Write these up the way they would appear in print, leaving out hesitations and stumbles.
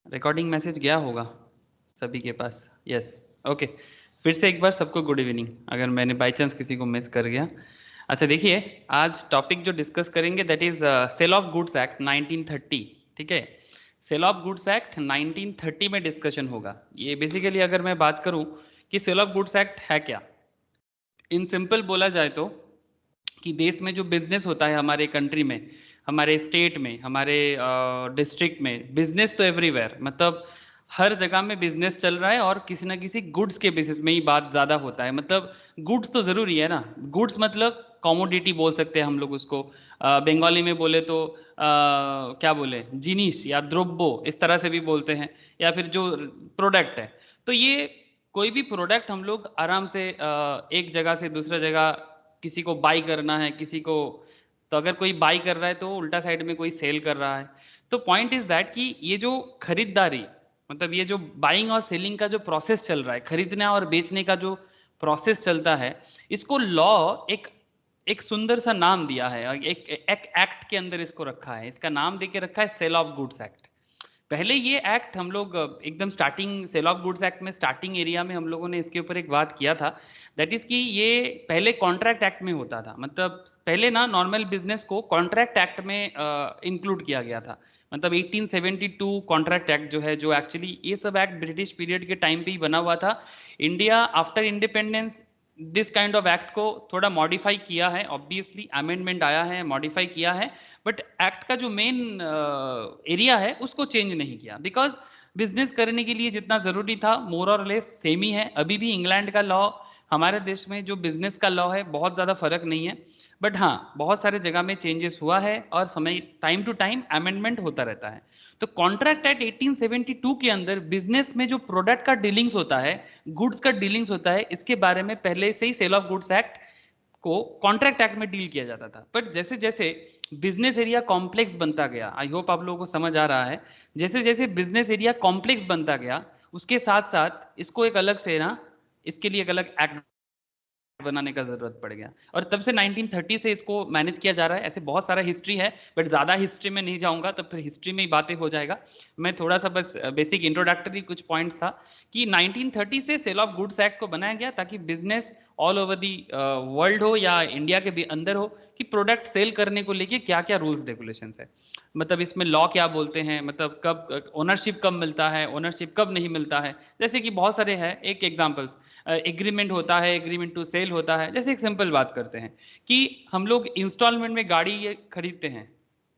Recording message गया होगा सभी के पास। Yes, okay. फिर से एक बार सबको गुड इवनिंग, अगर मैंने बाय चांस किसी को मिस कर गया। अच्छा देखिए, आज टॉपिक जो डिस्कस करेंगे that is sale of goods act 1930। ठीक है, सेल ऑफ गुड्स एक्ट 1930 में डिस्कशन होगा। ये बेसिकली अगर मैं बात करूं कि सेल ऑफ गुड्स एक्ट है क्या, इन सिंपल बोला जाए तो कि देश में जो बिजनेस होता है हमारे कंट्री में, हमारे स्टेट में, हमारे डिस्ट्रिक्ट में, बिजनेस तो एवरीवेयर, मतलब हर जगह में बिजनेस चल रहा है और किसी ना किसी गुड्स के बेसिस में ही बात ज़्यादा होता है। मतलब गुड्स तो ज़रूरी है ना, गुड्स मतलब कॉमोडिटी बोल सकते हैं हम लोग उसको। बंगाली में बोले तो क्या बोले, जिनिस या द्रव्य इस तरह से भी बोलते हैं, या फिर जो प्रोडक्ट है। तो ये कोई भी प्रोडक्ट हम लोग आराम से एक जगह से दूसरा जगह, किसी को बाई करना है, किसी को, तो अगर कोई बाई कर रहा है तो उल्टा साइड में कोई सेल कर रहा है। तो पॉइंट इज दैट कि ये जो खरीदारी, मतलब ये जो बाइंग और सेलिंग का जो प्रोसेस चल रहा है, खरीदना और बेचने का जो प्रोसेस चलता है, इसको लॉ एक एक सुंदर सा नाम दिया है, एक एक्ट के अंदर इसको रखा है। इसका नाम देके रखा है सेल ऑफ गुड्स एक्ट। पहले ये एक्ट हम लोग एकदम starting, sale of goods act में स्टार्टिंग एरिया में हम लोगों ने इसके ऊपर एक बात किया था, दैट इज कि ये पहले कॉन्ट्रैक्ट एक्ट में होता था। मतलब पहले ना नॉर्मल बिजनेस को कॉन्ट्रैक्ट एक्ट में इंक्लूड किया गया था। मतलब 1872 कॉन्ट्रैक्ट एक्ट जो है, जो एक्चुअली ये सब एक्ट ब्रिटिश पीरियड के टाइम पे ही बना हुआ था। India after independence this kind of act को थोड़ा मॉडिफाई किया है, ऑब्वियसली अमेंडमेंट आया है, मॉडिफाई किया है, बट एक्ट का जो मेन एरिया है उसको चेंज नहीं किया। बिकॉज बिजनेस करने के लिए जितना ज़रूरी था मोर और लेस सेम ही है। अभी भी इंग्लैंड का लॉ, हमारे देश में जो बिजनेस का लॉ है, बहुत ज़्यादा फर्क नहीं है। बट हाँ, बहुत सारे जगह में चेंजेस हुआ है और समय टाइम टू टाइम अमेंडमेंट होता रहता है। तो कॉन्ट्रैक्ट एक्ट 1872 के अंदर बिजनेस में जो प्रोडक्ट का डीलिंग्स होता है, गुड्स का डीलिंग्स होता है, इसके बारे में पहले से ही सेल ऑफ गुड्स एक्ट को कॉन्ट्रैक्ट एक्ट में डील किया जाता था। बट जैसे जैसे बिजनेस एरिया कॉम्प्लेक्स बनता गया, आई होप आप लोगों को समझ आ रहा है, जैसे जैसे बिजनेस एरिया कॉम्प्लेक्स बनता गया, उसके साथ साथ इसको एक अलग से ना, इसके लिए एक अलग एक्ट बनाने का जरूरत पड़ गया। और तब से 1930 से इसको मैनेज किया जा रहा है। ऐसे बहुत सारा हिस्ट्री है, बट ज़्यादा हिस्ट्री में नहीं जाऊंगा, तब फिर हिस्ट्री में ही बातें हो जाएगा। मैं थोड़ा सा बस बेसिक इंट्रोडक्टरी कुछ पॉइंट्स था कि 1930 से सेल ऑफ गुड्स एक्ट को बनाया गया ताकि business all over the world हो या इंडिया के भी अंदर हो, कि प्रोडक्ट सेल करने को लेके क्या क्या रूल्स रेगुलेशंस है, मतलब इसमें लॉ क्या बोलते हैं, मतलब कब ओनरशिप कब मिलता है, ओनरशिप कब नहीं मिलता है। जैसे कि बहुत सारे हैं, एक एग्जांपल्स, एग्रीमेंट होता है, एग्रीमेंट टू सेल होता है। जैसे एक सिंपल बात करते हैं कि हम लोग इंस्टॉलमेंट में गाड़ी ये खरीदते हैं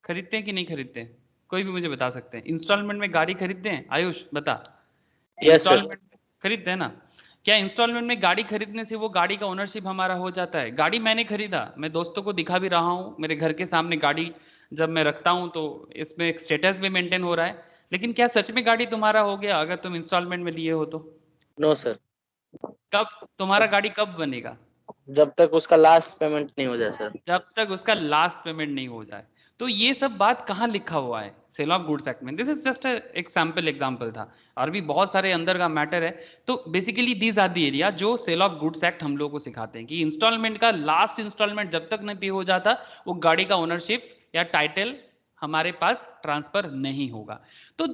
कि नहीं खरीदते हैं? कोई भी मुझे बता सकते हैं, इंस्टॉलमेंट में गाड़ी खरीदते हैं? आयुष बता। Yes sir. इंस्टॉलमेंट खरीदते हैं ना? क्या इंस्टॉलमेंट में गाड़ी खरीदने से वो गाड़ी का ओनरशिप हमारा हो जाता है? गाड़ी मैंने खरीदा, मैं दोस्तों को दिखा भी रहा हूँ, मेरे घर के सामने गाड़ी जब मैं रखता हूँ तो इसमें एक स्टेटस भी मेंटेन हो रहा है, लेकिन क्या सच में गाड़ी तुम्हारा हो गया अगर तुम इंस्टॉलमेंट में लिए हो तो? No sir. कब तुम्हारा गाड़ी कब बनेगा? जब तक उसका लास्ट पेमेंट नहीं हो जाए सर। जब तक उसका लास्ट पेमेंट नहीं हो जाए। तो ये सब बात कहाँ लिखा हुआ है? सेल ऑफ गुड्स एक्ट में। दिस इज जस्ट एक सैम्पल एग्जाम्पल था, और भी बहुत सारे अंदर का मैटर है। तो basically these are the area जो सेल ऑफ गुड्स एक्ट हम लोग को सिखाते हैं कि इंस्टॉलमेंट का लास्ट इंस्टॉलमेंट जब तक नहीं पे हो जाता, वो गाड़ी का ओनरशिप या टाइटल हमारे पास ट्रांसफर नहीं होगा। तो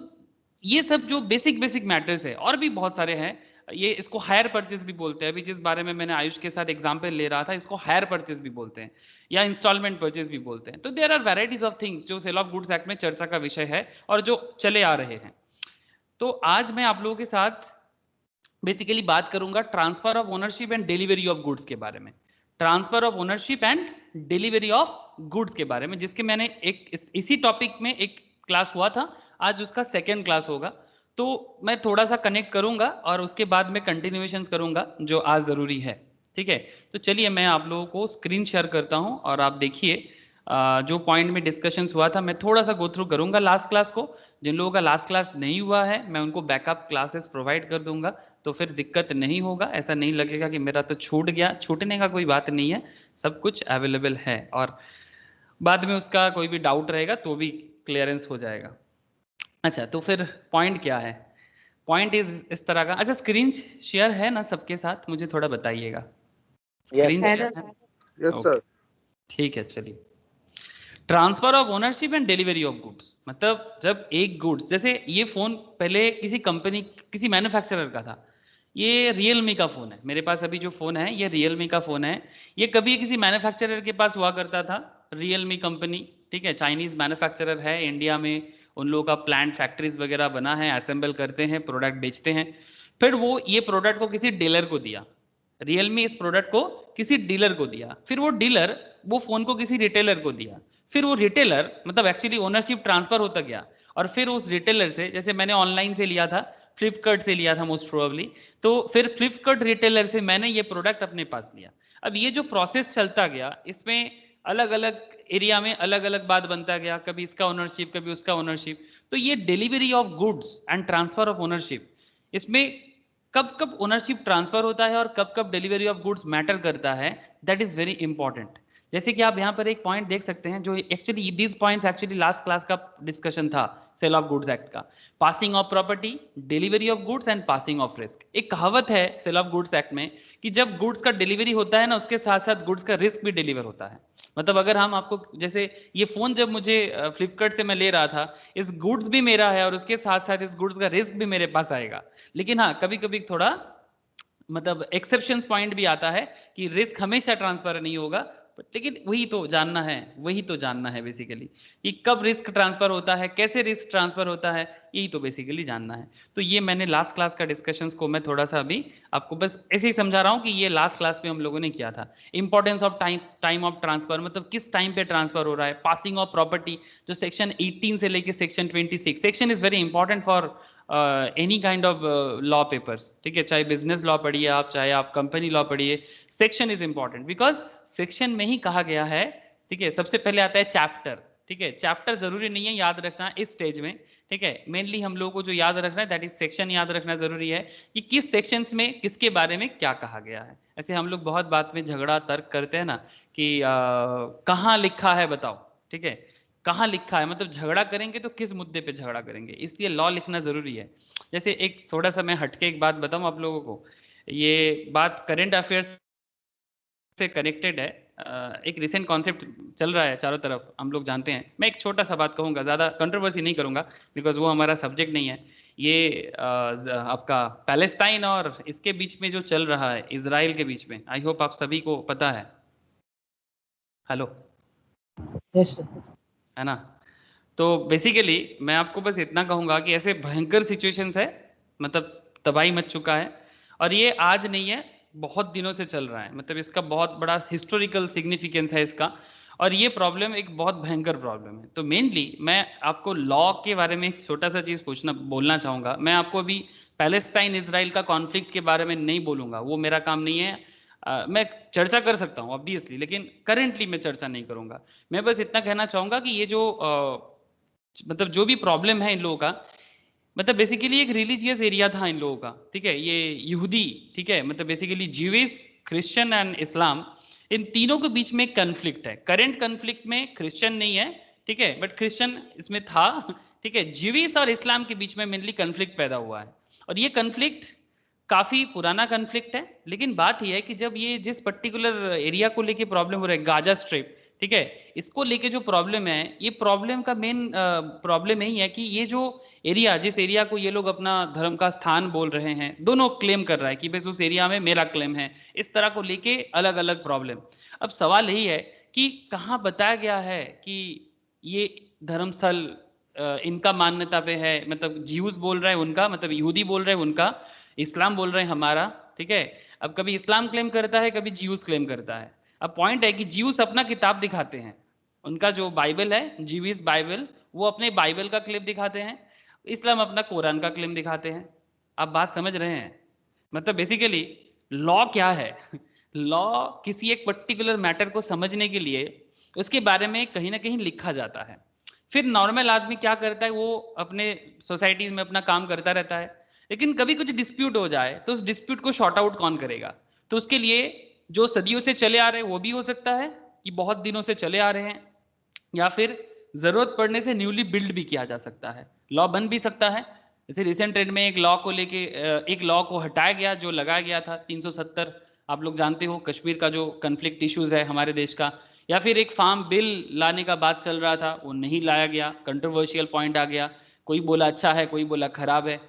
ये सब जो बेसिक बेसिक मैटर्स है, और भी बहुत सारे हैं। ये इसको हायर परचेज भी बोलते हैं, अभी जिस बारे में मैंने आयुष के साथ एग्जांपल ले रहा था, इसको हायर परचेज भी बोलते हैं या इंस्टॉलमेंट परचेज भी बोलते हैं। तो there are varieties of things जो सेल ऑफ गुड्स एक्ट में चर्चा का विषय है और जो चले आ रहे हैं। तो आज मैं आप लोगों के साथ बेसिकली बात करूंगा transfer of ownership and delivery of goods के बारे में। Transfer of ownership and delivery of goods के बारे में, जिसके मैंने एक इसी टॉपिक में एक क्लास हुआ था, आज उसका सेकेंड क्लास होगा। तो मैं थोड़ा सा कनेक्ट करूंगा और उसके बाद में कंटिन्यूएशन करूंगा जो आज ज़रूरी है। ठीक है, तो चलिए मैं आप लोगों को स्क्रीन शेयर करता हूं और आप देखिए जो पॉइंट में डिस्कशंस हुआ था, मैं थोड़ा सा गो थ्रू करूंगा लास्ट क्लास को। जिन लोगों का लास्ट क्लास नहीं हुआ है मैं उनको बैकअप क्लासेस प्रोवाइड कर दूंगा, तो फिर दिक्कत नहीं होगा, ऐसा नहीं लगेगा कि मेरा तो छूट गया। छूटने का कोई बात नहीं है, सब कुछ अवेलेबल है, और बाद में उसका कोई भी डाउट रहेगा तो भी क्लियरेंस हो जाएगा। अच्छा, तो फिर पॉइंट क्या है? पॉइंट इस तरह का। अच्छा, स्क्रीन शेयर है ना सबके साथ? मुझे थोड़ा बताइएगा। Yes screen sir. शेयर है? Yes okay, sir. ठीक है, चलिए। Transfer of ownership and delivery of goods, मतलब जब एक गुड्स, जैसे ये फोन पहले किसी कंपनी, किसी मैन्युफैक्चरर का था। ये रियलमी का फोन है, मेरे पास अभी जो फोन है ये रियलमी का फोन है। ये कभी किसी मैन्युफैक्चरर के पास हुआ करता था, रियलमी कंपनी, ठीक है, चाइनीज मैन्युफैक्चरर है इंडिया में। उन लोगों का प्लांट, फैक्ट्रीज वगैरह बना है, असेंबल करते हैं, प्रोडक्ट बेचते हैं। फिर वो ये प्रोडक्ट को किसी डीलर को दिया, रियलमी इस प्रोडक्ट को किसी डीलर को दिया, फिर वो डीलर वो फोन को किसी रिटेलर को दिया, फिर वो रिटेलर, मतलब एक्चुअली ओनरशिप ट्रांसफर होता गया। और फिर उस रिटेलर से, जैसे मैंने ऑनलाइन से लिया था, फ्लिपकार्ट से लिया था मोस्ट प्रोबेबली, तो फिर फ्लिपकार्ट रिटेलर से मैंने ये प्रोडक्ट अपने पास लिया। अब ये जो प्रोसेस चलता गया, इसमें अलग अलग एरिया में अलग अलग बात बनता गया, कभी इसका ओनरशिप, कभी उसका ओनरशिप। तो ये delivery of goods and transfer of ownership, इसमें कब कब ओनरशिप ट्रांसफर होता है और कब कब डिलीवरी ऑफ गुड्स मैटर करता है, दैट इज वेरी इंपॉर्टेंट। जैसे कि आप यहाँ पर एक पॉइंट देख सकते हैं, जो actually these points actually last class का डिस्कशन था सेल ऑफ गुड्स एक्ट का। Passing of property, delivery of goods and passing of risk. एक कहावत है सेल ऑफ गुड्स एक्ट में कि जब गुड्स का डिलीवरी होता है ना, उसके साथ साथ गुड्स का रिस्क भी डिलीवर होता है। मतलब अगर हम आपको, जैसे ये फोन जब मुझे फ्लिपकार्ट से मैं ले रहा था, इस गुड्स भी मेरा है और उसके साथ साथ इस गुड्स का रिस्क भी मेरे पास आएगा। लेकिन हाँ, कभी कभी थोड़ा मतलब एक्सेप्शंस पॉइंट भी आता है कि रिस्क हमेशा ट्रांसफर नहीं होगा। लेकिन वही तो जानना है बेसिकली, कि कब रिस्क ट्रांसफर होता है, कैसे रिस्क ट्रांसफर होता है, यही तो बेसिकली जानना है। तो ये मैंने लास्ट क्लास का डिस्कशंस को मैं थोड़ा सा अभी आपको बस ऐसे ही समझा रहा हूँ कि ये लास्ट क्लास में हम लोगों ने किया था। Importance of time of transfer, मतलब किस टाइम पे ट्रांसफर हो रहा है। पासिंग ऑफ प्रॉपर्टी, जो सेक्शन 18 से लेके section 26, section is very important for any kind of law papers, ठीक है, चाहे बिजनेस लॉ पढ़िए आप, चाहे आप कंपनी लॉ पढ़िए, section is important because section में ही कहा गया है, ठीक है। सबसे पहले आता है चैप्टर, ठीक है, चैप्टर जरूरी नहीं है याद रखना इस स्टेज में, ठीक है। मेनली हम लोगों को जो याद रखना है दैट इज सेक्शन याद रखना जरूरी है, कि किस सेक्शंस में किसके बारे में क्या कहा गया है। ऐसे हम लोग बहुत बात में झगड़ा तर्क करते हैं ना कि कहाँ लिखा है बताओ, ठीक है, कहाँ लिखा है, मतलब झगड़ा करेंगे तो किस मुद्दे पे झगड़ा करेंगे, इसलिए लॉ लिखना जरूरी है। जैसे एक थोड़ा सा मैं हटके एक बात बताऊं आप लोगों को, ये बात करंट अफेयर्स से कनेक्टेड है। एक रिसेंट कॉन्सेप्ट चल रहा है चारों तरफ, हम लोग जानते हैं। मैं एक छोटा सा बात कहूँगा, ज़्यादा कंट्रोवर्सी नहीं करूँगा बिकॉज वो हमारा सब्जेक्ट नहीं है। ये आपका पैलेस्टाइन और इसके बीच में जो चल रहा है, इजराइल के बीच में, आई होप आप सभी को पता है। Hello, yes sir. है ना। तो बेसिकली मैं आपको बस इतना कहूँगा कि ऐसे भयंकर सिचुएशंस है, मतलब तबाही मच चुका है, और ये आज नहीं है, बहुत दिनों से चल रहा है। मतलब इसका बहुत बड़ा हिस्टोरिकल सिग्निफिकेंस है इसका, और ये प्रॉब्लम एक बहुत भयंकर प्रॉब्लम है। तो मेनली मैं आपको लॉ के बारे में एक छोटा सा चीज़ बोलना चाहूँगा। मैं आपको अभी पैलेस्टाइन इसराइल का कॉन्फ्लिक्ट के बारे में नहीं बोलूँगा, वो मेरा काम नहीं है। मैं चर्चा कर सकता हूँ ऑब्वियसली, लेकिन करेंटली मैं चर्चा नहीं करूँगा। मैं बस इतना कहना चाहूँगा कि ये जो मतलब जो भी प्रॉब्लम है इन लोगों का, मतलब बेसिकली एक रिलीजियस एरिया था इन लोगों का, ठीक है, ये यहूदी, ठीक है, मतलब basically Jewish, Christian and Islam, इन तीनों के बीच में एक कन्फ्लिक्ट है। करंट कन्फ्लिक्ट में क्रिश्चियन नहीं है, ठीक है, बट क्रिश्चियन इसमें था, ठीक है। ज्यूइश और इस्लाम के बीच में मेनली कन्फ्लिक्ट पैदा हुआ है, और ये कन्फ्लिक्ट काफ़ी पुराना कन्फ्लिक्ट है। लेकिन बात यह है कि जब ये जिस पर्टिकुलर एरिया को लेके प्रॉब्लम हो रहा है, गाजा स्ट्रिप, ठीक है, इसको लेके जो प्रॉब्लम है, ये प्रॉब्लम का मेन प्रॉब्लम यही है कि ये जो एरिया, जिस एरिया को ये लोग अपना धर्म का स्थान बोल रहे हैं, दोनों क्लेम कर रहा है कि बस उस एरिया में मेरा क्लेम है, इस तरह को लेके अलग अलग प्रॉब्लम। अब सवाल यही है कि कहाँ बताया गया है कि ये धर्मस्थल इनका मान्यता पे है, मतलब ज्यूज बोल रहे हैं उनका, मतलब यहूदी बोल रहे हैं उनका, इस्लाम बोल रहे हैं हमारा, ठीक है। अब कभी इस्लाम क्लेम करता है, कभी ज्यूज क्लेम करता है। अब पॉइंट है कि ज्यूज अपना किताब दिखाते हैं, उनका जो बाइबल है, जीविस बाइबल, वो अपने बाइबल का क्लेम दिखाते हैं। इस्लाम अपना कुरान का क्लेम दिखाते हैं। आप बात समझ रहे हैं, मतलब बेसिकली लॉ क्या है लॉ किसी एक पर्टिकुलर मैटर को समझने के लिए उसके बारे में कहीं ना कहीं लिखा जाता है। फिर नॉर्मल आदमी क्या करता है, वो अपने सोसाइटीज में अपना काम करता रहता है। लेकिन कभी कुछ डिस्प्यूट हो जाए तो उस डिस्प्यूट को शॉर्ट आउट कौन करेगा? तो उसके लिए जो सदियों से चले आ रहे हैं वो भी हो सकता है कि बहुत दिनों से चले आ रहे हैं, या फिर जरूरत पड़ने से न्यूली बिल्ड भी किया जा सकता है, लॉ बन भी सकता है। जैसे रिसेंट ट्रेंड में एक लॉ को लेके एक लॉ को हटाया गया जो लगाया गया था 370, आप लोग जानते हो, कश्मीर का जो कन्फ्लिक्ट इश्यूज है हमारे देश का, या फिर एक फार्म बिल लाने का बात चल रहा था, वो नहीं लाया गया, कंट्रोवर्शियल पॉइंट आ गया, कोई बोला अच्छा है, कोई बोला खराब है।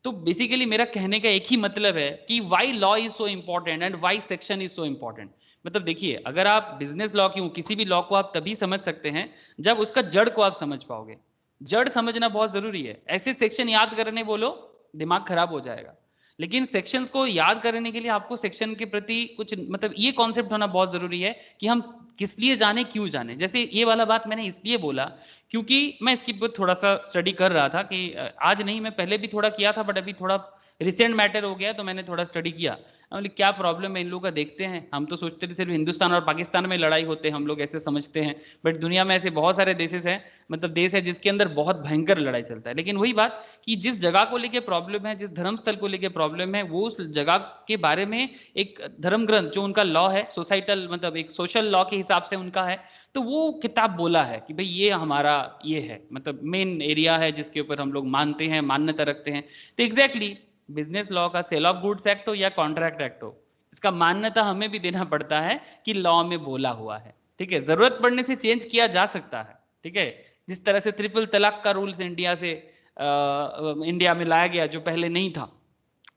तो बेसिकली मेरा कहने का एक ही मतलब है कि why law is so important and why section is so important. मतलब देखिए, अगर आप बिजनेस लॉ की किसी भी लॉ को आप तभी समझ सकते हैं जब उसका जड़ को आप समझ पाओगे। जड़ समझना बहुत जरूरी है। ऐसे सेक्शन याद करने बोलो, दिमाग खराब हो जाएगा। लेकिन सेक्शंस को याद करने के लिए आपको सेक्शन के प्रति कुछ मतलब ये कॉन्सेप्ट होना बहुत जरूरी है कि हम किस लिए जाने, क्यों जाने। जैसे ये वाला बात मैंने इसलिए बोला क्योंकि मैं इसकी पर थोड़ा सा स्टडी कर रहा था कि आज नहीं, मैं पहले भी थोड़ा किया था, बट अभी थोड़ा रिसेंट मैटर हो गया तो मैंने थोड़ा स्टडी किया। बोले क्या प्रॉब्लम है इन लोगों का, देखते हैं। हम तो सोचते थे सिर्फ हिंदुस्तान और पाकिस्तान में लड़ाई होते हैं, हम लोग ऐसे समझते हैं, बट दुनिया में ऐसे बहुत सारे देशेस हैं, मतलब देश है जिसके अंदर बहुत भयंकर लड़ाई चलता है। लेकिन वही बात कि जिस जगह को लेके प्रॉब्लम है, जिस धर्म स्थल को लेके प्रॉब्लम है, वो उस जगह के बारे में एक धर्म ग्रंथ जो उनका लॉ है, सोसाइटल मतलब एक सोशल लॉ के हिसाब से उनका है, तो वो किताब बोला है कि भाई ये हमारा ये है, मतलब मेन एरिया है जिसके ऊपर हम लोग मानते हैं, मान्यता रखते हैं। तो एग्जैक्टली बिजनेस लॉ का सेल ऑफ गुड्स एक्ट हो या कॉन्ट्रैक्ट एक्ट हो, इसका मान्यता हमें भी देना पड़ता है कि लॉ में बोला हुआ है। ठीक है, जरूरत पड़ने से चेंज किया जा सकता है। ठीक है, जिस तरह से ट्रिपल तलाक का रूल्स इंडिया में लाया गया, जो पहले नहीं था,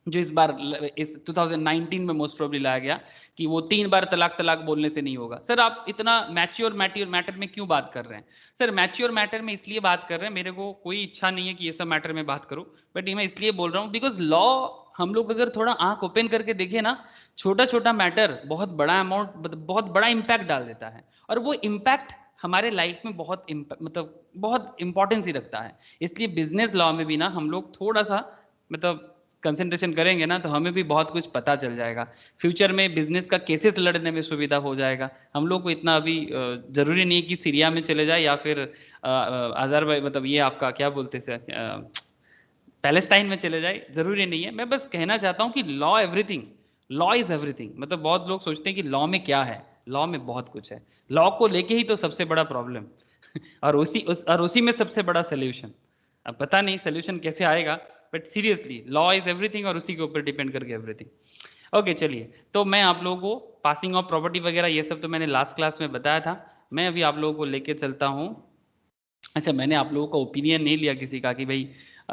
जो इस बार इस 2019 में मोस्ट प्रोबेबली लाया गया कि वो 3 बार तलाक तलाक बोलने से नहीं होगा। सर आप इतना मैच्योर मैटर में क्यों बात कर रहे हैं? सर मैच्योर मैटर में इसलिए बात कर रहे हैं, मेरे को कोई इच्छा नहीं है कि ये सब मैटर में बात करूं, बट ये मैं इसलिए बोल रहा हूं बिकॉज लॉ हम लोग अगर थोड़ा आंख ओपन करके देखें ना, छोटा छोटा मैटर बहुत बड़ा अमाउंट, बहुत बड़ा इंपैक्ट डाल देता है, और वो इंपैक्ट हमारे लाइफ में बहुत मतलब बहुत इंपॉर्टेंस ही रखता है। इसलिए बिजनेस लॉ में भी ना हम लोग थोड़ा सा मतलब कंसंट्रेशन करेंगे ना, तो हमें भी बहुत कुछ पता चल जाएगा। फ्यूचर में बिजनेस का केसेस लड़ने में सुविधा हो जाएगा। हम लोग को इतना अभी जरूरी नहीं है कि सीरिया में चले जाए या फिर अजरबैजान, मतलब ये आपका क्या बोलते हैं पैलेस्टाइन में चले जाए, जरूरी नहीं है। मैं बस कहना चाहता हूँ कि law everything, law is everything. मतलब बहुत लोग सोचते हैं कि लॉ में क्या है, लॉ में बहुत कुछ है। लॉ को लेके ही तो सबसे बड़ा प्रॉब्लम और उसी में सबसे बड़ा सोल्यूशन। अब पता नहीं सोल्यूशन कैसे आएगा, but seriously law is everything और उसी के ऊपर डिपेंड करके एवरीथिंग। ओके चलिए, तो मैं आप लोगों को पासिंग ऑफ प्रॉपर्टी वगैरह ये सब तो मैंने लास्ट क्लास में बताया था। मैं अभी आप लोगों को लेके चलता हूँ। अच्छा, मैंने आप लोगों का ओपिनियन नहीं लिया किसी का कि भाई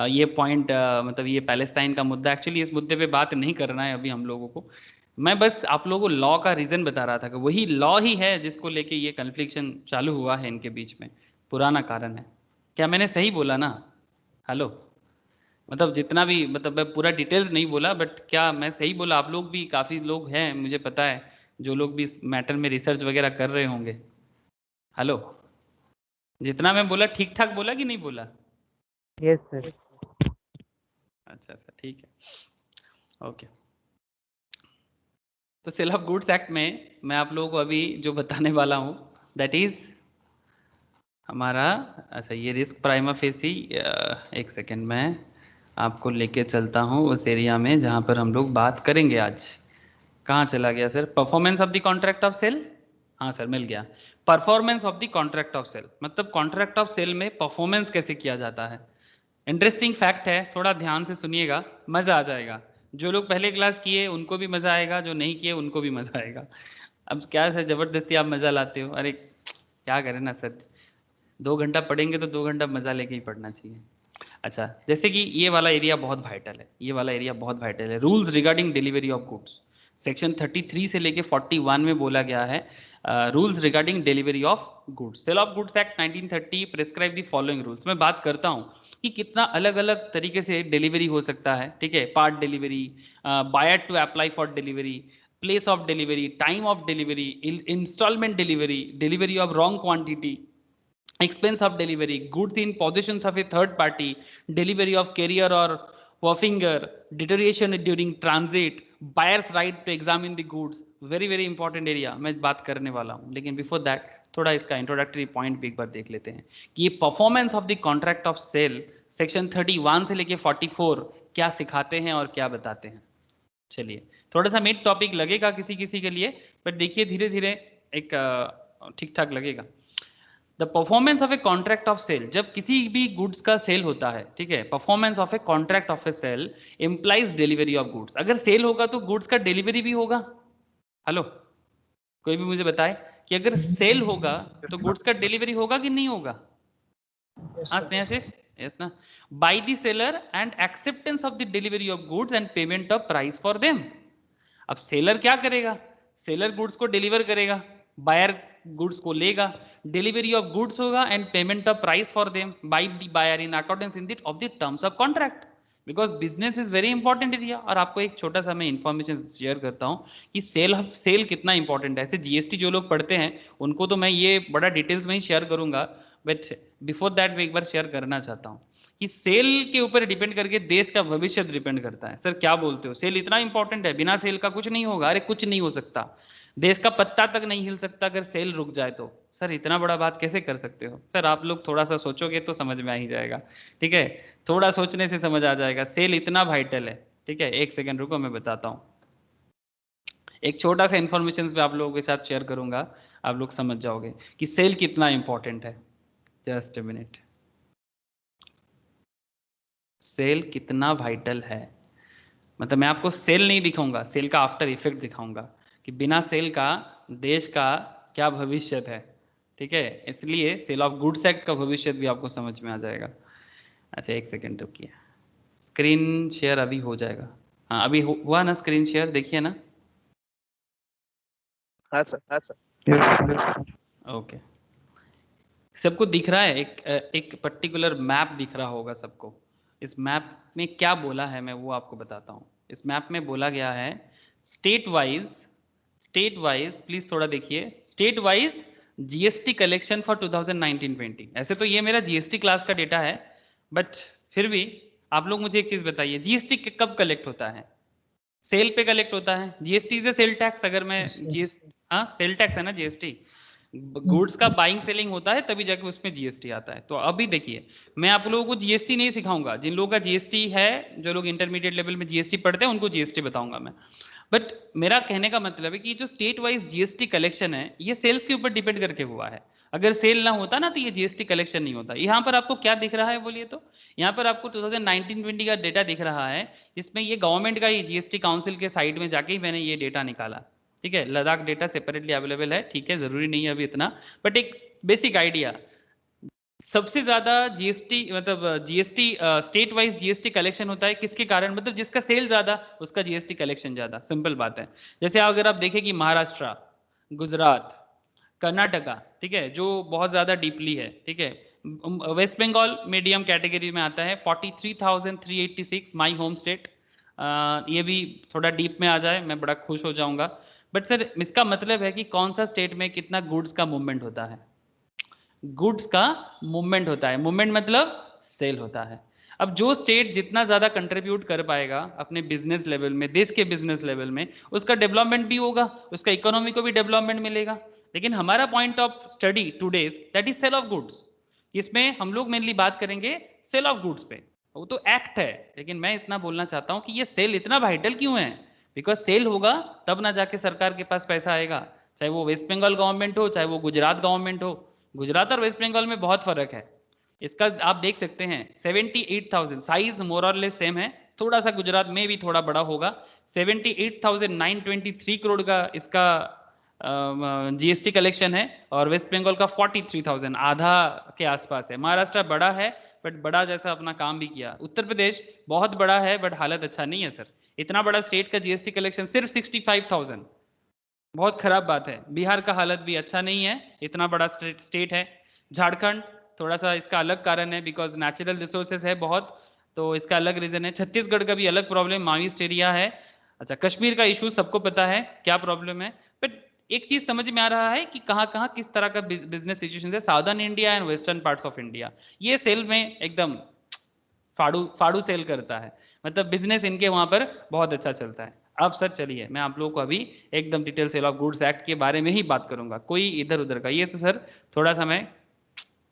ये पॉइंट मतलब ये पैलेस्टाइन का मुद्दा, एक्चुअली इस मुद्दे पे बात नहीं करना है अभी हम लोगों को। मैं बस आप लोगों को लॉ का रीज़न बता रहा था कि वही लॉ ही है जिसको लेके ये कन्फ्लिक्शन चालू हुआ है इनके बीच में, पुराना कारण है। क्या मैंने सही बोला ना? हेलो, मतलब जितना भी, मतलब मैं पूरा डिटेल्स नहीं बोला, बट क्या मैं सही बोला? आप लोग भी काफ़ी लोग हैं मुझे पता है जो लोग भी इस मैटर में रिसर्च वगैरह कर रहे होंगे। हेलो, जितना मैं बोला ठीक ठाक बोला कि नहीं बोला? Yes, sir. अच्छा अच्छा, ठीक है, ओके। तो सेल ऑफ गुड्स एक्ट में मैं आप लोगों को अभी जो बताने वाला हूँ दैट इज हमारा, अच्छा ये रिस्क प्राइमा फेसी, एक सेकेंड में आपको लेके चलता हूँ उस एरिया में जहाँ पर हम लोग बात करेंगे आज। कहाँ चला गया sir? Performance of the contract of sale. हाँ सर, मिल गया। Performance of the contract of sale, मतलब कॉन्ट्रैक्ट ऑफ सेल में परफॉर्मेंस कैसे किया जाता है। इंटरेस्टिंग फैक्ट है, थोड़ा ध्यान से सुनिएगा, मज़ा आ जाएगा। जो लोग पहले क्लास किए उनको भी मज़ा आएगा, जो नहीं किए उनको भी मज़ा आएगा। अब क्या सर ज़बरदस्ती आप मज़ा लाते हो? अरे क्या करें ना सर, 2 घंटा पढ़ेंगे तो 2 घंटा मज़ा लेके ही पढ़ना चाहिए। अच्छा, जैसे कि ये वाला एरिया बहुत वाइटल है, ये वाला एरिया बहुत वाइटल है। Rules regarding delivery of goods, section 33 से लेके 41 में बोला गया है rules regarding delivery of goods. Sale of goods act 1930 prescribe the following rules. मैं बात करता हूँ कि कितना अलग अलग तरीके से डिलीवरी हो सकता है। ठीक है, part delivery, buyer to apply for delivery, place of delivery, time of delivery, instalment delivery, delivery of wrong quantity, expense of delivery, goods in possessions of a third party, delivery of carrier or waffinger, deterioration during transit, buyer's right to examine the goods। Very very important area मैं बात करने वाला हूँ, लेकिन before that थोड़ा इसका introductory point भी एक बार देख लेते हैं कि ये performance of the contract of sale section 31 से लेके 44 क्या सिखाते हैं और क्या बताते हैं। चलिए, थोड़ा सा मिड टॉपिक लगेगा किसी किसी के लिए, बट देखिए धीरे धीरे एक ठीक ठाक लगेगा। The performance of a contract of sale, जब किसी भी गुड्स का सेल होता है, ठीक है, performance of a contract of a sale implies delivery of goods. अगर सेल होगा तो गुड्स का डिलीवरी भी होगा। हेलो, कोई भी मुझे बताए कि अगर सेल होगा तो गुड्स का डिलीवरी होगा कि नहीं होगा? हाँ स्नेहाशीष, यस ना? By the seller and acceptance of the delivery of goods and payment of price for them. अब सेलर क्या करेगा? सेलर गुड्स को डिलीवर करेगा, बायर गुड्स को लेगा, डिलीवरी ऑफ गुड्स होगा and payment of price for them by the buyer in accordance in the of the terms of contract, because business is very important area. और आपको एक छोटा सा मैं इन्फॉर्मेशन शेयर करता हूँ कि सेल कितना इंपॉर्टेंट है। ऐसे जीएसटी जो लोग पढ़ते हैं उनको तो मैं ये बड़ा डिटेल्स में ही शेयर करूंगा, बट बिफोर दैट मैं एक बार शेयर करना चाहता हूँ कि सेल के ऊपर डिपेंड करके देश का भविष्य डिपेंड करता है। सर क्या बोलते हो, सेल इतना इंपॉर्टेंट है? बिना सेल का कुछ नहीं होगा। अरे कुछ नहीं हो सकता, देश का पत्ता तक नहीं हिल सकता अगर सेल रुक जाए तो। सर इतना बड़ा बात कैसे कर सकते हो? सर आप लोग थोड़ा सा सोचोगे तो समझ में आ ही जाएगा, ठीक है? थोड़ा सोचने से समझ आ जाएगा, सेल इतना वाइटल है, ठीक है? एक सेकेंड रुको, मैं बताता हूँ। एक छोटा सा इन्फॉर्मेशन पे आप लोगों के साथ शेयर करूंगा, आप लोग समझ जाओगे कि सेल कितना इंपॉर्टेंट है। जस्ट ए मिनट, सेल कितना वाइटल है, मतलब मैं आपको सेल नहीं दिखाऊंगा, सेल का आफ्टर इफेक्ट दिखाऊंगा कि बिना सेल का देश का क्या भविष्य है, ठीक है? इसलिए सेल ऑफ गुड्स एक्ट का भविष्य भी आपको समझ में आ जाएगा। अच्छा एक सेकेंड रुकिए, स्क्रीन शेयर अभी हो जाएगा। हाँ अभी हुआ ना स्क्रीन शेयर, देखिए ना? हाँ सर, हाँ सर। ओके, सबको दिख रहा है? एक पर्टिकुलर मैप दिख रहा होगा सबको। इस मैप में क्या बोला है मैं वो आपको बताता हूँ। इस मैप में बोला गया है स्टेट वाइज प्लीज थोड़ा देखिए, state wise GST collection for 2019-20। ऐसे तो ये मेरा जीएसटी क्लास का डेटा है, बट फिर भी आप लोग मुझे एक चीज बताइए, जीएसटी कब कलेक्ट होता है? सेल पे कलेक्ट होता है। GST is a sale tax. अगर मैं हाँ सेल टैक्स है ना जीएसटी, गुड्स का बाइंग सेलिंग होता है तभी जाके उसमें जीएसटी आता है। तो अभी देखिए, मैं आप लोगों को जीएसटी नहीं सिखाऊंगा, जिन लोगों का जीएसटी है, जो लोग इंटरमीडिएट लेवल में जीएसटी पढ़ते हैं उनको जीएसटी बताऊंगा मैं। बट मेरा कहने का मतलब है कि जो स्टेट वाइज जीएसटी कलेक्शन है ये सेल्स के ऊपर डिपेंड करके हुआ है। अगर सेल ना होता ना तो ये जीएसटी कलेक्शन नहीं होता। यहाँ पर आपको क्या दिख रहा है बोलिए तो? यहाँ पर आपको 2019-20 का डेटा दिख रहा है, इसमें ये गवर्नमेंट का ही जीएसटी काउंसिल के साइट में जाके ही मैंने ये डेटा निकाला, ठीक है? लद्दाख डेटा सेपरेटली अवेलेबल है, ठीक है? जरूरी नहीं है अभी इतना, बट एक बेसिक आइडिया। सबसे ज्यादा जीएसटी मतलब GST state wise GST collection होता है किसके कारण? मतलब जिसका सेल ज्यादा उसका जीएसटी कलेक्शन ज्यादा, सिंपल बात है। जैसे अगर आप देखें कि महाराष्ट्र, गुजरात, कर्नाटका, ठीक है, जो बहुत ज्यादा डीपली है, ठीक है? वेस्ट बंगाल मीडियम कैटेगरी में आता है, 43,386 माई होम स्टेट। ये भी थोड़ा डीप में आ जाए मैं बड़ा खुश हो जाऊंगा। बट सर इसका मतलब है कि कौन सा स्टेट में कितना गुड्स का मूवमेंट होता है? गुड्स का मूवमेंट होता है, मूवमेंट मतलब सेल होता है। अब जो स्टेट जितना ज्यादा कंट्रीब्यूट कर पाएगा अपने बिजनेस लेवल में, देश के बिजनेस लेवल में, उसका डेवलपमेंट भी होगा, उसका इकोनॉमी को भी डेवलपमेंट मिलेगा। लेकिन हमारा point of study today's that is sale of goods. इसमें हम लोग मेनली बात करेंगे सेल ऑफ गुड्स पे। वो तो एक्ट है, लेकिन मैं इतना बोलना चाहता हूँ कि ये सेल इतना वाइटल क्यों है? बिकॉज सेल होगा तब ना जाके सरकार के पास पैसा आएगा, चाहे वो वेस्ट बंगाल गवर्नमेंट हो चाहे वो गुजरात गवर्नमेंट हो। गुजरात और वेस्ट बंगाल में बहुत फर्क है, इसका आप देख सकते हैं। 78,000 साइज मोर और लेस सेम है, थोड़ा सा गुजरात में भी थोड़ा बड़ा होगा। 78,923 करोड़ का इसका जीएसटी कलेक्शन है, और वेस्ट बंगाल का 43,000, आधा के आसपास है। महाराष्ट्र बड़ा है बट बड़ा जैसा अपना काम भी किया। उत्तर प्रदेश बहुत बड़ा है बट हालत अच्छा नहीं है सर। इतना बड़ा स्टेट का जीएसटी कलेक्शन सिर्फ 65,000, बहुत खराब बात है। बिहार का हालत भी अच्छा नहीं है, इतना बड़ा स्टेट है। झारखंड थोड़ा सा इसका अलग कारण है, बिकॉज नेचुरल रिसोर्सेज है बहुत, तो इसका अलग रीजन है। छत्तीसगढ़ का भी अलग प्रॉब्लम, माविस्ट एरिया है। अच्छा कश्मीर का इशू सबको पता है क्या प्रॉब्लम है, बट एक चीज समझ में आ रहा है कि कहाँ कहाँ किस तरह का बिजनेस सिचुएशन है। Southern India and western parts of India ये सेल में एकदम फाड़ू फाड़ू सेल करता है, मतलब बिजनेस इनके वहां पर बहुत अच्छा चलता है। अब सर चलिए मैं आप लोगों को अभी एकदम detail sale of goods act के बारे में ही बात करूंगा, कोई इधर उधर का। ये तो सर थोड़ा सा मैं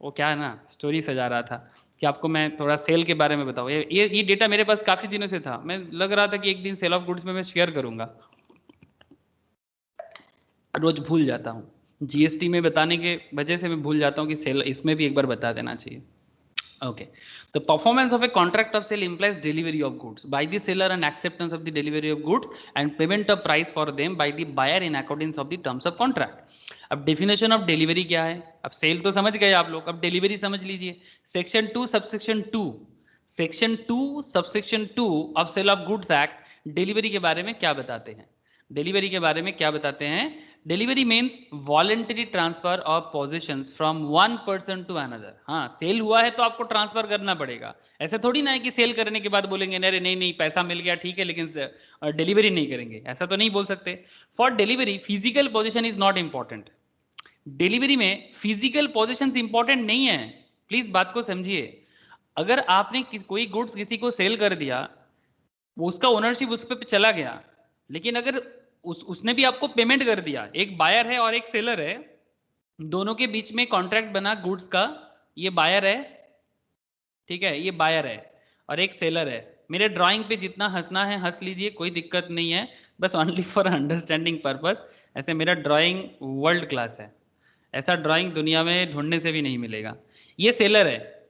वो क्या है ना स्टोरी सजा रहा था कि आपको मैं थोड़ा सेल के बारे में बताऊँ। ये डेटा मेरे पास काफी दिनों से था, मैं लग रहा था कि एक दिन सेल ऑफ गुड्स में मैं शेयर करूंगा, रोज भूल जाता हूँ। जीएसटी में बताने के वजह से मैं भूल जाता हूँ कि सेल इसमें भी एक बार बता देना चाहिए। Okay. The performance of a contract of sale implies delivery of goods by the seller and acceptance of the delivery of goods and payment of price for them by the buyer in accordance of the terms of contract. अब definition of delivery क्या है? अब cell तो समझ गए आप लोग, अब डिलीवरी समझ लीजिए। Section 2 subsection 2 of sale of goods act delivery के बारे में क्या बताते हैं? डिलीवरी के बारे में क्या बताते हैं? Delivery means voluntary transfer of positions from one person to another. हाँ, सेल हुआ है तो आपको ट्रांसफर करना पड़ेगा। ऐसा थोड़ी ना है कि सेल करने के बाद बोलेंगे अरे नहीं नहीं पैसा मिल गया ठीक है लेकिन डिलीवरी नहीं करेंगे, ऐसा तो नहीं बोल सकते। For delivery physical position is not important. Delivery में फिजिकल पोजीशंस इंपॉर्टेंट नहीं है, प्लीज बात को समझिए। अगर आपने कोई गुड्स किसी को सेल कर दिया, वो उसका ओनरशिप उस पर चला गया, लेकिन अगर उसने भी आपको पेमेंट कर दिया, एक बायर है और एक सेलर है, दोनों के बीच में कॉन्ट्रैक्ट बना गुड्स का, ये बायर है, ठीक है, ये बायर है और एक सेलर है। मेरे ड्राइंग पे जितना हंसना है हंस लीजिए, कोई दिक्कत नहीं है, बस ओनली फॉर अंडरस्टैंडिंग पर्पस। ऐसे मेरा ड्राइंग वर्ल्ड क्लास है, ऐसा ड्राइंग दुनिया में ढूंढने से भी नहीं मिलेगा। ये सेलर है।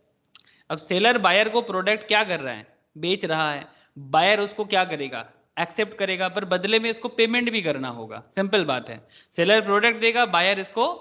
अब सेलर बायर को प्रोडक्ट क्या कर रहा है? बेच रहा है। बायर उसको क्या करेगा? एक्सेप्ट करेगा, पर बदले में इसको पेमेंट भी करना होगा। सिंपल बात है, सेलर प्रोडक्ट देगा, बायर इसको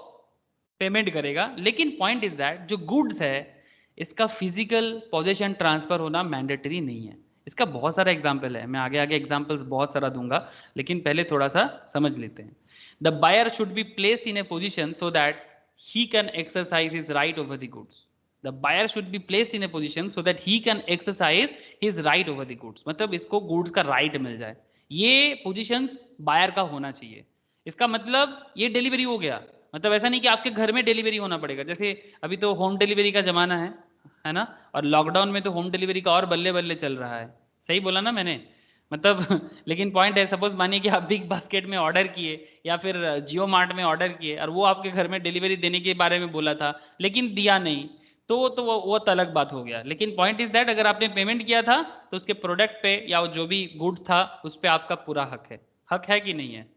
पेमेंट करेगा। लेकिन पॉइंट इज दैट जो गुड्स है इसका फिजिकल पोजीशन ट्रांसफर होना मैंडेटरी नहीं है। इसका बहुत सारा एग्जाम्पल है, मैं आगे आगे एग्जाम्पल्स बहुत सारा दूंगा, लेकिन पहले थोड़ा सा समझ लेते हैं। The buyer should be placed in a position so that he can exercise his right over the goods. The buyer should be placed in a position so that he can exercise his right over the goods. मतलब इसको goods का right मिल जाए, ये positions buyer का होना चाहिए। इसका मतलब ये डिलीवरी हो गया, मतलब ऐसा नहीं कि आपके घर में डिलीवरी होना पड़ेगा। जैसे अभी तो होम डिलीवरी का जमाना है ना, और लॉकडाउन में तो होम डिलीवरी का और बल्ले बल्ले चल रहा है। सही बोला ना मैंने? मतलब लेकिन पॉइंट है, सपोज मानिए कि आप बिग बास्केट में ऑर्डर किए या फिर जियो मार्ट में ऑर्डर किए और वो आपके घर में डिलीवरी देने के बारे में बोला था लेकिन दिया नहीं, तो वो तो अलग बात हो गया। लेकिन पॉइंट इज दैट अगर आपने पेमेंट किया था तो उसके प्रोडक्ट पे या जो भी गुड्स था उस पर आपका पूरा हक है कि नहीं है?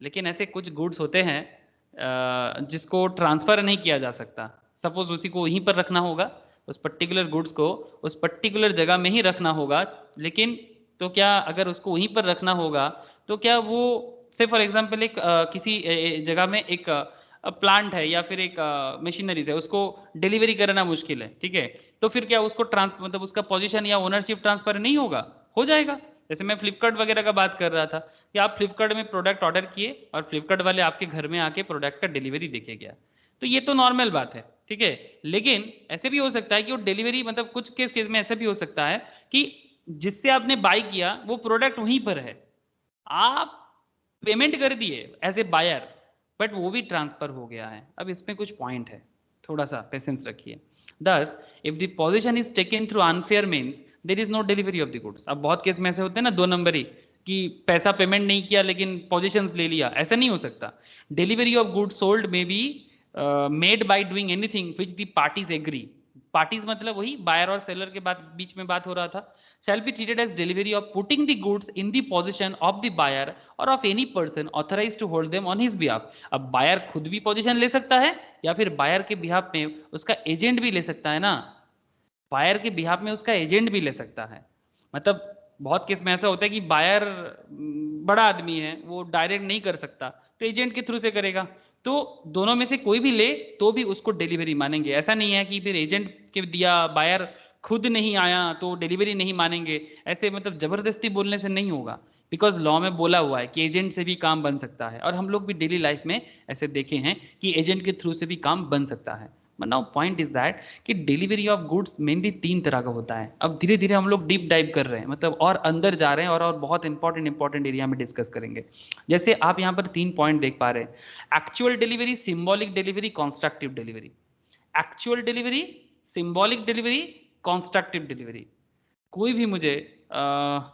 लेकिन ऐसे कुछ गुड्स होते हैं जिसको ट्रांसफ़र नहीं किया जा सकता। सपोज उसी को वहीं पर रखना होगा, उस पर्टिकुलर गुड्स को उस पर्टिकुलर जगह में ही रखना होगा। लेकिन तो क्या अगर उसको वहीं पर रखना होगा तो क्या वो से फॉर एग्जांपल एक किसी जगह में एक प्लांट है या फिर एक मशीनरीज है, उसको डिलीवरी करना मुश्किल है, ठीक है, तो फिर क्या उसको मतलब उसका पोजीशन या ओनरशिप ट्रांसफर नहीं होगा? हो जाएगा। जैसे मैं फ्लिपकार्ट वगैरह का बात कर रहा था कि आप फ्लिपकार्ट में प्रोडक्ट ऑर्डर किए और फ्लिपकार्ट वाले आपके घर में आके प्रोडक्ट का डिलीवरी देके गया, तो ये तो नॉर्मल बात है, ठीक है। लेकिन ऐसे भी हो सकता है कि वो डिलीवरी मतलब कुछ केस में ऐसा भी हो सकता है कि जिससे आपने बाय किया वो प्रोडक्ट वहीं पर है, आप पेमेंट कर दिए एज ए बायर, बट वो भी ट्रांसफर हो गया है। अब इसमें कुछ पॉइंट है, थोड़ा सा पेशेंस रखिए। Thus if the position is taken through unfair means there is no delivery of the goods. अब बहुत केस में ऐसे होते हैं ना, दो नंबरी, कि पैसा पेमेंट नहीं किया लेकिन पोजीशंस ले लिया, ऐसा नहीं हो सकता। Delivery of goods sold may be made by doing anything which the parties agree. Parties मतलब वही बायर और सेलर के बीच में बात हो रहा था। shall be treated as delivery of putting the goods in the possession of the buyer or of any person authorized to hold them on his behalf। अब बायर खुद भी पोजीशन ले सकता है या फिर बायर के बिहाफ में उसका एजेंट भी ले सकता है ना, बायर के बिहाफ में उसका एजेंट भी ले सकता है। मतलब बहुत केस में ऐसा होता है कि बायर बड़ा आदमी है, वो डायरेक्ट नहीं कर सकता तो एजेंट के थ्रू से करेगा, तो दोनों में से कोई भी ले तो भी उसको डिलीवरी मानेंगे। ऐसा नहीं है कि फिर एजेंट के दिया बायर खुद नहीं आया तो डिलीवरी नहीं मानेंगे, ऐसे मतलब जबरदस्ती बोलने से नहीं होगा, बिकॉज लॉ में बोला हुआ है कि एजेंट से भी काम बन सकता है, और हम लोग भी डेली लाइफ में ऐसे देखे हैं कि एजेंट के थ्रू से भी काम बन सकता है। But now point is that कि डिलीवरी ऑफ गुड्स मेनली 3 तरह का होता है। अब धीरे धीरे हम लोग डीप डाइव कर रहे हैं, मतलब और अंदर जा रहे हैं और बहुत इंपॉर्टेंट एरिया में डिस्कस करेंगे। जैसे आप यहाँ पर 3 पॉइंट देख पा रहे हैं, actual delivery, symbolic delivery, constructive delivery. Actual delivery, symbolic delivery, constructive delivery. कोई भी मुझे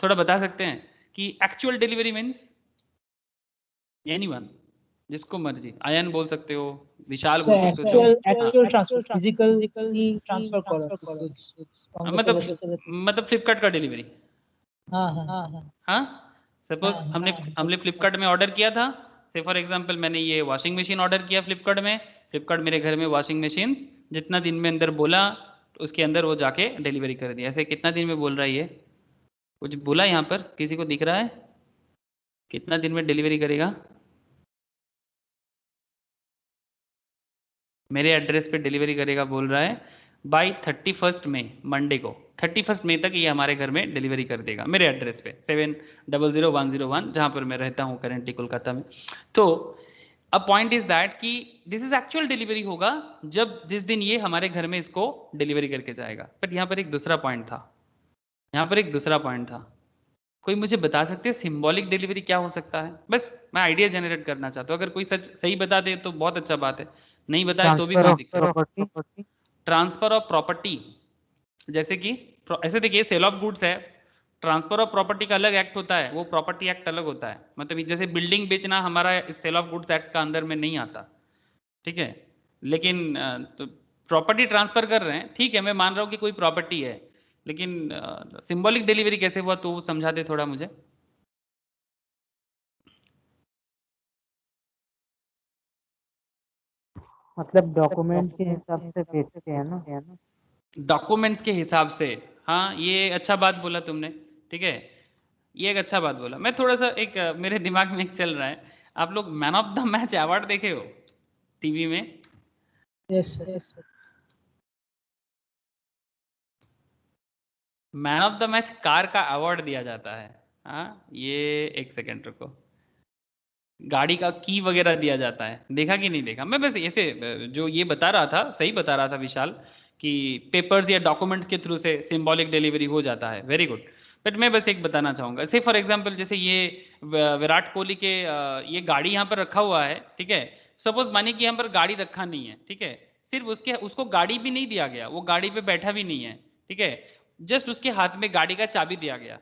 थोड़ा बता सकते हैं कि एक्चुअल डिलीवरी मीन्स? एनीवन, जिसको मर्जी, आयन बोल सकते हो, विशाल बोल सकते हो, एक्चुअल ट्रांसफर फिजिकली ट्रांसफर करा गुड्स फ्रॉम द मतलब सेलर। मतलब फ्लिपकार्ट का डिलीवरी। हाँ हाँ हाँ, सपोज हमने फ्लिपकार्ट में ऑर्डर किया था, से फॉर एग्जांपल मैंने ये वॉशिंग मशीन ऑर्डर किया फ्लिपकार्ट में, फ्लिपकार्ट मेरे घर में वॉशिंग मशीन जितना दिन में अंदर बोला उसके अंदर वो जाके डिलीवरी कर दिया। ऐसे कितना दिन में बोल रहा है ये? कुछ बोला यहाँ पर? किसी को दिख रहा है कितना दिन में डिलीवरी करेगा? मेरे एड्रेस पे डिलीवरी करेगा बोल रहा है बाई 31 मई, मंडे को 31 मई तक ये हमारे घर में डिलीवरी कर देगा मेरे एड्रेस पे 700101, जहाँ पर मैं रहता हूँ करेंटली कोलकाता में। तो अब पॉइंट इज दैट कि दिस इज एक्चुअल डिलीवरी होगा जब जिस दिन ये हमारे घर में इसको डिलीवरी करके जाएगा। बट यहाँ पर एक दूसरा पॉइंट था, यहाँ पर एक दूसरा पॉइंट था। कोई मुझे बता सकते हैं सिंबॉलिक डिलीवरी क्या हो सकता है? बस मैं आइडिया जनरेट करना चाहता हूँ। अगर कोई सच सही बता दे तो बहुत अच्छा बात है, नहीं बताए तो भी कोई दिक्कत नहीं। ट्रांसफर ऑफ प्रॉपर्टी, जैसे कि ऐसे देखिए सेल ऑफ गुड्स है, ट्रांसफर ऑफ प्रॉपर्टी का अलग एक्ट होता है, वो प्रॉपर्टी एक्ट अलग होता है। मतलब जैसे बिल्डिंग बेचना हमारा इस सेल ऑफ गुड्स एक्ट का अंदर में नहीं आता, ठीक है। लेकिन तो प्रॉपर्टी ट्रांसफर कर रहे हैं, ठीक है, मैं मान रहा हूँ कि कोई प्रॉपर्टी है, लेकिन सिंबॉलिक डिलीवरी कैसे हुआ तो समझा दे थोड़ा मुझे। मतलब डॉक्यूमेंट के हिसाब से भेजते हैं ना। डॉक्यूमेंट्स के हिसाब से, हाँ ये अच्छा बात बोला तुमने, ठीक है, ये एक अच्छा बात बोला। मैं थोड़ा सा एक मेरे दिमाग में एक चल रहा है, आप लोग man of the match award देखे हो टीवी में? Yes yes. Man of the match car का अवार्ड दिया जाता है। हाँ ये एक सेकेंड रुको, गाड़ी का की वगैरह दिया जाता है, देखा कि नहीं देखा? मैं बस ऐसे जो ये बता रहा था, सही बता रहा था विशाल, कि पेपर्स या डॉक्यूमेंट्स के थ्रू से सिंबॉलिक डिलीवरी हो जाता है, वेरी गुड। बट मैं बस एक बताना चाहूँगा, से फॉर एग्जांपल जैसे ये विराट कोहली के ये गाड़ी यहाँ पर रखा हुआ है, ठीक है। सपोज मानिए कि यहाँ पर गाड़ी रखा नहीं है, ठीक है, सिर्फ उसको गाड़ी भी नहीं दिया गया, वो गाड़ी पे बैठा भी नहीं है, ठीक है, जस्ट उसके हाथ में गाड़ी का चाबी दिया गया,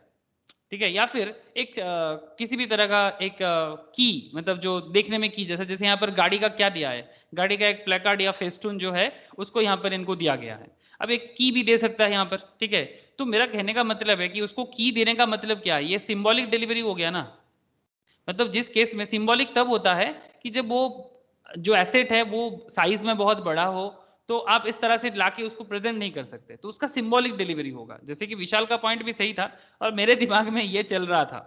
ठीक है। या फिर एक किसी भी तरह का एक की, मतलब जो देखने में की जैसे, जैसे यहाँ पर गाड़ी का क्या दिया है, गाड़ी का एक प्लेकार्ड या फेस्टून जो है उसको यहाँ पर इनको दिया गया है। अब एक की भी दे सकता है यहाँ पर, ठीक है। तो मेरा कहने का मतलब है कि उसको की देने का मतलब क्या है, ये सिंबॉलिक डिलीवरी हो गया ना। मतलब जिस केस में सिंबॉलिक तब होता है कि जब वो जो एसेट है वो साइज में बहुत बड़ा हो, तो आप इस तरह से लाके उसको प्रेजेंट नहीं कर सकते, तो उसका सिंबॉलिक डिलीवरी होगा। जैसे कि विशाल का पॉइंट भी सही था, और मेरे दिमाग में ये चल रहा था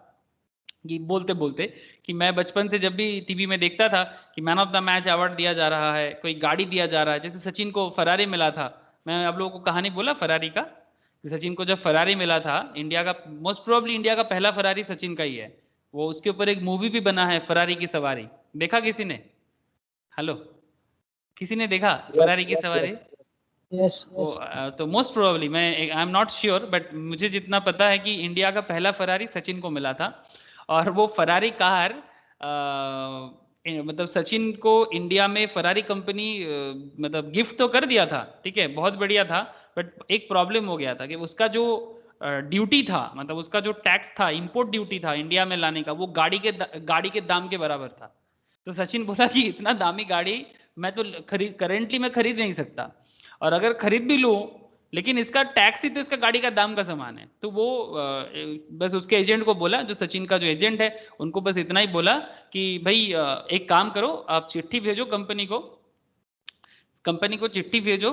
कि बोलते बोलते कि मैं बचपन से जब भी टीवी में देखता था कि man of the match award दिया जा रहा है, कोई गाड़ी दिया जा रहा है, जैसे सचिन को फरारी मिला था। मैं आप लोगों को कहानी बोला फरारी का, कि सचिन को जब फरारी मिला था, इंडिया का मोस्ट प्रोबेबली इंडिया का पहला फरारी सचिन का ही है, वो उसके ऊपर एक मूवी भी बना है फरारी की सवारी, देखा किसी ने? हेलो, किसी ने देखा फरारी की सवारी? यस वो यस। तो मोस्ट प्रोबेबली, मैं I am not sure, but मुझे जितना पता है कि इंडिया का पहला फरारी सचिन को मिला था। और वो फरारी कार मतलब सचिन को इंडिया में फरारी कंपनी मतलब गिफ्ट तो कर दिया था, ठीक है, बहुत बढ़िया था। बट एक प्रॉब्लम हो गया था कि उसका जो ड्यूटी था, मतलब उसका जो टैक्स था, इंपोर्ट ड्यूटी था इंडिया में लाने का, वो गाड़ी के दाम के बराबर था। तो सचिन बोला कि इतना दामी गाड़ी मैं तो करेंटली मैं खरीद नहीं सकता, और अगर खरीद भी लूँ, लेकिन इसका टैक्स ही तो इसका गाड़ी का दाम का सामान है। तो वो बस उसके एजेंट को बोला, जो सचिन का जो एजेंट है, उनको बस इतना ही बोला कि भाई एक काम करो, आप चिट्ठी भेजो कंपनी को चिट्ठी भेजो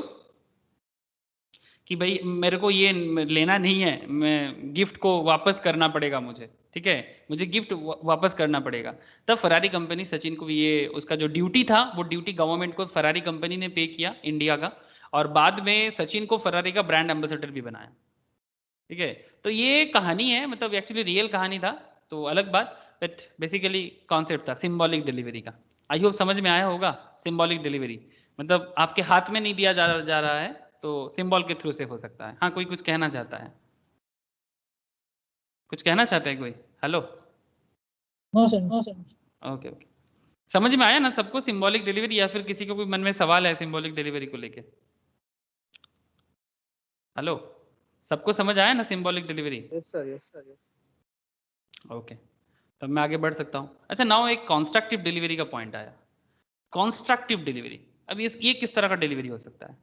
कि भाई मेरे को ये लेना नहीं है, मैं गिफ्ट को वापस करना पड़ेगा मुझे, ठीक है, मुझे गिफ्ट वापस करना पड़ेगा। तब फरारी कंपनी सचिन को ये उसका जो ड्यूटी था, वो ड्यूटी गवर्नमेंट को फरारी कंपनी ने पे किया इंडिया का, और बाद में सचिन को फरारी का ब्रांड एम्बेसडर भी बनाया, ठीक है। तो ये कहानी है, मतलब एक्चुअली रियल कहानी था, तो अलग बात, बट बेसिकली कॉन्सेप्ट था सिंबॉलिक डिलीवरी का। आई होप समझ में आया होगा। सिंबॉलिक डिलीवरी मतलब आपके हाथ में नहीं दिया जा रहा है, तो सिंबल के थ्रू से हो सकता है। हाँ कोई कुछ कहना चाहता है, कुछ कहना चाहते हैं कोई? Hello, no sir no sir. Okay okay, समझ में आया ना सबको सिंबॉलिक डिलीवरी, या फिर किसी को कोई मन में सवाल है सिंबॉलिक डिलीवरी को लेके? हेलो, सबको समझ आया ना symbolic delivery? Yes sir yes sir yes. Okay, तब मैं आगे बढ़ सकता हूँ। अच्छा, नाउ एक कॉन्स्ट्रक्टिव डिलीवरी का पॉइंट आया। कॉन्स्ट्रक्टिव डिलीवरी, अब ये किस तरह का डिलीवरी हो सकता है?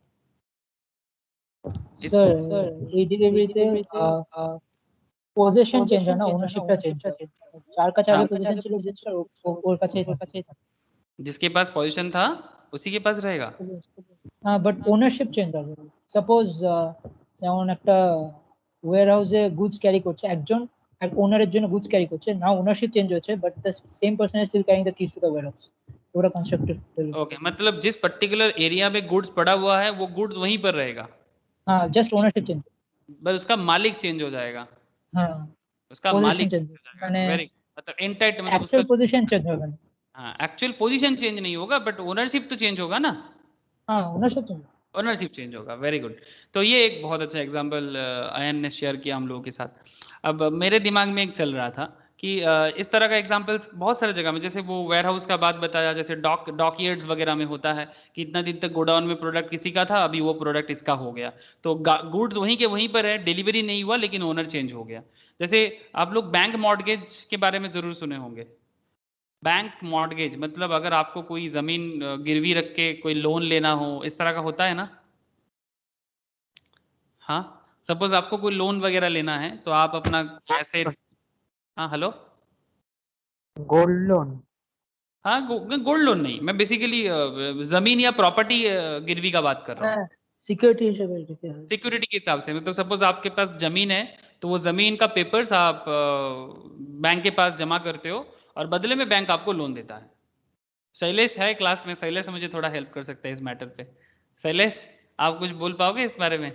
सर এই ডেলিভারিতে পজিশন চেঞ্জ হয় না, ওনারশিপটা চেঞ্জ হয়। যার কাছে আগে পজিশন ছিল রেজিস্টার ওর কাছেই থাকে। जिसके पास पोजीशन था उसी के पास रहेगा। বাট ওনারশিপ চেঞ্জ হবে। সাপোজ যেমন একটা ওয়্যার হাউসে গুডস ক্যারি করছে একজন, এক ওনারের জন্য গুডস ক্যারি করছে, নাও ওনারশিপ চেঞ্জ হয়েছে, but the same person is still carrying the keys to the warehouse. ওটা কনস্ট্রাক্টিভ डेलीवरी। ओके, मतलब जिस पर्टिकुलर एरिया में गुड्स पड़ा हुआ है वो गुड्स वहीं पर रहेगा, हाँ, जस्ट ओनरशिप चेंज। बस उसका मालिक चेंज हो जाएगा, हाँ, उसका पोजीशन मालिक चेंज change हो जाएगा। মানে वेरी, मतलब इंटाइट, मतलब उसका एक्चुअल पोजीशन चेंज होगा ना। हाँ, एक्चुअल पोजीशन चेंज नहीं होगा बट ओनरशिप तो चेंज होगा ना, हाँ, ओनरशिप चेंज। ओनरशिप चेंज होगा। Very good. तो ये एक बहुत अच्छा एग्जांपल अयन ने शेयर किया हम लोगों के साथ। अब मेरे दिमाग में एक चल रहा था कि इस तरह का एग्जांपल्स बहुत सारे जगह में, जैसे वो वेयर हाउस का बात बताया, जैसे डॉकयार्ड्स वगैरह में होता है कि इतना दिन तक गोडाउन में प्रोडक्ट किसी का था, अभी वो प्रोडक्ट इसका हो गया, तो गुड्स वहीं के वहीं पर है, डिलीवरी नहीं हुआ लेकिन ओनर चेंज हो गया। जैसे आप लोग बैंक मॉर्गेज के बारे में ज़रूर सुने होंगे। बैंक मॉर्गेज मतलब अगर आपको कोई ज़मीन गिरवी रख के कोई लोन लेना हो, इस तरह का होता है ना। हाँ, सपोज आपको कोई लोन वगैरह लेना है तो आप अपना कैसे, हाँ हेलो, गोल्ड लोन। हाँ गोल्ड लोन नहीं, मैं बेसिकली ज़मीन या प्रॉपर्टी गिरवी का बात कर रहा हूँ। सिक्योरिटी हिसाब से। सिक्योरिटी के हिसाब से, मतलब सपोज आपके पास ज़मीन है तो वो ज़मीन का पेपर्स आप बैंक के पास जमा करते हो और बदले में बैंक आपको लोन देता है। शैलेश है क्लास में, शैलेश मुझे थोड़ा हेल्प कर सकता है इस मैटर पे। शैलेश, आप कुछ बोल पाओगे इस बारे में?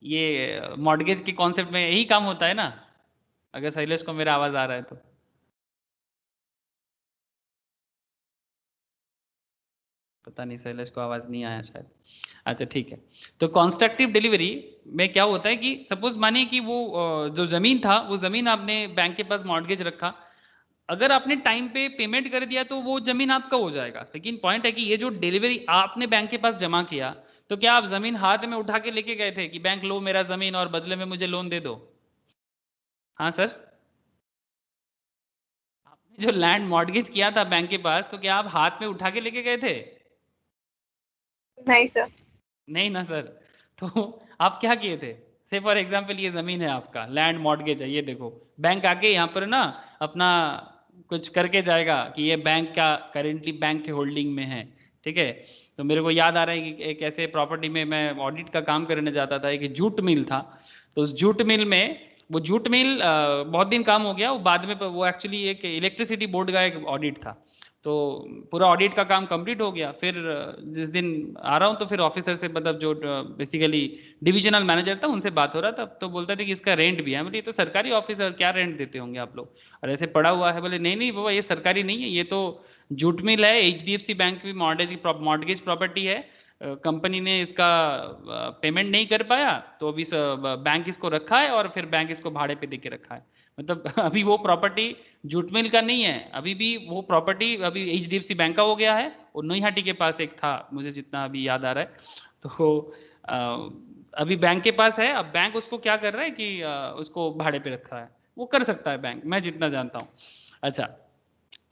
ये मॉर्गेज के कॉन्सेप्ट में यही काम होता है ना, अगर शैलेश को मेरा आवाज़ आ रहा है तो। पता नहीं, शैलेश को आवाज़ नहीं आया शायद। अच्छा ठीक है, तो कॉन्स्ट्रक्टिव डिलीवरी में क्या होता है कि सपोज मानिए कि वो जो ज़मीन था, वो ज़मीन आपने बैंक के पास मॉर्गेज रखा, अगर आपने टाइम पे पेमेंट कर दिया तो वो ज़मीन आपका हो जाएगा। लेकिन पॉइंट है कि ये जो डिलीवरी आपने बैंक के पास जमा किया, तो क्या आप ज़मीन हाथ में उठा के लेके गए थे कि बैंक लो मेरा ज़मीन और बदले में मुझे लोन दे दो? हाँ सर, आपने जो लैंड मॉर्गेज किया था बैंक के पास, तो क्या आप हाथ में उठा के लेके गए थे? नहीं सर। नहीं ना सर। तो आप क्या किए थे? से फॉर एग्जाम्पल ये ज़मीन है आपका, लैंड मॉर्गेज है, ये देखो बैंक आके यहाँ पर ना अपना कुछ करके जाएगा कि ये बैंक का करेंटली बैंक के होल्डिंग में है, ठीक है। तो मेरे को याद आ रहा है कि एक ऐसे प्रॉपर्टी में मैं ऑडिट का काम करने जाता था, एक जूट मिल था। तो उस जूट मिल में, वो जूट मिल बहुत दिन काम हो गया, वो बाद में वो एक्चुअली एक इलेक्ट्रिसिटी बोर्ड का एक ऑडिट था। तो पूरा ऑडिट का काम कंप्लीट हो गया, फिर जिस दिन आ रहा हूँ तो फिर ऑफिसर से, मतलब जो बेसिकली डिविजनल मैनेजर था, उनसे बात हो रहा था। तो बोलते थे कि इसका रेंट भी है। बोले ये तो सरकारी ऑफिस है, क्या रेंट देते होंगे आप लोग, और ऐसे पड़ा हुआ है। बोले नहीं नहीं बाबा, ये सरकारी नहीं है, ये तो जूट मिल है, HDFC बैंक की मॉर्गेज प्रॉपर्टी है। कंपनी ने इसका पेमेंट नहीं कर पाया तो अभी बैंक इसको रखा है और फिर बैंक इसको भाड़े पे दे के रखा है। मतलब अभी वो प्रॉपर्टी जूट मिल का नहीं है, अभी भी वो प्रॉपर्टी अभी HDFC बैंक का हो गया है। और नोईहाटी के पास एक था, मुझे जितना अभी याद आ रहा है, तो अभी बैंक के पास है। अब बैंक उसको क्या कर रहा है कि उसको भाड़े पे रखा है। वो कर सकता है बैंक, मैं जितना जानता हूँ। अच्छा,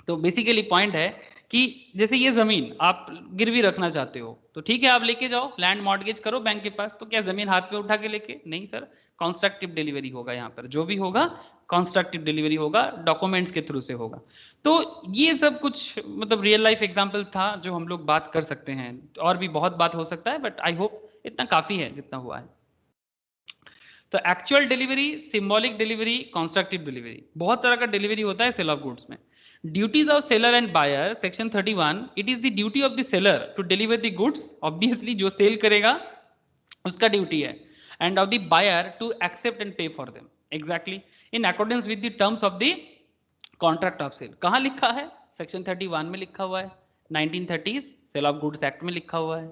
तो बेसिकली पॉइंट है कि जैसे ये ज़मीन आप गिरवी रखना चाहते हो, तो ठीक है आप लेके जाओ, लैंड मॉर्गेज करो बैंक के पास। तो क्या ज़मीन हाथ में उठा के लेके? नहीं सर, कॉन्स्ट्रक्टिव डिलीवरी होगा यहाँ पर। जो भी होगा कॉन्स्ट्रक्टिव डिलीवरी होगा, डॉक्यूमेंट्स के थ्रू से होगा। तो ये सब कुछ मतलब रियल लाइफ एग्जाम्पल्स था जो हम लोग बात कर सकते हैं। और भी बहुत बात हो सकता है, बट आई होप इतना काफ़ी है जितना हुआ है। तो actual delivery, symbolic delivery, constructive delivery, बहुत तरह का डिलीवरी होता है सेल ऑफ गुड्स में। Duties of seller and buyer, section 31, it is the duty of the seller to deliver the goods. Obviously जो सेल करेगा उसका ड्यूटी है, and of the buyer to accept and pay for them exactly in accordance with the terms of the contract of sale. कहाँ लिखा है? Section 31 में लिखा हुआ है, 1930 सेल ऑफ गुड्स एक्ट में लिखा हुआ है।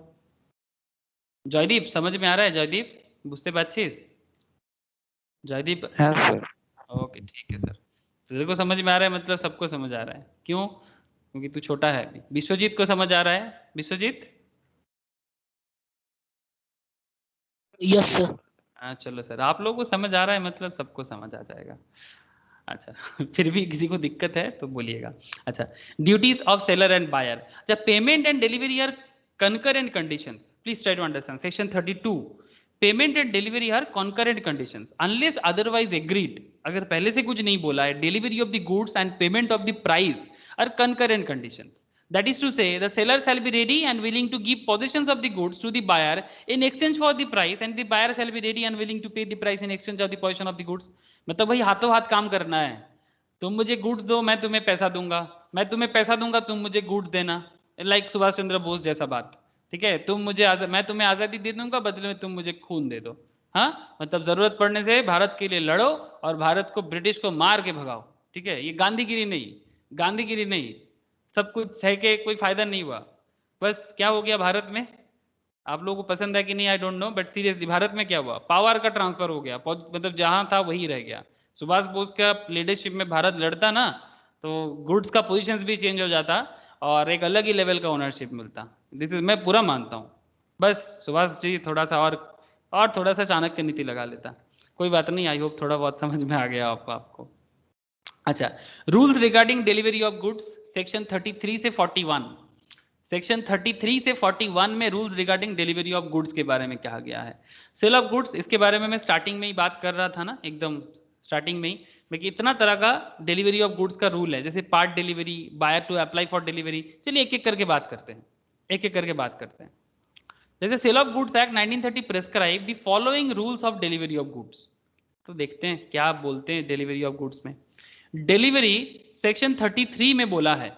जयदीप समझ में आ रहा है? जयदीप बुझते पाচ্ছিস? जयदीप? हाँ सर। ओके ठीक है सर। तेरे को समझ में आ रहा है, मतलब सबको समझ आ रहा है। क्यों? क्योंकि तू छोटा है अभी। विश्वजीत को समझ आ रहा है? विश्वजीत? Yes sir. हाँ चलो सर, आप लोगों को समझ आ रहा है, मतलब सबको समझ आ जाएगा। अच्छा फिर भी किसी को दिक्कत है तो बोलिएगा। अच्छा, duties of seller and buyer. अच्छा, payment and delivery are concurrent conditions. Please try to understand. Section 32. Payment and delivery are concurrent conditions unless otherwise agreed. अगर पहले से कुछ नहीं बोला है, delivery of the goods and payment of the price are concurrent conditions. That is to say, the seller shall be ready and willing to give possessions of the goods to the buyer in exchange for the price, and the buyer shall be ready and willing to pay the price in exchange of the possession of the goods. मतलब भाई हाथों हाथ काम करना है, तुम मुझे goods दो, मैं तुम्हें पैसा दूंगा, मैं तुम्हें पैसा दूंगा, तुम मुझे गुड्स देना, लाइक सुभाष चंद्र बोस जैसा बात, ठीक है। तुम मुझे मैं तुम्हें आज़ादी दे दूंगा, बदले में तुम मुझे खून दे दो। हाँ, मतलब जरूरत पड़ने से भारत के लिए लड़ो और भारत को, ब्रिटिश को मार के भगाओ, ठीक है। ये गांधीगिरी नहीं, गांधीगिरी नहीं, सब कुछ सह के कोई फायदा नहीं हुआ। बस क्या हो गया भारत में, आप लोगों को पसंद है कि नहीं I don't know, but seriously Bharat में क्या हुआ, पावर का ट्रांसफर हो गया, मतलब जहां था वही रह गया। सुभाष बोस का लीडरशिप में भारत लड़ता ना, तो गुड्स का पोजीशंस भी चेंज हो जाता और एक अलग ही लेवल का ओनरशिप मिलता। दिस इज, मैं पूरा मानता हूँ। बस सुभाष जी थोड़ा सा और थोड़ा सा चाणक्य नीति लगा लेता। कोई बात नहीं, आई होप थोड़ा बहुत समझ में आ गया आपको। अच्छा, rules regarding delivery of goods, section 33 से 41, सेक्शन 33 से 41 में rules regarding delivery of goods के बारे में कहा गया है। सेल ऑफ गुड्स, इसके बारे में मैं स्टार्टिंग में ही बात कर रहा था ना, एकदम स्टार्टिंग में ही, कि इतना तरह का डिलीवरी ऑफ गुड्स का रूल है, जैसे part delivery, buyer to apply for delivery. चलिए एक एक करके बात करते हैं, एक एक करके बात करते हैं। जैसे sale of goods act 1930 prescribe the following rules of delivery of goods. तो देखते हैं क्या बोलते हैं डिलीवरी ऑफ गुड्स में। डिलीवरी सेक्शन 33 में बोला है,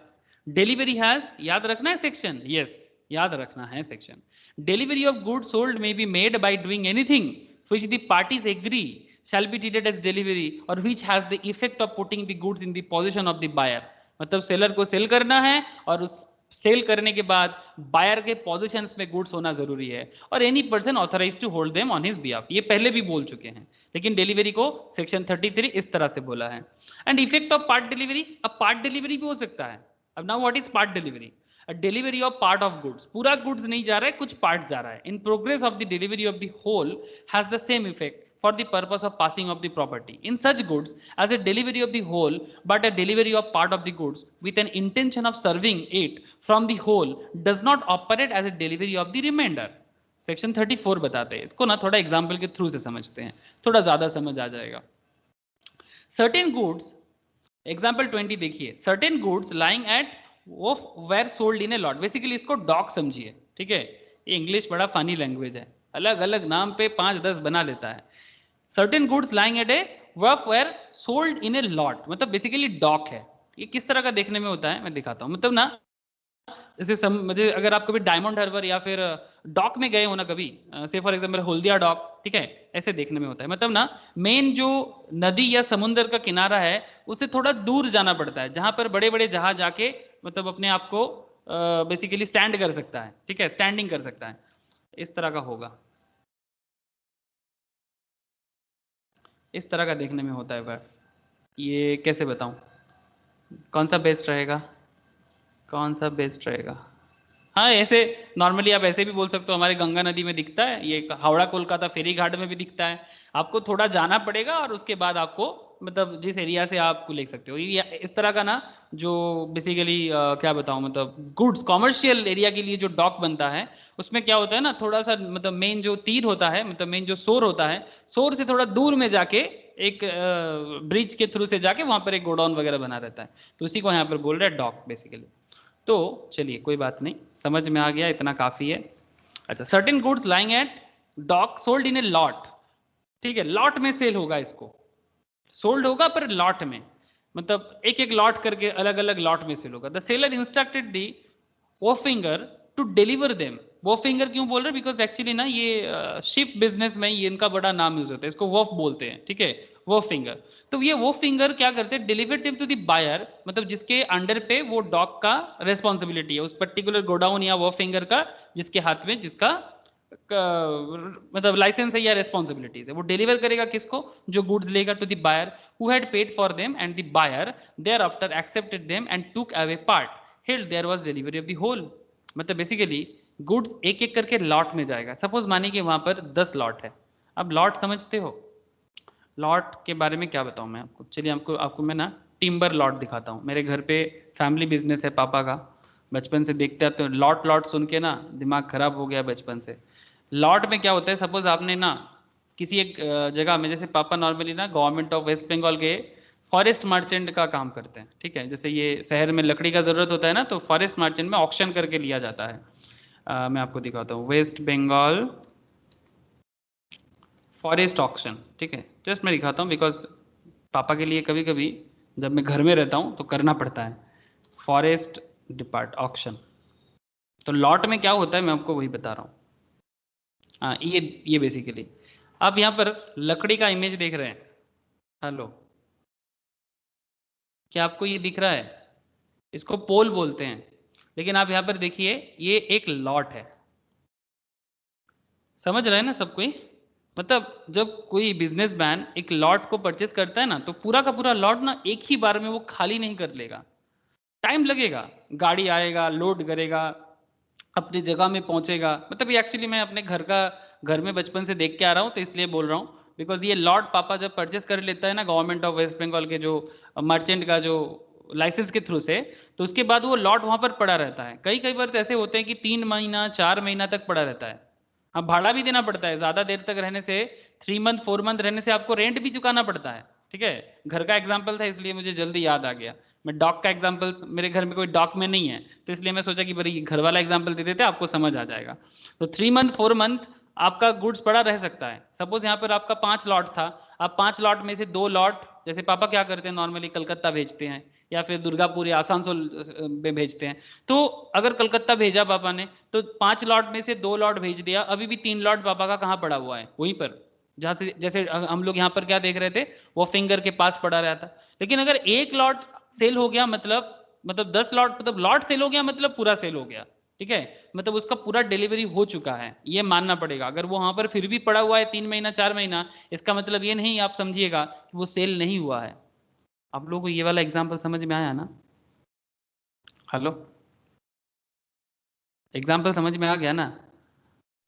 डिलीवरी हैज, याद रखना है सेक्शन, यस याद रखना है section. Delivery of goods sold may be made by doing anything which the parties agree shall be treated as delivery or which has the effect of putting the goods in the possession of the buyer। मतलब seller को cell करना है और उस cell करने के बाद buyer के पोजीशंस में गुड्स होना जरूरी है, और any person authorise to hold them on his behalf. ये पहले भी बोल चुके हैं, लेकिन डिलीवरी को सेक्शन 33 इस तरह से बोला है। And effect of part delivery, अब पार्ट डिलीवरी भी हो सकता है। अब now what is part delivery? Delivery of part of goods, पूरा गुड्स नहीं जा रहा है, कुछ पार्ट जा रहा है। In progress of the delivery of the whole has the same effect for the purpose of passing of the property in such goods as a delivery of the whole but a delivery of part of the goods with an intention of serving it from the whole does not operate as a delivery of the remainder। Section 34 बताते हैं इसको ना, थोड़ा example के through से समझते हैं, थोड़ा ज्यादा समझ आ जाएगा। सर्टेन गुड्स, एग्जाम्पल 20 देखिए, certain goods lying at where sold in a lot. Basically इसको डॉक समझिए, ठीक है। ये इंग्लिश बड़ा फनी लैंग्वेज है, अलग अलग नाम पे 5-10 बना लेता है। Certain goods lying at a wharf were sold in a lot, मतलब बेसिकली डॉक है। ये किस तरह का देखने में होता है मैं दिखाता हूँ। मतलब ना, जैसे मुझे, अगर आप कभी डायमंड हार्बर या फिर डॉक में गए हो ना कभी, से फॉर एग्जाम्पल हल्दिया डॉक, ठीक है, ऐसे देखने में होता है। मतलब ना, मेन जो नदी या समुद्र का किनारा है उससे थोड़ा दूर जाना पड़ता है, जहां पर बड़े बड़े जहाज जाके मतलब अपने आप को बेसिकली स्टैंड कर सकता है, ठीक है, स्टैंडिंग कर सकता है। इस तरह का होगा, इस तरह का देखने में होता है वर्ड। ये कैसे बताऊं, कौन सा बेस्ट रहेगा, कौन सा बेस्ट रहेगा? हाँ, ऐसे नॉर्मली आप ऐसे भी बोल सकते हो, हमारे गंगा नदी में दिखता है, ये हावड़ा कोलकाता फेरी घाट में भी दिखता है। आपको थोड़ा जाना पड़ेगा और उसके बाद आपको, मतलब जिस एरिया से आप ले सकते हो, ये इस तरह का ना, जो बेसिकली क्या बताऊं, मतलब गुड्स कॉमर्शियल एरिया के लिए जो डॉक बनता है, उसमें क्या होता है ना, थोड़ा सा मतलब मेन जो तीर होता है, मतलब मेन जो सोर होता है, सोर से थोड़ा दूर में जाके एक ब्रिज के थ्रू से जाके वहां पर एक गोडाउन वगैरह बना रहता है, तो उसी को यहाँ पर बोल रहे हैं डॉक बेसिकली। तो चलिए कोई बात नहीं, समझ में आ गया, इतना काफी है। अच्छा, certain goods lying at dock sold in a lot, ठीक है, लॉट में सेल होगा, इसको सोल्ड होगा पर लॉट में, मतलब एक एक लॉट करके अलग अलग लॉट में सेल होगा। द सेलर इंस्ट्रक्टेड दी वो फिंगर टू डिलीवर देम। वो फिंगर क्यों बोल रहे हैं? बिकॉज एक्चुअली ना ये शिप बिजनेस में ये इनका बड़ा नाम यूज होता है, इसको वॉफ बोलते हैं, ठीक है, वो फिंगर। तो ये वो फिंगर क्या करते हैं, डिलीवर टू द बायर, मतलब जिसके अंडर पे वो डॉक का रेस्पॉन्सिबिलिटी है, उस पर्टिकुलर गोडाउन या वो फिंगर का, जिसके हाथ में जिसका मतलब लाइसेंस है या रेस्पॉन्सिबिलिटीज है, वो डिलीवर करेगा किसको, जो गुड्स लेगा, to the buyer who had paid for them and the buyer thereafter accepted them and took away part held there was delivery of the whole. मतलब बेसिकली गुड्स एक एक करके लॉट में जाएगा। सपोज मानिए कि वहां पर 10 लॉट है। अब लॉट समझते हो, लॉट के बारे में क्या बताऊं मैं आपको, चलिए आपको मैं ना टिम्बर लॉट दिखाता हूँ। मेरे घर पे फैमिली बिजनेस है पापा का, बचपन से देखते आते हो, लॉट लॉट सुन के ना दिमाग खराब हो गया बचपन से। लॉट में क्या होता है, सपोज आपने ना किसी एक जगह में, जैसे पापा नॉर्मली ना गवर्नमेंट ऑफ वेस्ट बंगाल के फॉरेस्ट मर्चेंट का काम करते हैं, ठीक है। जैसे ये शहर में लकड़ी का ज़रूरत होता है ना, तो फॉरेस्ट मर्चेंट में ऑक्शन करके लिया जाता है। मैं आपको दिखाता हूँ, वेस्ट बंगाल फॉरेस्ट ऑक्शन, ठीक है। जस्ट मैं दिखाता हूँ बिकॉज पापा के लिए कभी कभी जब मैं घर में रहता हूँ तो करना पड़ता है। फॉरेस्ट डिपार्ट ऑक्शन, तो लॉट में क्या होता है मैं आपको वही बता रहा हूँ। हाँ, ये बेसिकली आप यहाँ पर लकड़ी का इमेज देख रहे हैं। हेलो, क्या आपको ये दिख रहा है? इसको पोल बोलते हैं, लेकिन आप यहाँ पर देखिए ये एक लॉट है। समझ रहे हैं ना सब कोई? मतलब जब कोई बिजनेसमैन एक लॉट को परचेस करता है ना, तो पूरा का पूरा लॉट ना एक ही बार में वो खाली नहीं कर लेगा, टाइम लगेगा। गाड़ी आएगा, लोड करेगा, अपनी जगह में पहुंचेगा। मतलब ये एक्चुअली मैं अपने घर में बचपन से देख के आ रहा हूँ, तो इसलिए बोल रहा हूँ। बिकॉज ये लॉट पापा जब परचेस कर लेता है ना गवर्नमेंट ऑफ वेस्ट बंगाल के जो मर्चेंट का जो लाइसेंस के थ्रू से, तो उसके बाद वो लॉट वहाँ पर पड़ा रहता है। कई कई बार तो ऐसे होते हैं कि 3 महीना 4 महीना तक पड़ा रहता है। हाँ, भाड़ा भी देना पड़ता है, ज़्यादा देर तक रहने से 3 मंथ 4 मंथ रहने से आपको रेंट भी चुकाना पड़ता है, ठीक है। घर का एग्जाम्पल था इसलिए मुझे जल्दी याद आ गया। मैं डॉग का एग्जाम्पल, मेरे घर में कोई डॉग में नहीं है, तो इसलिए मैं सोचा कि भाई घर वाला एग्जाम्पल दे देते आपको समझ आ जाएगा। तो 3 मंथ 4 मंथ आपका गुड्स पड़ा रह सकता है। सपोज यहाँ पर आपका 5 लॉट था, आप 5 लॉट में से 2 लॉट, जैसे पापा क्या करते हैं नॉर्मली कलकत्ता भेजते हैं या फिर दुर्गापुर या आसनसोल में भेजते हैं। तो अगर कलकत्ता भेजा पापा ने, तो 5 लॉट में से 2 लॉट भेज दिया, अभी भी 3 लॉट पापा का कहाँ पड़ा हुआ है? वहीं पर जहाँ से, जैसे हम लोग यहाँ पर क्या देख रहे थे, वो फिंगर के पास पड़ा रहता। लेकिन अगर 1 लॉट सेल हो गया, मतलब 10 लॉट, मतलब लॉट सेल हो गया मतलब पूरा सेल हो गया, ठीक है। मतलब उसका पूरा डिलीवरी हो चुका है, ये मानना पड़ेगा। अगर वो वहां पर फिर भी पड़ा हुआ है 3 महीना 4 महीना, इसका मतलब ये नहीं आप समझिएगा कि वो सेल नहीं हुआ है। आप लोगों को ये वाला एग्जाम्पल समझ में आया ना? हेलो, एग्जाम्पल समझ में आ गया ना?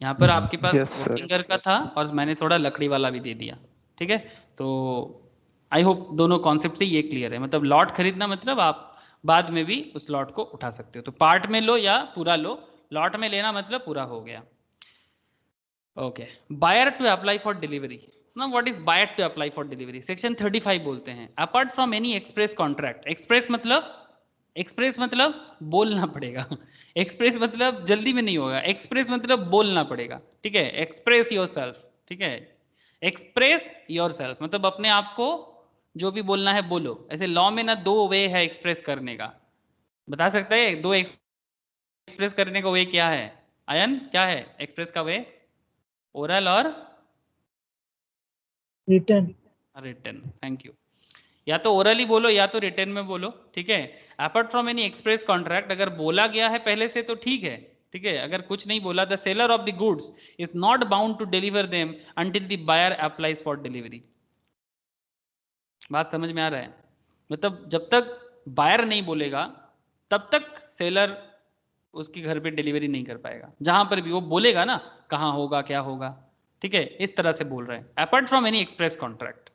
यहाँ पर आपके पास यस वो सर। फिंगर का था और मैंने थोड़ा लकड़ी वाला भी दे दिया, ठीक है। तो आई होप दोनों कॉन्सेप्ट से ये क्लियर है। मतलब लॉट खरीदना मतलब आप बाद में भी उस लॉट को उठा सकते हो, तो पार्ट में लो या पूरा लो, लॉट में लेना मतलब पूरा हो गया। Okay, buyer to apply for delivery. ना what is buyer to apply for delivery? Section 35 बोलते हैं, apart from any express contract. Express मतलब बोलना पड़ेगा। एक्सप्रेस मतलब जल्दी में नहीं होगा, एक्सप्रेस मतलब बोलना पड़ेगा, ठीक है। एक्सप्रेस योर सेल्फ, ठीक है। एक्सप्रेस योर सेल्फ मतलब अपने आप को जो भी बोलना है बोलो। ऐसे लॉ में ना 2 वे है एक्सप्रेस करने का, बता सकते हैं 2 एक्सप्रेस करने का वे क्या है? आयन, क्या है एक्सप्रेस का वे? ओरल और रिटर्न। Written, thank you. या तो ओरली बोलो या तो रिटर्न में बोलो, ठीक है। Apart from any express contract, अगर बोला गया है पहले से तो ठीक है, ठीक है। अगर कुछ नहीं बोला, the seller of the goods is not bound to deliver them until the buyer applies for delivery. बात समझ में आ रहा है? मतलब जब तक बायर नहीं बोलेगा तब तक सेलर उसके घर पे डिलीवरी नहीं कर पाएगा। जहां पर भी वो बोलेगा ना कहाँ होगा क्या होगा, ठीक है, इस तरह से बोल रहे हैं। Apart from any express contract,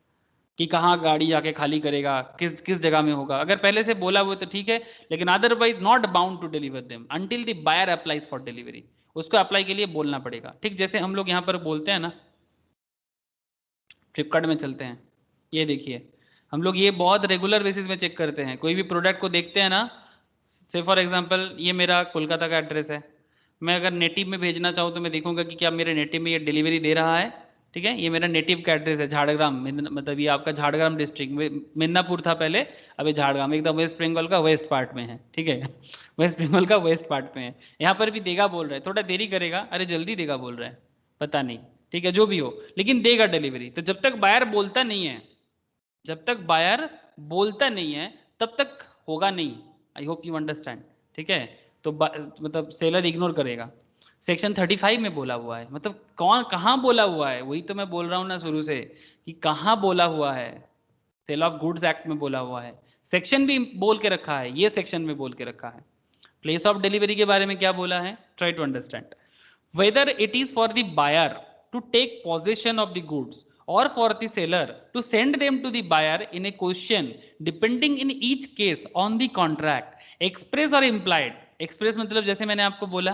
कि कहाँ गाड़ी जाके खाली करेगा, किस किस जगह में होगा, अगर पहले से बोला हुआ तो ठीक है। लेकिन otherwise not bound to deliver them until the buyer applies for delivery. उसको अप्लाई के लिए बोलना पड़ेगा, ठीक। जैसे हम लोग यहाँ पर बोलते हैं ना, फ्लिपकार्ट में चलते हैं, ये देखिए हम लोग ये बहुत रेगुलर बेसिस में चेक करते हैं। कोई भी प्रोडक्ट को देखते हैं ना, से फॉर एग्जांपल ये मेरा कोलकाता का एड्रेस है, मैं अगर नेटिव में भेजना चाहूँ तो मैं देखूंगा कि क्या मेरे नेटिव में ये डिलीवरी दे रहा है, ठीक है। ये मेरा नेटिव का एड्रेस है झाड़ग्राम, मतलब ये आपका झाड़ग्राम डिस्ट्रिक्ट में, मिदनापुर था पहले, अभी झाड़ग्राम एकदम वेस्ट बंगाल का वेस्ट पार्ट में है, ठीक है। वेस्ट बंगाल का वेस्ट पार्ट में है। यहाँ पर भी देगा बोल रहा है, थोड़ा देरी करेगा, अरे जल्दी देगा बोल रहा है, पता नहीं, ठीक है, जो भी हो, लेकिन देगा डिलीवरी। तो जब तक बायर बोलता नहीं है, जब तक बायर बोलता नहीं है तब तक होगा नहीं। आई होप यू अंडरस्टैंड, ठीक है। तो मतलब सेलर इग्नोर करेगा। सेक्शन 35 में बोला हुआ है, मतलब कौन कहाँ बोला हुआ है, वही तो मैं बोल रहा हूँ ना शुरू से कि कहाँ बोला हुआ है। सेल ऑफ गुड्स एक्ट में बोला हुआ है, सेक्शन भी बोल के रखा है, ये सेक्शन में बोल के रखा है। प्लेस ऑफ डिलीवरी के बारे में क्या बोला है, try to understand. Whether it is for the buyer to take possession of the goods or for the seller to send them to the buyer in a question depending in each case on the contract, express or implied। express मतलब जैसे मैंने आपको बोला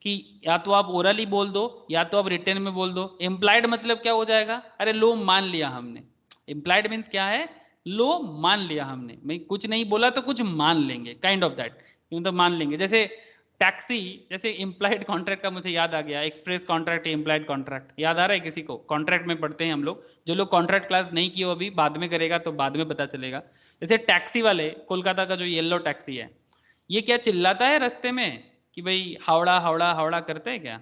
कि या तो आप orally बोल दो या तो आप रिटर्न में बोल दो। implied मतलब क्या हो जाएगा, अरे लो मान लिया हमने। implied मीन्स क्या है, लो मान लिया हमने, मैं कुछ नहीं बोला तो कुछ मान लेंगे, काइंड ऑफ दैट, मतलब मान लेंगे। जैसे टैक्सी, जैसे इम्प्लाइड कॉन्ट्रैक्ट का मुझे याद आ गया, एक्सप्रेस कॉन्ट्रैक्ट, इम्प्लाइड कॉन्ट्रैक्ट याद आ रहा है किसी को? कॉन्ट्रैक्ट में पढ़ते हैं हम लोग, जो लोग कॉन्ट्रैक्ट क्लास नहीं किए अभी बाद में करेगा तो बाद में पता चलेगा। जैसे टैक्सी वाले, कोलकाता का जो येलो टैक्सी है, ये क्या चिल्लाता है रास्ते में कि भाई हावड़ा हावड़ा हावड़ा करते हैं क्या?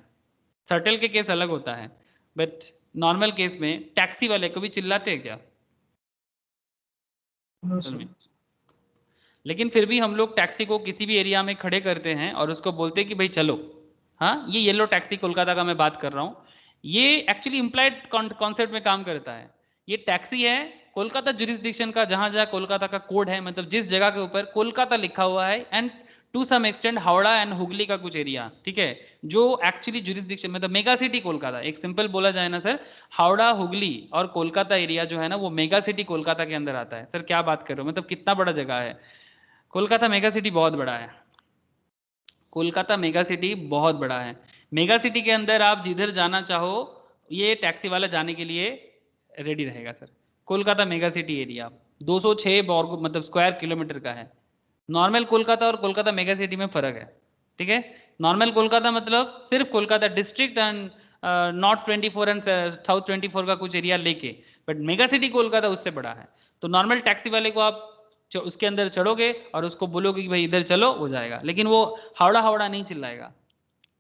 सर्टेल के केस अलग होता है, बट नॉर्मल केस में टैक्सी वाले को भी चिल्लाते हैं क्या? No, असल sir. में, लेकिन फिर भी हम लोग टैक्सी को किसी भी एरिया में खड़े करते हैं और उसको बोलते हैं कि भाई चलो। हाँ, ये येलो टैक्सी कोलकाता का मैं बात कर रहा हूँ, ये एक्चुअली इम्प्लाइड कॉन्सेप्ट में काम करता है। ये टैक्सी है कोलकाता जुरिस्डिक्शन का, जहाँ जहाँ कोलकाता का कोड है, मतलब जिस जगह के ऊपर कोलकाता लिखा हुआ है, and to some extent Howrah and Hooghly का कुछ एरिया, ठीक है, जो एक्चुअली जुरिस्डिक्शन, मतलब मेगा सिटी कोलकाता, एक सिंपल बोला जाए ना सर, हावड़ा हुगली और कोलकाता एरिया जो है ना, वो मेगा सिटी कोलकाता के अंदर आता है। सर क्या बात कर रहे हो, मतलब कितना बड़ा जगह है कोलकाता, मेगा सिटी बहुत बड़ा है, कोलकाता मेगा सिटी बहुत बड़ा है। मेगा सिटी के अंदर आप जिधर जाना चाहो, ये टैक्सी वाला जाने के लिए रेडी रहेगा sir. Kolkata mega city area 206 वर्ग मतलब स्क्वायर किलोमीटर का है। नॉर्मल कोलकाता और कोलकाता मेगा सिटी में फर्क है, ठीक है। नॉर्मल कोलकाता मतलब सिर्फ Kolkata district and north 24 and south 24 का कुछ एरिया लेके, बट मेगा सिटी कोलकाता उससे बड़ा है। तो नॉर्मल टैक्सी वाले को आप उसके अंदर चढ़ोगे और उसको बोलोगे कि भाई इधर चलो, हो जाएगा, लेकिन वो हावड़ा हावड़ा नहीं चिल्लाएगा।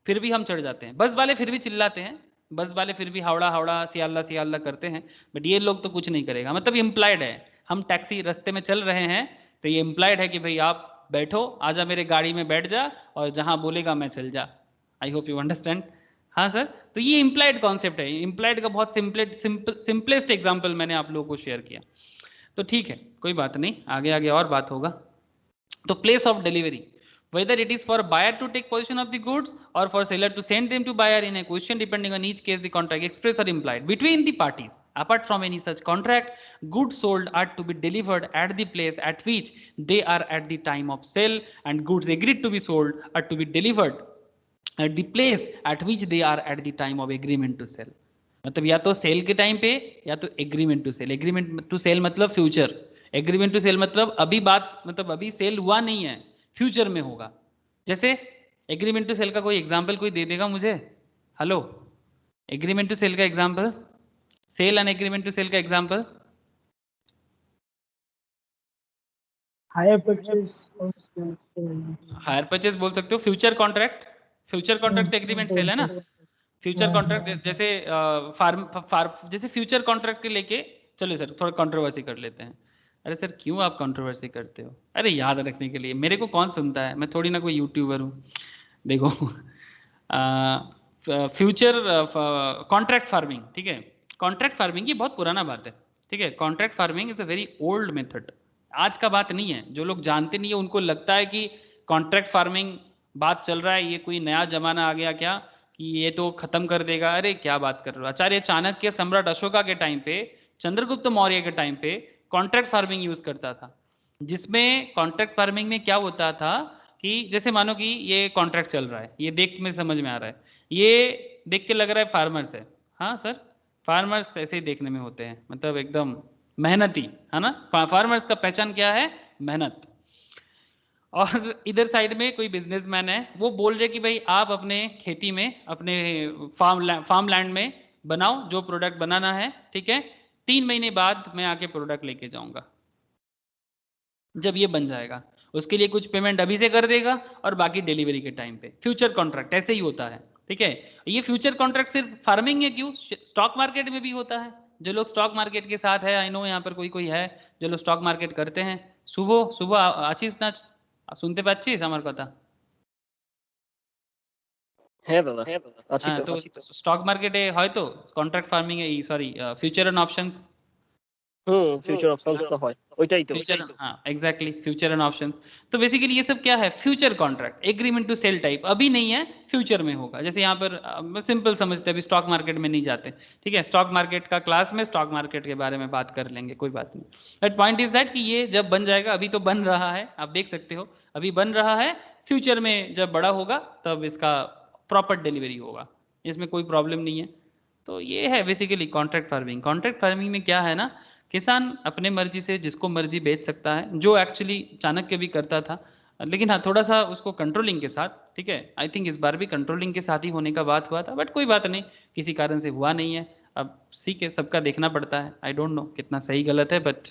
फिर भी हम चढ़ जाते हैं, बस वाले फिर भी चिल्लाते हैं, बस वाले फिर भी हावड़ा हावड़ा सियाल्ला सियाल्ला करते हैं, बट ये लोग तो कुछ नहीं करेगा, मतलब इम्प्लाइड है। हम टैक्सी रास्ते में चल रहे हैं तो ये इम्प्लाइड है कि भाई आप बैठो, आजा मेरे गाड़ी में बैठ जा और जहाँ बोलेगा मैं चल जा। आई होप यू अंडरस्टैंड। हाँ सर, तो ये इम्प्लाइड कॉन्सेप्ट है, इम्प्लाइड का बहुत सिंपलेस्ट एग्जाम्पल मैंने आप लोगों को शेयर किया। तो ठीक है, कोई बात नहीं, आगे आगे और बात होगा। तो place of delivery, whether it is for buyer to take possession of the goods or for seller to send them to buyer in a question, depending on each case the contract express or implied between the parties. Apart from any such contract, goods sold are to be delivered at the place at which they are at the time of sale, and goods agreed to be sold are to be delivered at the place at which they are at the time of agreement to sell. मतलब या तो cell के time पे या तो agreement to sell. Agreement to sell मतलब future, agreement to sell मतलब अभी बात, मतलब अभी सेल हुआ नहीं है, फ्यूचर में होगा। जैसे एग्रीमेंट टू सेल का कोई एग्जांपल कोई दे देगा मुझे? हेलो, एग्रीमेंट टू सेल का example, sale and agreement to sale का example. Higher purchase of hire purchase बोल सकते हो, future contract, future contract agreement sale है ना। फ्यूचर कॉन्ट्रैक्ट जैसे फार्म जैसे फ्यूचर कॉन्ट्रैक्ट के लेके, चलिए सर थोड़ा कंट्रोवर्सी कर लेते हैं। अरे सर क्यों आप कंट्रोवर्सी करते हो? अरे याद रखने के लिए, मेरे को कौन सुनता है, मैं थोड़ी ना कोई यूट्यूबर हूँ। देखो फ्यूचर कॉन्ट्रैक्ट फार्मिंग, ठीक है, कॉन्ट्रैक्ट फार्मिंग ये बहुत पुराना बात है, ठीक है। Contract farming is a very old method, आज का बात नहीं है। जो लोग जानते नहीं है उनको लगता है कि कॉन्ट्रैक्ट फार्मिंग बात चल रहा है, ये कोई नया जमाना आ गया क्या कि ये तो खत्म कर देगा। अरे क्या बात कर रहे हो, आचार्य चाणक्य सम्राट अशोका के टाइम पे, चंद्रगुप्त मौर्य के टाइम पे कॉन्ट्रैक्ट फार्मिंग यूज करता था, जिसमें कॉन्ट्रैक्ट फार्मिंग में क्या होता था कि जैसे मानो कि ये कॉन्ट्रैक्ट चल रहा है, ये देख में समझ में आ रहा है, ये देख के लग रहा है फार्मर्स है। हाँ सर, फार्मर्स ऐसे ही देखने में होते हैं, मतलब एकदम मेहनती, है ना। फार्मर्स का पहचान क्या है? मेहनत। और इधर साइड में कोई बिजनेसमैन है, वो बोल रहे कि भाई आप अपने खेती में, अपने फार्म लैंड में बनाओ जो प्रोडक्ट बनाना है, ठीक है, 3 महीने बाद मैं आके प्रोडक्ट लेके जाऊंगा। जब ये बन जाएगा उसके लिए कुछ पेमेंट अभी से कर देगा और बाकी डिलीवरी के टाइम पे। फ्यूचर कॉन्ट्रैक्ट ऐसे ही होता है, ठीक है। ये फ्यूचर कॉन्ट्रैक्ट सिर्फ फार्मिंग है क्यों, स्टॉक मार्केट में भी होता है। जो लोग स्टॉक मार्केट के साथ है, आई नो यहाँ पर कोई कोई है जो लोग स्टॉक मार्केट करते हैं। শুভ শুভ আছিস না? শুনতে পাচ্ছিস আমার কথা? হ্যাঁ দাদা, আছি হ্যাঁ, তো। তো স্টক মার্কেটে হয়তো কন্ট্রাক্ট ফার্মিং এই sorry future and options, future options তো হয়, ওইটাই তো। फ्यूचर, हाँ एग्जैक्टली, फ्यूचर एंड ऑप्शंस। तो बेसिकली ये सब क्या है, future contract, agreement to sell type, अभी नहीं है फ्यूचर में होगा। जैसे यहाँ पर सिंपल समझते हैं, अभी स्टॉक मार्केट में नहीं जाते, ठीक है, स्टॉक मार्केट का क्लास में स्टॉक मार्केट के बारे में बात कर लेंगे, कोई बात नहीं। बट पॉइंट इज दैट कि ये जब बन जाएगा, अभी तो बन रहा है, आप देख सकते हो अभी बन रहा है, फ्यूचर में जब बड़ा होगा तब इसका प्रॉपर डिलीवरी होगा, इसमें कोई प्रॉब्लम नहीं है। तो ये है basically contract farming. Contract farming में क्या है ना किसान अपने मर्जी से जिसको मर्जी बेच सकता है, जो एक्चुअली चाणक्य भी करता था, लेकिन हाँ थोड़ा सा उसको कंट्रोलिंग के साथ, ठीक है। आई थिंक इस बार भी कंट्रोलिंग के साथ ही होने का बात हुआ था, बट कोई बात नहीं, किसी कारण से हुआ नहीं है। अब ठीक है, सबका देखना पड़ता है। आई डोंट नो कितना सही गलत है, बट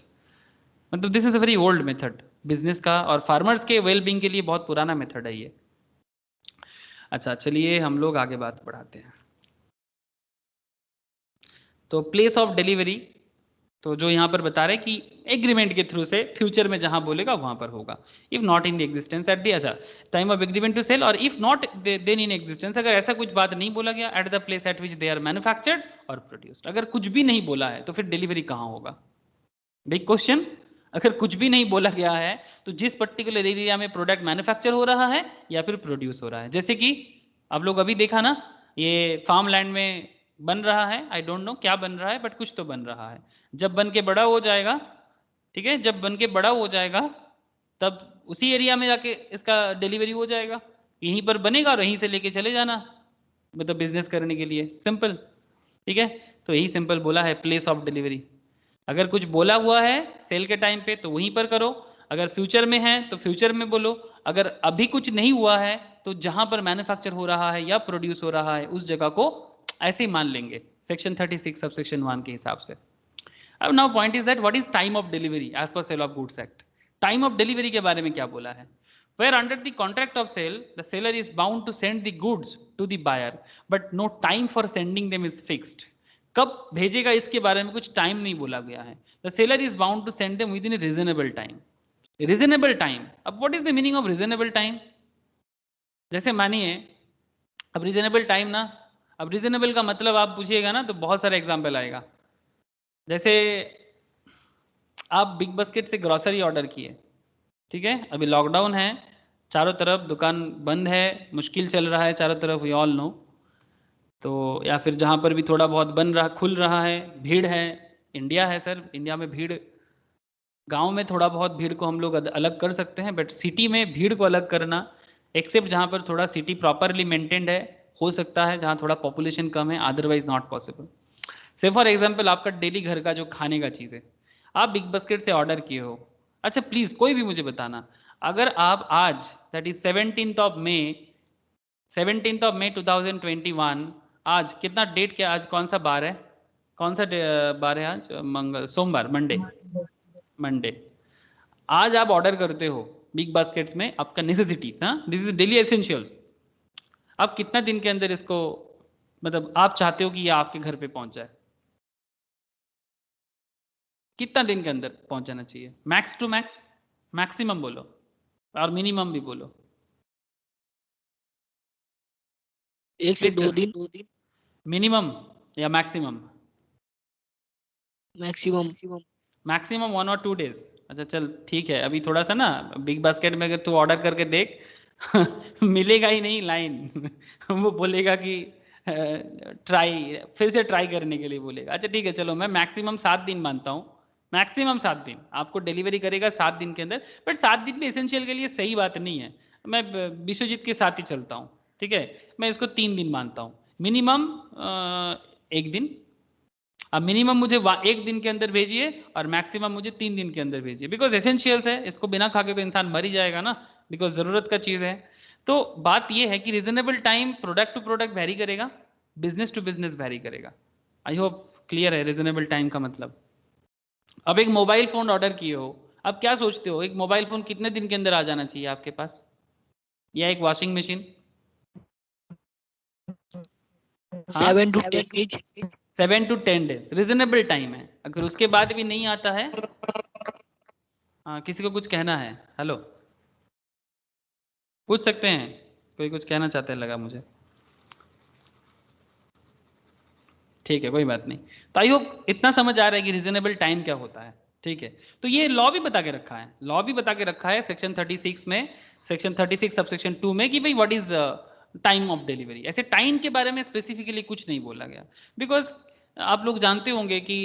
मतलब this is a very old method business का, और फार्मर्स के वेलबींग के लिए बहुत पुराना मेथड है ये। अच्छा चलिए हम लोग आगे बात बढ़ाते हैं। तो प्लेस ऑफ डिलीवरी, तो जो यहाँ पर बता रहे कि एग्रीमेंट के थ्रू से फ्यूचर में जहां बोलेगा वहां पर होगा। If not in the existence at the, अच्छा time of agreement to sale, और if not then in existence, अगर ऐसा कुछ बात नहीं बोला गया, at the place at which they are manufactured और प्रोड्यूस्ड। अगर कुछ भी नहीं बोला है तो फिर डिलीवरी कहाँ होगा? Big question. अगर कुछ भी नहीं बोला गया है तो जिस पर्टिकुलर एरिया में प्रोडक्ट मैन्युफैक्चर हो रहा है या फिर प्रोड्यूस हो रहा है, जैसे कि आप लोग अभी देखा ना, ये फार्म लैंड में बन रहा है, आई डोंट नो क्या बन रहा है, बट कुछ तो बन रहा है। जब बन के बड़ा हो जाएगा, ठीक है, जब बन के बड़ा हो जाएगा तब उसी एरिया में जाके इसका डिलीवरी हो जाएगा। यहीं पर बनेगा और यहीं से लेके चले जाना, मतलब बिजनेस करने के लिए, सिंपल। ठीक है, तो यही सिंपल बोला है, प्लेस ऑफ डिलीवरी। अगर कुछ बोला हुआ है सेल के टाइम पे तो वहीं पर करो, अगर फ्यूचर में है तो फ्यूचर में बोलो, अगर अभी कुछ नहीं हुआ है तो जहां पर मैन्युफैक्चर हो रहा है या प्रोड्यूस हो रहा है उस जगह को ऐसे ही मान लेंगे, सेक्शन 36 सब सेक्शन 1 के हिसाब से। अब now point is that what is time of delivery as per sale of goods act. Time of delivery के बारे में क्या बोला है? Where under the contract of sale, the seller is bound to send the goods to the buyer, but no time for sending them is fixed. कब भेजेगा इसके बारे में कुछ टाइम नहीं बोला गया है। The seller is bound to send them within a reasonable time. Reasonable time. अब what is the meaning of reasonable time? जैसे मानिए, अब reasonable time ना, अब reasonable का मतलब आप पूछिएगा ना तो बहुत सारे एग्जाम्पल आएगा। जैसे आप बिग बास्केट से ग्रोसरी ऑर्डर किए, ठीक है, अभी लॉकडाउन है, चारों तरफ दुकान बंद है, मुश्किल चल रहा है चारों तरफ, वी ऑल नो। तो या फिर जहाँ पर भी थोड़ा बहुत बन रहा खुल रहा है, भीड़ है, इंडिया है सर, इंडिया में भीड़, गांव में थोड़ा बहुत भीड़ को हम लोग अलग कर सकते हैं, बट सिटी में भीड़ को अलग करना, एक्सेप्ट जहाँ पर थोड़ा सिटी प्रॉपरली मेंटेन्ड है, हो सकता है जहाँ थोड़ा पॉपुलेशन कम है, अदरवाइज नॉट पॉसिबल। से फॉर एग्जाम्पल आपका डेली घर का जो खाने का चीज़ है, आप बिग बास्केट से ऑर्डर किए हो। अच्छा प्लीज़ कोई भी मुझे बताना, अगर आप आज that is 17th of May 2021, आज कितना डेट, क्या आज कौन सा बार है, कौन सा बार है आज? मंगल, सोमवार, मंडे, मंडे। आज आप ऑर्डर करते हो बिग बास्केट्स में आपका नेसेसिटीज, हाँ दिस इज डेली एसेंशियल्स। आप कितना दिन के अंदर इसको, मतलब आप चाहते हो कि ये आपके घर पे पहुंच जाए, कितना दिन के अंदर पहुंच जाना चाहिए? मैक्स टू मैक्स, मैक्सिमम बोलो और मिनिमम भी बोलो। 1 से 2 दिन मिनिमम या मैक्सिमम? मैक्सिमम। मैक्सिमम 1 और 2 डेज। अच्छा चल ठीक है, अभी थोड़ा सा ना बिग बास्केट में अगर तू ऑर्डर करके देख मिलेगा ही नहीं लाइन वो बोलेगा कि ट्राई, फिर से ट्राई करने के लिए बोलेगा। अच्छा ठीक है, चलो मैं मैक्सिमम 7 दिन मानता हूँ, मैक्सिमम 7 दिन आपको डिलीवरी करेगा 7 दिन के अंदर, बट 7 दिन भी एसेंशियल के लिए सही बात नहीं है। मैं विश्वजीत के साथ ही चलता हूँ, ठीक है, मैं इसको 3 दिन मानता हूँ, मिनिमम 1 दिन। अब मिनिमम मुझे 1 दिन के अंदर भेजिए और मैक्सिमम मुझे 3 दिन के अंदर भेजिए, बिकॉज एसेंशियल्स है, इसको बिना खा के तो इंसान मर ही जाएगा ना, बिकॉज ज़रूरत का चीज़ है। तो बात यह है कि reasonable time product to product vary करेगा, बिजनेस टू बिजनेस वेरी करेगा। आई होप क्लियर है रीजनेबल टाइम का मतलब। अब एक मोबाइल फ़ोन ऑर्डर किए हो, अब क्या सोचते हो, एक मोबाइल फ़ोन कितने दिन के अंदर आ जाना चाहिए आपके पास, या एक washing machine? 7 to 10 days। 7 to 10 days reasonable time है। अगर उसके बाद भी नहीं आता है, हाँ किसी को कुछ कहना है? हेलो, पूछ सकते हैं, कोई कुछ कहना चाहते हैं लगा मुझे। ठीक है कोई बात नहीं। तो आई होप इतना समझ आ रहा है कि रीजनेबल टाइम क्या होता है। ठीक है, तो ये लॉ भी बता के रखा है, लॉ भी बता के रखा है सेक्शन 36 में, सेक्शन 36 सब सेक्शन 2 में, कि भाई what is time of delivery. ऐसे टाइम के बारे में स्पेसिफिकली कुछ नहीं बोला गया, बिकॉज आप लोग जानते होंगे कि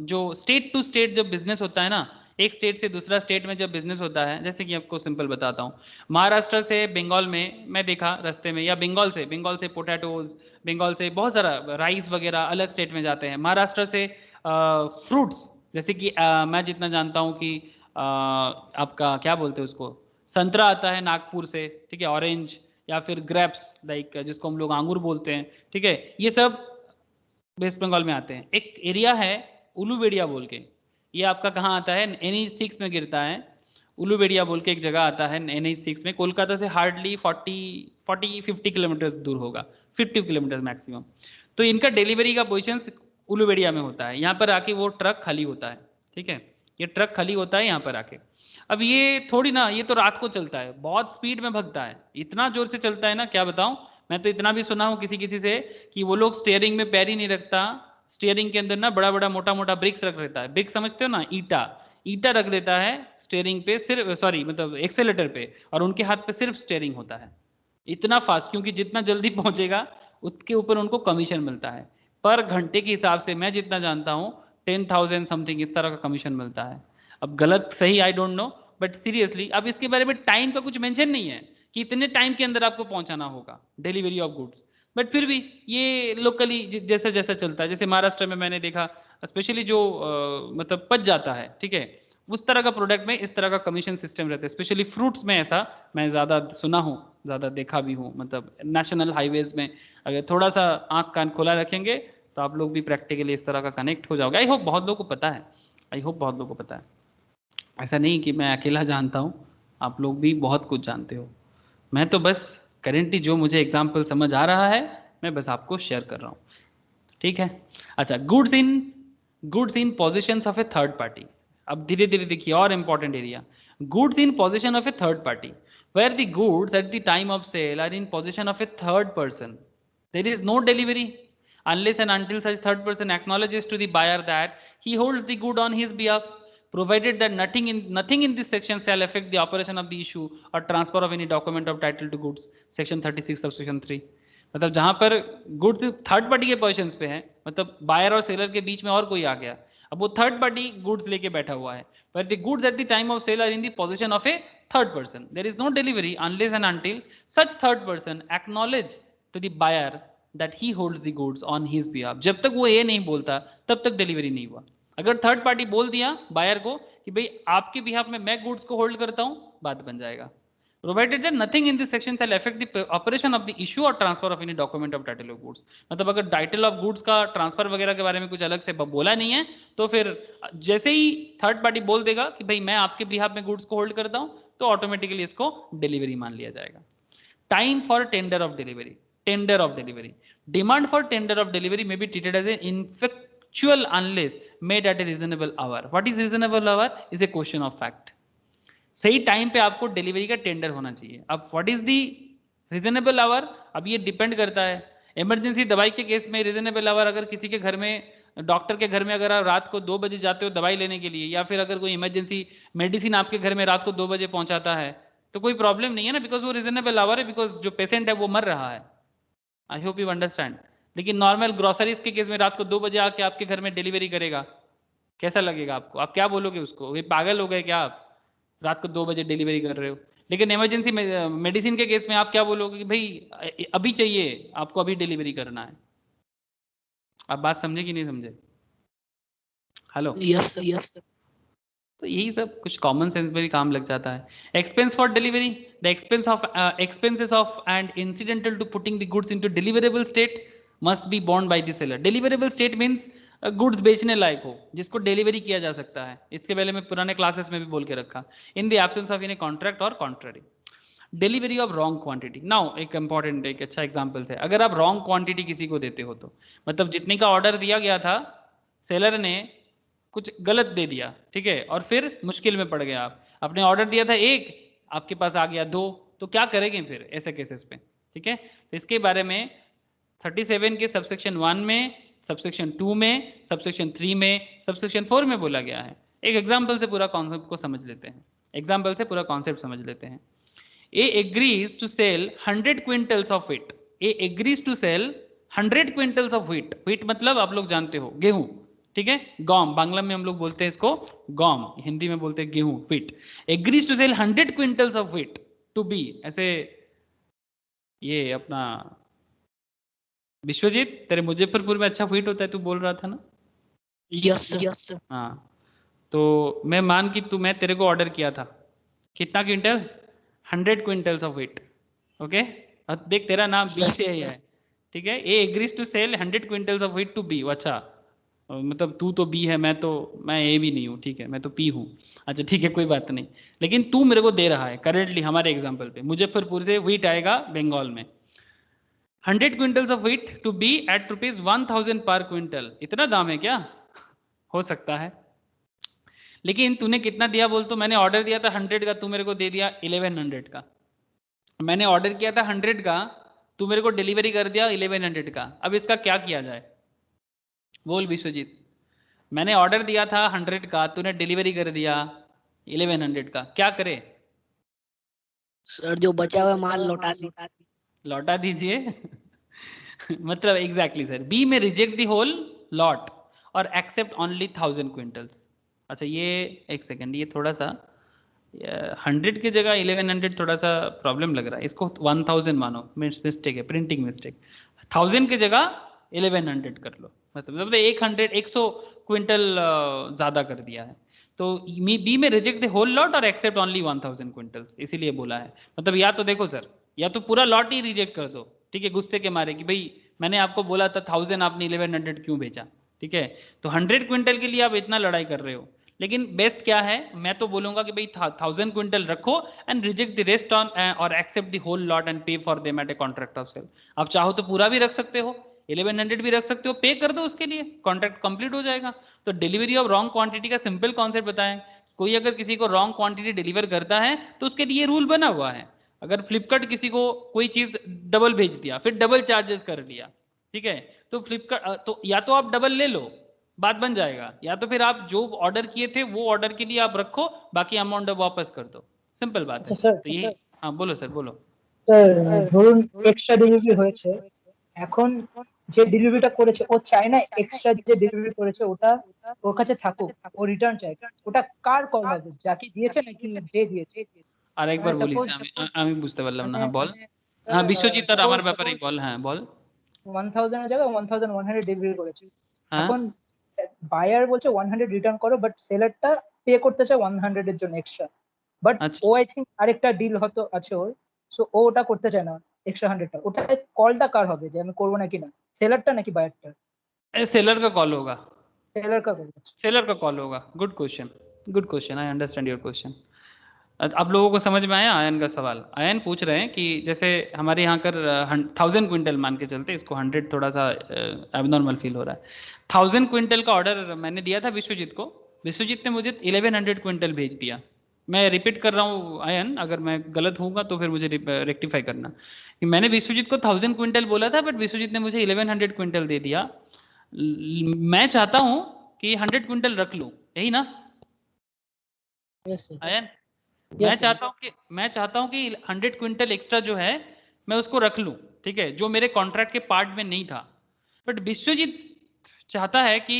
जो स्टेट टू स्टेट जब बिजनेस होता है ना, एक स्टेट से दूसरा स्टेट में जब बिजनेस होता है, जैसे कि आपको सिंपल बताता हूँ, महाराष्ट्र से बंगाल में मैं देखा रास्ते में, या बंगाल से पोटैटोज, बंगाल से बहुत सारा राइस वगैरह अलग स्टेट में जाते हैं, महाराष्ट्र से फ्रूट्स जैसे कि मैं जितना जानता हूँ कि आपका क्या बोलते हैं उसको, संतरा आता है नागपुर से, ठीक है, ऑरेंज, या फिर ग्रेप्स लाइक जिसको हम लोग अंगूर बोलते हैं, ठीक है, ये सब वेस्ट बंगाल में आते हैं। एक एरिया है उलूबेड़िया बोल के, ये आपका कहाँ आता है, NH6 में गिरता है। उलूबेड़िया बोल के एक जगह आता है NH6 में, कोलकाता से हार्डली 40-50 किलोमीटर दूर होगा, 50 किलोमीटर मैक्सिमम। तो इनका डिलीवरी का पोजिशन उलूबेड़िया में होता है। यहाँ पर आके वो ट्रक खाली होता है, ठीक है, ये ट्रक खाली होता है यहाँ पर आके। अब ये थोड़ी ना, ये तो रात को चलता है, बहुत स्पीड में भगता है, इतना जोर से चलता है ना क्या बताऊं। मैं तो इतना भी सुना हूँ किसी किसी से कि वो लोग स्टीयरिंग में पैर ही नहीं रखता, स्टीयरिंग के अंदर ना बड़ा बड़ा मोटा मोटा ब्रिक्स रख देता है, ब्रिक्स समझते हो ना, ईटा, ईटा रख देता है स्टीयरिंग पे, सिर्फ सॉरी मतलब एक्सेलेटर पे, और उनके हाथ पे सिर्फ स्टीयरिंग होता है। इतना फास्ट, क्योंकि जितना जल्दी पहुंचेगा उसके ऊपर उनको कमीशन मिलता है पर घंटे के हिसाब से, मैं जितना जानता हूँ 10,000 समथिंग इस तरह का कमीशन मिलता है। अब गलत सही I don't know, but seriously अब इसके बारे में टाइम का कुछ मेंशन नहीं है कि इतने टाइम के अंदर आपको पहुंचाना होगा डिलीवरी ऑफ गुड्स, बट फिर भी ये लोकली जैसा जैसा चलता है। जैसे महाराष्ट्र में मैंने देखा स्पेशली जो मतलब पच जाता है, ठीक है, उस तरह का प्रोडक्ट में इस तरह का कमीशन सिस्टम रहता है, स्पेशली फ्रूट्स में ऐसा मैं ज़्यादा सुना हूँ, ज़्यादा देखा भी हूँ। मतलब नेशनल हाईवेज में अगर थोड़ा सा आँख कान खोला रखेंगे तो आप लोग भी प्रैक्टिकली इस तरह का कनेक्ट हो जाओगे। आई होप बहुत लोगों को पता है, आई होप बहुत लोगों को पता है, ऐसा नहीं कि मैं अकेला जानता हूँ, आप लोग भी बहुत कुछ जानते हो। मैं तो बस करेंटली जो मुझे एग्जाम्पल समझ आ रहा है मैं बस आपको शेयर कर रहा हूँ, ठीक है। अच्छा, goods in position of a third party. अब धीरे धीरे देखिए और important area, goods in position of a third party, where the goods at the time of sale are in position of a third person, there is no delivery unless and until such third person acknowledges to the buyer that he holds the good on his behalf, provided that nothing in this section shall affect the operation of the issue or transfer of any document of title to goods, section 36 subsection 3। मतलब जहां पर goods third party के positions पे है, मतलब buyer और seller के बीच में और कोई आ गया, अब वो थर्ड पार्टी गुड्स लेके बैठा हुआ है, but the goods at the time of sale are in the possession of a third person, there is no delivery unless and until such third person acknowledge to the buyer that he holds the goods on his behalf। जब तक वो ये नहीं बोलता तब तक delivery नहीं हुआ। अगर थर्ड पार्टी बोल दिया बायर को कि भाई आपके बिहाफ में मैं गुड्स को होल्ड करता हूं, बात बन जाएगा। Provided that nothing in this section shall affect the operation of the issue और transfer of any document of title of goods. मतलब अगर टाइटल ऑफ गुड्स का ट्रांसफर वगैरह के बारे में कुछ अलग से बोला नहीं है तो फिर जैसे ही थर्ड पार्टी बोल देगा कि भाई मैं आपके बिहाफ में गुड्स को होल्ड करता हूं तो ऑटोमेटिकली इसको डिलीवरी मान लिया जाएगा। Time for tender of delivery, tender of delivery, demand for tender of delivery may be treated as an ineffectual unless made at a reasonable hour। what is reasonable hour is a question of fact। सही time पे आपको delivery का tender होना चाहिए। अब what is the reasonable hour, अब ये depend करता है। इमरजेंसी दवाई के केस में रीजनेबल आवर, अगर किसी के घर में डॉक्टर के घर में अगर आप रात को 2 बजे जाते हो दवाई लेने के लिए, या फिर अगर कोई इमरजेंसी मेडिसिन आपके घर में रात को 2 बजे पहुंचाता है तो कोई प्रॉब्लम नहीं है ना, बिकॉज वो रीजनेबल आवर है, बिकॉज जो पेशेंट है वो मर रहा है। आई होप यू अंडरस्टैंड। लेकिन नॉर्मल ग्रोसरीज के केस में रात को 2 बजे आके आपके घर में डिलीवरी करेगा, कैसा लगेगा आपको? आप क्या बोलोगे उसको, ये पागल हो गए क्या आप, रात को 2 बजे डिलीवरी कर रहे हो? लेकिन इमरजेंसी मेडिसिन के केस में आप क्या बोलोगे कि भाई अभी चाहिए, आपको अभी डिलीवरी करना है। आप बात समझे कि नहीं समझे? Hello, yes yes. तो यही सब कुछ कॉमन सेंस में भी काम लग जाता है। Expense for delivery, the expenses of and इncidental to putting the goods into deliverable state must be borne by the seller. Deliverable state means goods बेचने लायक हो, जिसको डिलीवरी किया जा सकता है। इसके पहले मैं पुराने क्लासेस में भी बोल के रखा, in the absence of any contract और contrary. Delivery of wrong quantity, now एक इंपॉर्टेंट एक अच्छा एग्जांपल है, अगर आप रॉन्ग क्वांटिटी किसी को देते हो तो मतलब जितने का ऑर्डर दिया गया था सेलर ने कुछ गलत दे दिया, ठीक है, और फिर मुश्किल में पड़ गया। आप आपने ऑर्डर दिया था 1, आपके पास आ गया 2, तो क्या करेंगे फिर ऐसे केसेस पे? ठीक है, तो इसके बारे में 37 के सबसेक्शन 1 में, सबसेक्शन 2 में, सबसेक्शन 3 में, सबसेक्शन 4 में बोला गया है। एक एग्जाम्पल से पूरा कॉन्सेप्ट को समझ लेते हैं, एग्जाम्पल से पूरा कॉन्सेप्ट समझ लेते हैं। A agrees to sell 100 quintals of wheat। A agrees to sell 100 quintals of wheat। wheat मतलब आप लोग जानते हो गेहूं, ठीक है, गॉम, बांग्ला में हम लोग बोलते हैं इसको गॉम, हिंदी में बोलते हैं गेहूं, wheat। agrees to sell 100 quintals of wheat to be, ऐसे ये अपना विश्वजीत तेरे मुजफ्फरपुर में अच्छा wheat होता है, तू बोल रहा था ना? Yes yes. हाँ, तो मैं मान कि मैं तेरे को ऑर्डर किया था कितना quintal, 100 quintals of wheat. Okay, अब देख तेरा नाम बी से ही है, ठीक है। A agrees to sell 100 quintals of wheat to be. अच्छा, मतलब तू तो बी है, मैं ए भी नहीं हूँ, ठीक है, मैं तो पी हूँ। अच्छा ठीक है, कोई बात नहीं, लेकिन तू मेरे को दे रहा है करेंटली हमारे एग्जाम्पल पे मुजफ्फरपुर से व्हीट आएगा बंगाल में, 100 quintals of wheat to be at ₹1000 per quintal. इतना दाम है क्या? हो सकता है, लेकिन तूने कितना दिया बोल? तो मैंने ऑर्डर दिया था 100 का, तू मेरे को दे दिया 1100 का। मैंने ऑर्डर किया था 100 का, तू मेरे को डिलीवरी कर दिया 1100 का। अब इसका क्या किया जाए बोल विश्वजीत? मैंने ऑर्डर दिया था 100 का, तूने डिलीवरी कर दिया 1100 का, क्या करे? सर जो बचा हुआ माल लौटा दीजिए। मतलब एग्जैक्टली सर, बी में रिजेक्ट दी होल लॉट और एक्सेप्ट ओनली 1000 क्विंटल्स। अच्छा ये एक सेकेंड, ये थोड़ा सा 100 की जगह 1100 थोड़ा सा प्रॉब्लम लग रहा है, इसको 1000 मानो, मिस्टेक है, प्रिंटिंग मिस्टेक। 1000 की जगह 1100 कर लो, मतलब 100 क्विंटल ज़्यादा कर दिया है। तो बी में रिजेक्ट द होल लॉट और एक्सेप्ट ओनली 1000 क्विंटल्स, इसीलिए बोला है। मतलब या तो देखो सर, या तो पूरा लॉट ही रिजेक्ट कर दो, ठीक है, गुस्से के मारे कि भाई मैंने आपको बोला था 1000, आपने 1100 क्यों बेचा, ठीक है। तो 100 क्विंटल के लिए आप इतना लड़ाई कर रहे हो, लेकिन बेस्ट क्या है, मैं तो बोलूंगा कि भाई 1000 क्विंटल रखो and reject the rest on और accept the whole lot and pay for them at a contract of sale. आप चाहो तो पूरा भी रख सकते हो, 1100 भी रख सकते हो, पे कर दो उसके लिए, कॉन्ट्रैक्ट कंप्लीट हो जाएगा। तो डिलीवरी ऑफ रॉन्ग क्वांटिटी का सिंपल कॉन्सेप्ट बताएं। कोई अगर किसी को रॉन्ग क्वांटिटी डिलीवर करता है तो उसके लिए रूल बना हुआ है। अगर फ्लिपकार्ट किसी को कोई चीज डबल भेज दिया, फिर डबल चार्जेस कर लिया, ठीक है, तो फ्लिपकार्ट तो या तो आप डबल ले लो, बात बन जाएगा, या तो फिर आप जो ऑर्डर किए थे वो ऑर्डर के लिए आप रखो, बाकी अमाउंट वापस कर दो, सिंपल बात है। আচ্ছা স্যার, तो ये हाँ बोलो सर बोलो। স্যার ধরুন এক্সট্রা ডেলিভারি হয়েছে, এখন যে ডেলিভারিটা করেছে ও চায় না এক্সট্রা যে ডেলিভারি করেছে ওটা ওর কাছে থাকুক, ও রিটার্ন চায়, ওটা কার কল হবে, যাকে দিয়েছে নাকি যে দিয়েছে? আর একবার মানে বলিস, সাপোজ আমি বুঝতে পারলাম না, মানে হ্যাঁ বল। হ্যাঁ বিশ্বজিৎ আর আমার সাপোজ ব্যাপারেই বল, হ্যাঁ বল। 1000 এর জায়গায় 1100 ডেলিভারি করেছে, হ্যাঁ এখন বায়ার বলছে 100 রিটার্ন করো, বাট সেলারটা পে করতে চায় 100 এর জন্য এক্সট্রা, বাট আচ্ছা, ও আই থিঙ্ক আরেকটা ডিল হয়তো আছে ওর, সো ও ওটা করতে চায় না এক্সট্রা 100টা, ওটা কলটা কার হবে যে আমি করবো নাকি না, সেলারটা নাকি বায়ারটা? सेलर का कॉल होगा, सेलर का करना चाहिए। सेलर का कॉल होगा। Good question, good question, I understand your question. आप लोगों को समझ में आया आयन का सवाल? आयन पूछ रहे हैं कि जैसे हमारे यहाँ कर 1000 क्विंटल मान के चलते, इसको 100 थोड़ा सा एबनॉर्मल फील हो रहा है। 1000 क्विंटल का ऑर्डर मैंने दिया था विश्वजीत को, विश्वजीत ने मुझे 1100 क्विंटल भेज दिया। मैं रिपीट कर रहा हूँ आयन, अगर मैं गलत होऊंगा तो फिर मुझे रेक्टिफाई करना कि मैंने विश्वजीत को 1000 क्विंटल बोला था, बट विश्वजीत ने मुझे 1100 क्विंटल दे दिया। मैं चाहता हूँ कि 100 क्विंटल रख लूँ, यही ना यस सर, आयन? Yes, मैं चाहता हूं कि 100 क्विंटल एक्स्ट्रा जो है मैं उसको रख लूं, ठीक है, जो मेरे कॉन्ट्रैक्ट के पार्ट में नहीं था। बट विश्वजीत चाहता है कि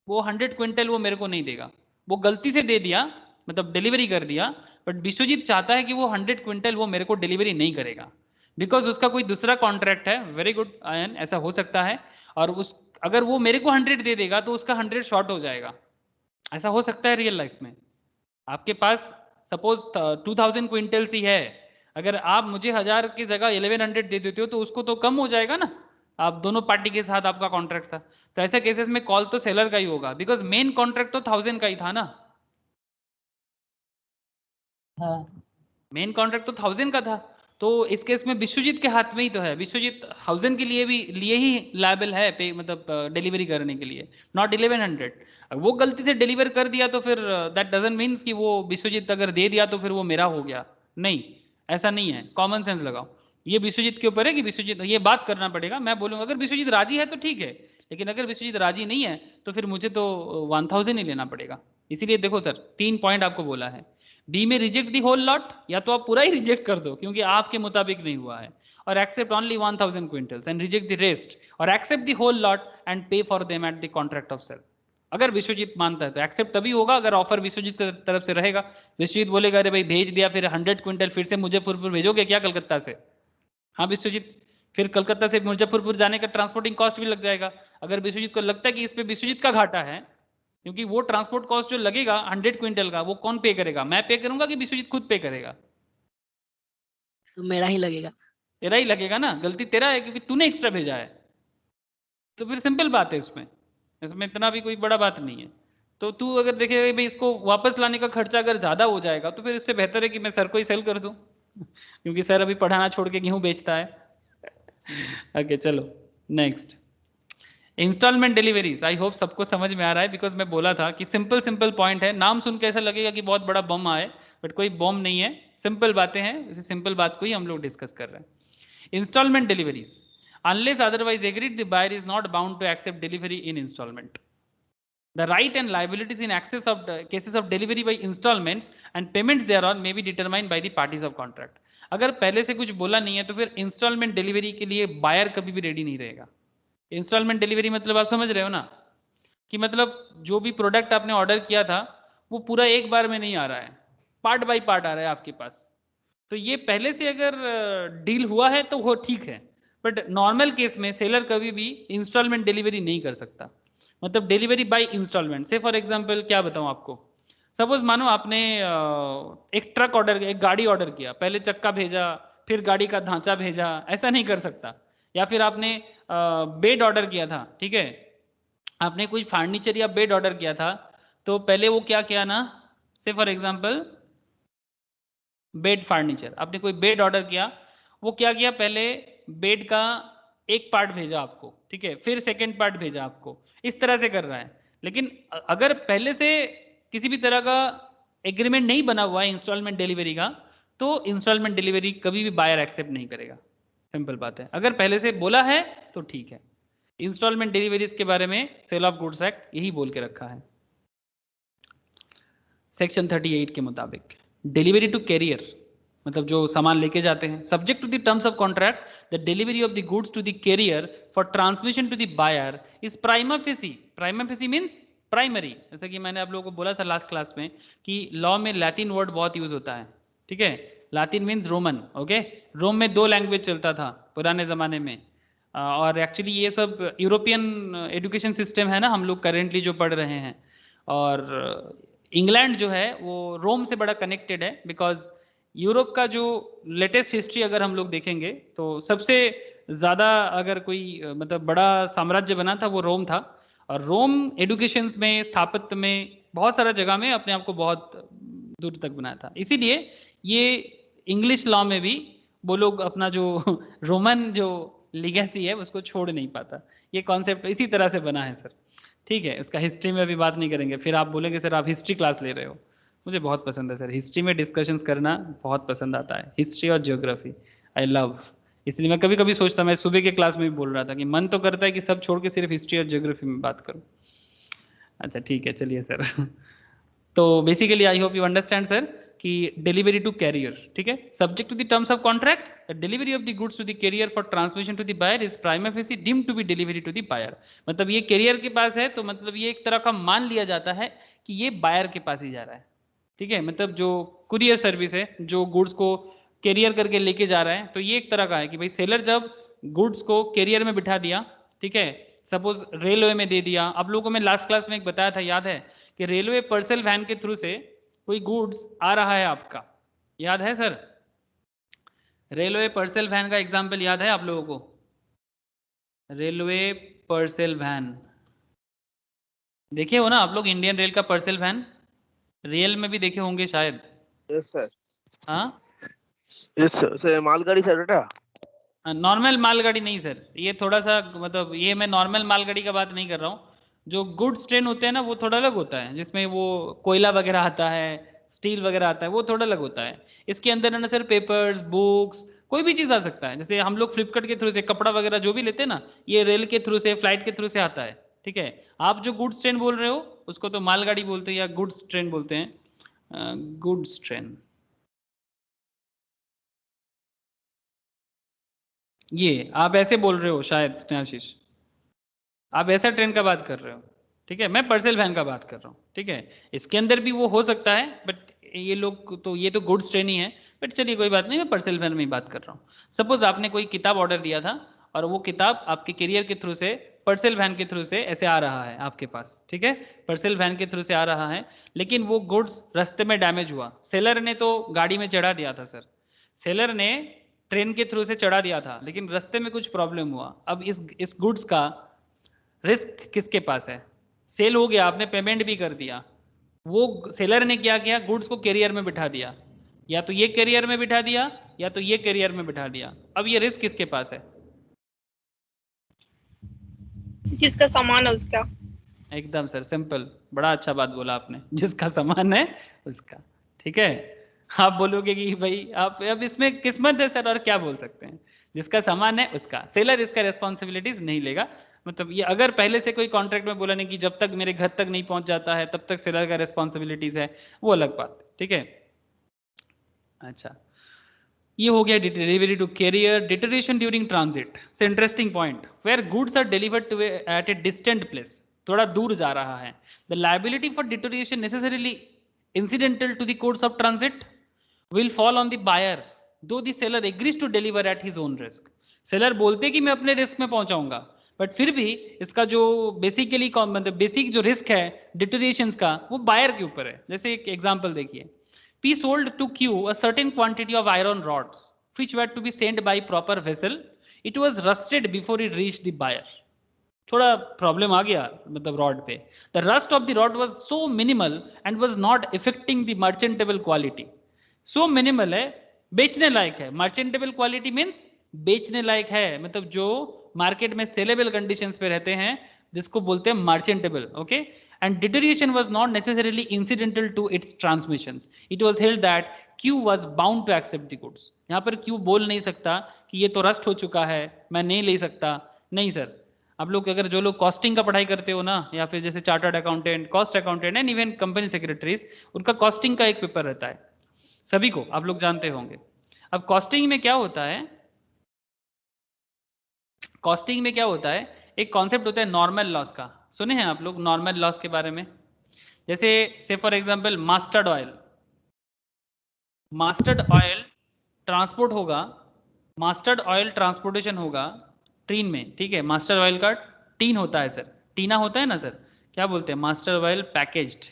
वो 100 क्विंटल वो मेरे को नहीं देगा, वो गलती से दे दिया, मतलब डिलीवरी कर दिया, बट विश्वजीत चाहता है कि वो 100 क्विंटल वो मेरे को डिलीवरी नहीं करेगा, बिकॉज उसका कोई दूसरा कॉन्ट्रैक्ट है। वेरी गुड आयन, ऐसा हो सकता है। और उस अगर वो मेरे को 100 दे देगा तो उसका 100 शॉर्ट हो जाएगा, ऐसा हो सकता है रियल लाइफ में। आपके पास सपोज 2000 क्विंटल्स ही है, अगर आप मुझे 1000 की जगह 1100 दे देते हो तो उसको तो कम हो जाएगा ना, आप दोनों पार्टी के साथ आपका कॉन्ट्रैक्ट था। तो ऐसे केसेस में कॉल तो सेलर का ही होगा, बिकॉज मेन कॉन्ट्रैक्ट तो 1000 का ही था ना, हाँ मेन कॉन्ट्रैक्ट तो 1000 का था। तो इस केस में विश्वजीत के हाथ में ही तो है, विश्वजीत 1000 के लिए ही लायबल है पे, मतलब डिलीवरी करने के लिए, नॉट 1100। वो गलती से डिलीवर कर दिया तो फिर दैट डजंट मीन्स कि वो विश्वजीत अगर दे दिया तो फिर वो मेरा हो गया, नहीं, ऐसा नहीं है। कॉमन सेंस लगाओ, ये विश्वजीत के ऊपर है कि विश्वजीत, ये बात करना पड़ेगा। मैं बोलूँगा अगर विश्वजीत राजी है तो ठीक है, लेकिन अगर विश्वजीत राजी नहीं है तो फिर मुझे तो 1000 ही लेना पड़ेगा। इसीलिए देखो सर, 3 पॉइंट आपको बोला है, बी में रिजेक्ट दी होल लॉट, या तो आप पूरा ही रिजेक्ट कर दो क्योंकि आपके मुताबिक नहीं हुआ है, और accept only 1000 quintals and reject the rest, और accept the whole lot and pay for them at the contract of sale. अगर विश्वजीत मानता है तो एक्सेप्ट तभी होगा अगर ऑफर विश्वजीत की तरफ से रहेगा। विश्वजीत बोलेगा अरे भाई भेज दिया, फिर 100 क्विंटल फिर से मुजफ्फरपुर भेजोगे क्या कलकत्ता से? हाँ विश्वजीत, फिर कलकत्ता से मुजफ्फरपुर जाने का ट्रांसपोर्टिंग कॉस्ट भी लग जाएगा। अगर विश्वजीत को लगता है कि इस पे विश्वजीत का घाटा है क्योंकि वो ट्रांसपोर्ट कॉस्ट जो लगेगा 100 क्विंटल का, वो कौन पे करेगा? मैं पे करूंगा कि विश्वजीत खुद पे करेगा? तो मेरा ही लगेगा। तेरा ही लगेगा ना, गलती तेरा है क्योंकि तूने एक्स्ट्रा भेजा है। तो फिर सिंपल बात है, इसमें इसमें इतना भी कोई बड़ा बात नहीं है। तो तू अगर देखेगा कि भाई इसको वापस लाने का खर्चा अगर ज़्यादा हो जाएगा तो फिर इससे बेहतर है कि मैं सर को ही सेल कर दूं, क्योंकि सर अभी पढ़ाना छोड़ के गेहूं बेचता है। ओके चलो next, instalment deliveries. I hope सबको समझ में आ रहा है, बिकॉज मैं बोला था कि सिंपल सिंपल पॉइंट है। नाम सुन के ऐसा लगेगा कि बहुत बड़ा बम आए, बट कोई बम नहीं है, सिंपल बातें हैं। इसी सिंपल बात को ही हम लोग डिस्कस कर रहे हैं। Instalment deliveries, unless otherwise agreed, the buyer is not bound to accept delivery in installment. The right and liabilities in access of the cases of delivery by installments and payments thereon may be determined by the parties of contract. अगर पहले से कुछ बोला नहीं है तो फिर instalment delivery के लिए बायर कभी भी रेडी नहीं रहेगा। इंस्टॉलमेंट डिलीवरी मतलब आप समझ रहे हो ना, कि मतलब जो भी प्रोडक्ट आपने ऑर्डर किया था वो पूरा एक बार में नहीं आ रहा है, पार्ट बाय पार्ट आ रहा है आपके पास। तो ये पहले से अगर डील हुआ है तो वो ठीक है, बट नॉर्मल केस में सेलर कभी भी इंस्टॉलमेंट डिलीवरी नहीं कर सकता। मतलब डिलीवरी बाय इंस्टॉलमेंट से फॉर एग्जांपल क्या बताऊं आपको, सपोज मानो आपने एक ट्रक ऑर्डर, एक गाड़ी ऑर्डर किया, पहले चक्का भेजा फिर गाड़ी का ढांचा भेजा, ऐसा नहीं कर सकता। या फिर आपने बेड ऑर्डर किया था, ठीक है, आपने कोई फर्नीचर या बेड ऑर्डर किया था, तो पहले वो क्या किया ना, से फॉर एग्जांपल बेड फर्नीचर, आपने कोई बेड ऑर्डर किया, वो क्या किया, पहले बेड का एक पार्ट भेजा आपको, ठीक है, फिर सेकंड पार्ट भेजा आपको, इस तरह से कर रहा है। लेकिन अगर पहले से किसी भी तरह का एग्रीमेंट नहीं बना हुआ है इंस्टॉलमेंट डिलीवरी का, तो इंस्टॉलमेंट डिलीवरी कभी भी बायर एक्सेप्ट नहीं करेगा। सिंपल बात है, अगर पहले से बोला है तो ठीक है। इंस्टॉलमेंट डिलीवरीज के बारे में सेल ऑफ गुड्स एक्ट यही बोल के रखा है सेक्शन 38 के मुताबिक। डिलीवरी टू कैरियर मतलब जो सामान लेके जाते हैं, subject to the terms of contract the delivery of the goods to the carrier for transmission to the buyer is prima facie. Prima facie means primary. जैसा कि मैंने आप लोगों को बोला था लास्ट क्लास में कि लॉ में लैटिन वर्ड बहुत यूज होता है, ठीक है, लैटिन मीन्स रोमन। ओके, रोम में 2 लैंग्वेज चलता था पुराने ज़माने में, और एक्चुअली ये सब यूरोपियन एजुकेशन सिस्टम है ना हम लोग करेंटली जो पढ़ रहे हैं। और इंग्लैंड जो है वो रोम से बड़ा कनेक्टेड है, बिकॉज यूरोप का जो लेटेस्ट हिस्ट्री अगर हम लोग देखेंगे तो सबसे ज़्यादा अगर कोई मतलब बड़ा साम्राज्य बना था वो रोम था। और रोम एडुकेशंस में, स्थापत्य में, बहुत सारा जगह में अपने आप को बहुत दूर तक बनाया था। इसीलिए ये इंग्लिश लॉ में भी वो लोग अपना जो रोमन जो लीगेसी है उसको छोड़ नहीं पाता। ये कॉन्सेप्ट इसी तरह से बना है सर, ठीक है। उसका हिस्ट्री में अभी बात नहीं करेंगे, फिर आप बोलेंगे सर आप हिस्ट्री क्लास ले रहे हो। मुझे बहुत पसंद है सर, हिस्ट्री में डिस्कशंस करना बहुत पसंद आता है, हिस्ट्री और ज्योग्राफी आई लव। इसलिए मैं कभी कभी सोचता, मैं सुबह के क्लास में भी बोल रहा था कि मन तो करता है कि सब छोड़ के सिर्फ हिस्ट्री और ज्योग्राफी में बात करूं। अच्छा ठीक है, चलिए सर। तो basically I hope you understand sir कि डिलीवरी टू कैरियर, ठीक है, subject to the terms of contract the delivery of the goods to the carrier for transmission to the buyer is prima facie deemed to be delivery to the buyer. मतलब ये career के पास है तो मतलब ये एक तरह का मान लिया जाता है कि ये बायर के पास ही जा रहा है, ठीक है। मतलब जो कुरियर सर्विस है जो गुड्स को कैरियर करके लेके जा रहा है, तो ये एक तरह का है कि भाई सेलर जब गुड्स को कैरियर में बिठा दिया, ठीक है, सपोज रेलवे में दे दिया। आप लोगों को मैं लास्ट क्लास में एक बताया था, याद है, कि रेलवे पार्सल वैन के थ्रू से कोई गुड्स आ रहा है आपका, याद है सर? रेलवे पार्सल वैन का एग्जांपल याद है आप लोगों को? रेलवे पार्सल वैन देखे हो ना आप लोग? इंडियन रेल का पार्सल वैन रेल में भी देखे होंगे शायद। Yes sir. हाँ यस सर, मालगाड़ी सर बेटा। नॉर्मल मालगाड़ी नहीं सर, ये थोड़ा सा मतलब ये मैं नॉर्मल मालगाड़ी का बात नहीं कर रहा हूँ। जो गुड्स ट्रेन होते हैं ना वो थोड़ा अलग होता है, जिसमें वो कोयला वगैरह आता है, स्टील वगैरह आता है, वो थोड़ा अलग होता है। इसके अंदर है ना सर पेपर्स, बुक्स, कोई भी चीज़ आ सकता है। जैसे हम लोग फ्लिपकार्ट के थ्रू से कपड़ा वगैरह जो भी लेते हैं ना, ये रेल के थ्रू से, फ्लाइट के थ्रू से आता है, ठीक है। आप जो गुड्स ट्रेन बोल रहे हो उसको तो मालगाड़ी बोलते हैं या गुड्स ट्रेन बोलते हैं, गुड्स ट्रेन। ये आप ऐसे बोल रहे हो शायद स्नेहाशीष, आप ऐसा ट्रेन का बात कर रहे हो, ठीक है। मैं पार्सल वैन का बात कर रहा हूँ, ठीक है। इसके अंदर भी वो हो सकता है, बट ये लोग तो ये तो गुड्स ट्रेन ही है, बट चलिए कोई बात नहीं, मैं पार्सल वैन में ही बात कर रहा हूँ। सपोज आपने कोई किताब ऑर्डर दिया था और वो किताब आपके कैरियर के थ्रू से पार्सल वैन के थ्रू से ऐसे आ रहा है आपके पास, ठीक है, पार्सल वैन के थ्रू से आ रहा है, लेकिन वो गुड्स रास्ते में डैमेज हुआ। सेलर ने तो गाड़ी में चढ़ा दिया था सर, सेलर ने ट्रेन के थ्रू से चढ़ा दिया था, लेकिन रास्ते में कुछ प्रॉब्लम हुआ। अब इस गुड्स का रिस्क किसके पास है? सेल हो गया, आपने पेमेंट भी कर दिया, वो सेलर ने क्या किया, गुड्स को कैरियर में बिठा दिया, या तो ये कैरियर में बिठा दिया या तो ये कैरियर में बिठा दिया। अब ये रिस्क किसके पास है? जिसका सामान है उसका। एकदम सर, सिंपल, बड़ा अच्छा बात बोला आपने, जिसका सामान है उसका, ठीक है। आप बोलोगे कि भाई आप अब इसमें किस्मत है सर, और क्या बोल सकते हैं, जिसका सामान है उसका, सेलर इसका रिस्पॉन्सिबिलिटीज नहीं लेगा। मतलब ये अगर पहले से कोई कॉन्ट्रैक्ट में बोला नहीं कि जब तक मेरे घर तक नहीं पहुंच जाता है तब तक सेलर का रिस्पॉन्सिबिलिटीज है, वो अलग बात, ठीक है। अच्छा, ये हो गया delivery to carrier, deterioration during transit से interesting point, where goods are delivered to at a distant place, थोड़ा दूर जा रहा है, the liability for deterioration necessarily incidental to the course of transit will fall on the buyer though the seller agrees to deliver at his own risk। Seller बोलते कि मैं अपने risk में पहुंचाऊंगा, बट फिर भी इसका जो बेसिकली मतलब बेसिक जो रिस्क है डिटोरिएशन का, वो बायर के ऊपर है। जैसे एक एग्जांपल देखिए, P sold to Q a certain quantity of iron rods which were to be sent by proper vessel, it was rusted before it reached the buyer। थोड़ा प्रॉब्लम आ गया मतलब रॉड पे, the rust of the rod was so minimal and was not affecting the merchantable quality. So minimal है, बेचने लायक है, मर्चेंटेबल quality means बेचने लायक है, मतलब जो मार्केट में सेलेबल कंडीशंस पे रहते हैं, जिसको बोलते हैं merchantable, okay. And deterioration was not necessarily incidental to its transmissions, it was held that Q was bound to accept the goods. यहाँ पर क्यू बोल नहीं सकता कि ये तो रस्ट हो चुका है, मैं नहीं ले सकता, नहीं सर। आप लोग अगर जो लोग कॉस्टिंग का पढ़ाई करते हो ना, या फिर जैसे chartered accountant, cost accountant and even company secretaries, उनका कॉस्टिंग का एक पेपर रहता है, सभी को आप लोग जानते होंगे। अब कॉस्टिंग में क्या होता है, कॉस्टिंग में क्या होता है, एक कॉन्सेप्ट होता है नॉर्मल लॉस का, सुने हैं आप लोग नॉर्मल लॉस के बारे में? जैसे से for example mustard oil, mustard oil transport होगा, मस्टर्ड ऑयल ट्रांसपोर्टेशन होगा ट्रेन में, ठीक है। मास्टर ऑयल का टीन होता है सर, टीना होता है ना सर, क्या बोलते हैं, मास्टर ऑयल पैकेज्ड,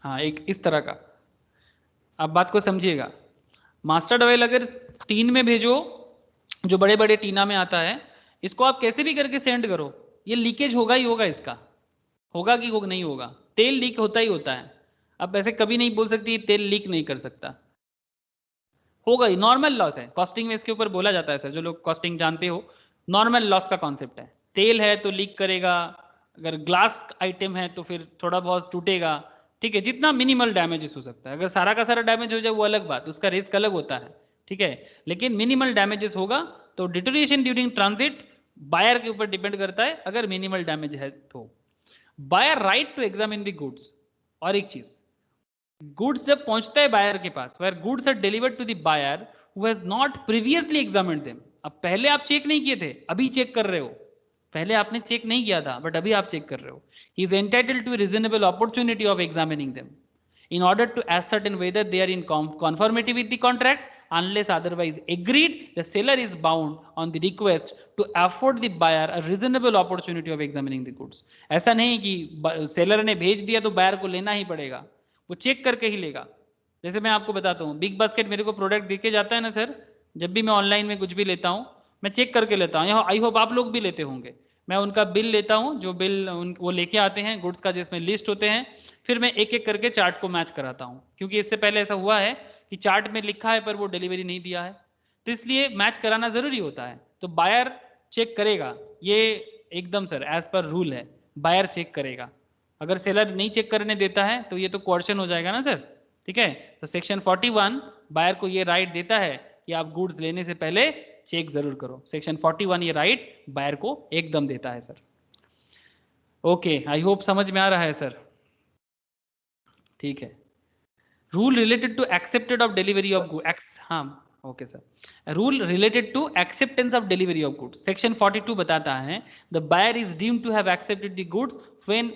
हाँ एक इस तरह का। अब बात को समझिएगा, मास्टर्ड ऑयल अगर टीन में भेजो, जो बड़े बड़े टीना में आता है, इसको आप कैसे भी करके सेंड करो, ये लीकेज होगा ही होगा, इसका होगा कि नहीं होगा, तेल लीक होता ही होता है। अब ऐसे कभी नहीं बोल सकती तेल लीक नहीं कर सकता, होगा ही, नॉर्मल लॉस है। कॉस्टिंग में इसके ऊपर बोला जाता है सर, जो लोग कॉस्टिंग जानते हो, नॉर्मल लॉस का कॉन्सेप्ट है। तेल है तो लीक करेगा, अगर ग्लास आइटम है तो फिर थोड़ा बहुत टूटेगा, ठीक है, जितना मिनिमल डैमेजेस हो सकता है। अगर सारा का सारा डैमेज हो जाए वो अलग बात, उसका रिस्क अलग होता है, ठीक है, लेकिन मिनिमल डैमेजेस होगा। तो डिटोरिएशन ड्यूरिंग ट्रांजिट बायर के ऊपर डिपेंड करता है, अगर मिनिमल डैमेज है तो। Buyer right to examine the goods, और एक चीज, गुड्स जब पहुंचता है बायर के पास, where goods are delivered to the buyer who has not previously examined them. अब पहले आप चेक नहीं किए थे, अभी चेक कर रहे हो, पहले आपने चेक नहीं किया था बट अभी आप चेक कर रहे हो। He is entitled to reasonable opportunity of examining them in order to ascertain whether they are in conformity with the contract. Unless otherwise agreed, the seller is bound on the request to afford the buyer a reasonable opportunity of examining the goods। ऐसा नहीं कि seller ने भेज दिया तो buyer को लेना ही पड़ेगा, वो चेक करके ही लेगा। जैसे मैं आपको बताता हूँ, बिग बास्केट मेरे को प्रोडक्ट देके जाता है ना सर, जब भी मैं ऑनलाइन में कुछ भी लेता हूँ मैं चेक करके लेता हूँ, आई होप आप लोग भी लेते होंगे। मैं उनका बिल लेता हूँ, जो बिल वो लेके आते हैं गुड्स का, जिसमें लिस्ट होते हैं, फिर मैं एक एक करके चार्ट को मैच कराता हूँ, क्योंकि इससे पहले ऐसा हुआ है कि चार्ट में लिखा है पर वो डिलीवरी नहीं दिया है, तो इसलिए मैच कराना ज़रूरी होता है। तो बायर चेक करेगा, ये एकदम सर एज पर रूल है, बायर चेक करेगा। अगर सेलर नहीं चेक करने देता है तो ये तो क्वेश्चन हो जाएगा ना सर, ठीक है। तो सेक्शन 41 बायर को ये राइट देता है कि आप गुड्स लेने से पहले चेक जरूर करो। सेक्शन 41 ये राइट बायर को एकदम देता है सर। ओके, आई होप समझ में आ रहा है सर, ठीक है। Rule related to accepted of delivery of goods, हाँ okay sir. Rule related to acceptance of delivery of goods, section 42 बताता है the buyer is deemed to have accepted the goods when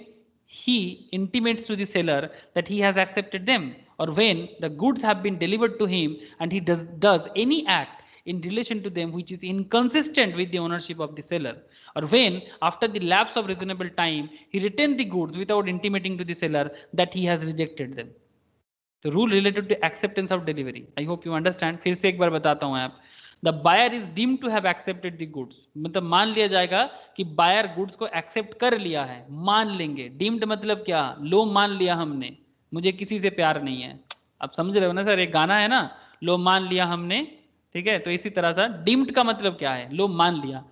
he intimates to the seller that he has accepted them, or when the goods have been delivered to him and he does any act in relation to them which is inconsistent with the ownership of the seller, or when after the lapse of reasonable time he returned the goods without intimating to the seller that he has rejected them. तो rule related to acceptance of delivery, I hope you understand. फिर से एक बार बताता हूं आप. The buyer is deemed to have accepted the goods, मतलब मान लिया जाएगा कि बायर गुड्स को एक्सेप्ट कर लिया है, मान लेंगे. डीम्ड मतलब क्या, लो मान लिया हमने, मुझे किसी से प्यार नहीं है. आप समझ रहे हो ना सर, एक गाना है ना, लो मान लिया हमने, ठीक है. तो इसी तरह से डीम्ड का मतलब क्या है, लो मान लिया.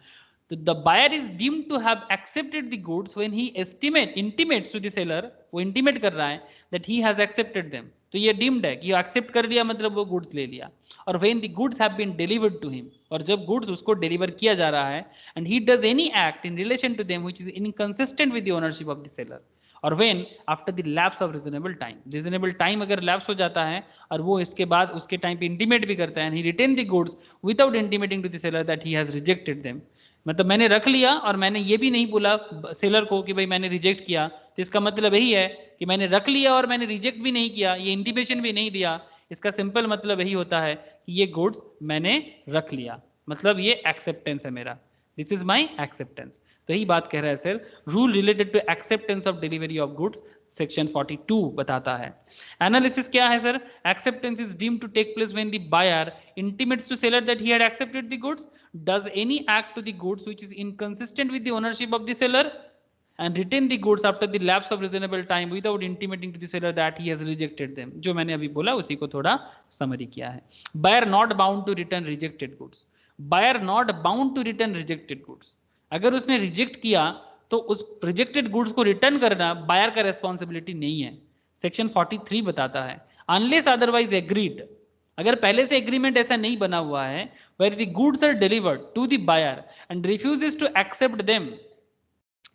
तो the buyer is deemed to have accepted the goods when he intimates to the seller, वो इंटीमेट कर रहा है that he has accepted them. तो ये डीम्ड है कि एक्सेप्ट कर लिया, मतलब वो गुड्स ले लिया. और when the goods have been delivered to him, और जब गुड्स उसको डिलीवर किया जा रहा है, and he does any act in relation to them which is inconsistent with the ownership of the seller, और when after the lapse of reasonable time, reasonable time अगर lapse हो जाता है और वो इसके बाद उसके टाइम पे इंटीमेट भी करता है, and he retain the goods without intimating to the seller that he has rejected them. मतलब मैंने रख लिया और मैंने ये भी नहीं बोला सेलर को कि भाई मैंने रिजेक्ट किया, तो इसका मतलब यही है कि मैंने रख लिया और मैंने रिजेक्ट भी नहीं किया, ये इंडिकेशन भी नहीं दिया. इसका सिंपल मतलब यही होता है कि ये गुड्स मैंने रख लिया, मतलब ये एक्सेप्टेंस है मेरा, दिस इज माई एक्सेप्टेंस. तो यही बात कह रहा है sir, rule related to acceptance of delivery of goods section 42 बताता है. एनालिसिस क्या है sir, acceptance is deemed to take place when the buyer intimates to seller that he had accepted the goods, does any act to the goods which is inconsistent with the ownership of the seller, and retain the goods after the lapse of reasonable time without intimating to the seller that he has rejected them. जो मैंने अभी बोला उसी को थोड़ा summary किया है. Buyer not bound to return rejected goods. Buyer not bound to return rejected goods. अगर उसने रिजेक्ट किया तो उस रिजेक्टेड गुड्स को रिटर्न करना बायर का रेस्पॉन्सिबिलिटी नहीं है. सेक्शन 43 बताता है, अनलेस अदरवाइज एग्रीड, अगर पहले से एग्रीमेंट ऐसा नहीं बना हुआ है, where the goods are delivered to the buyer and refuses to accept them,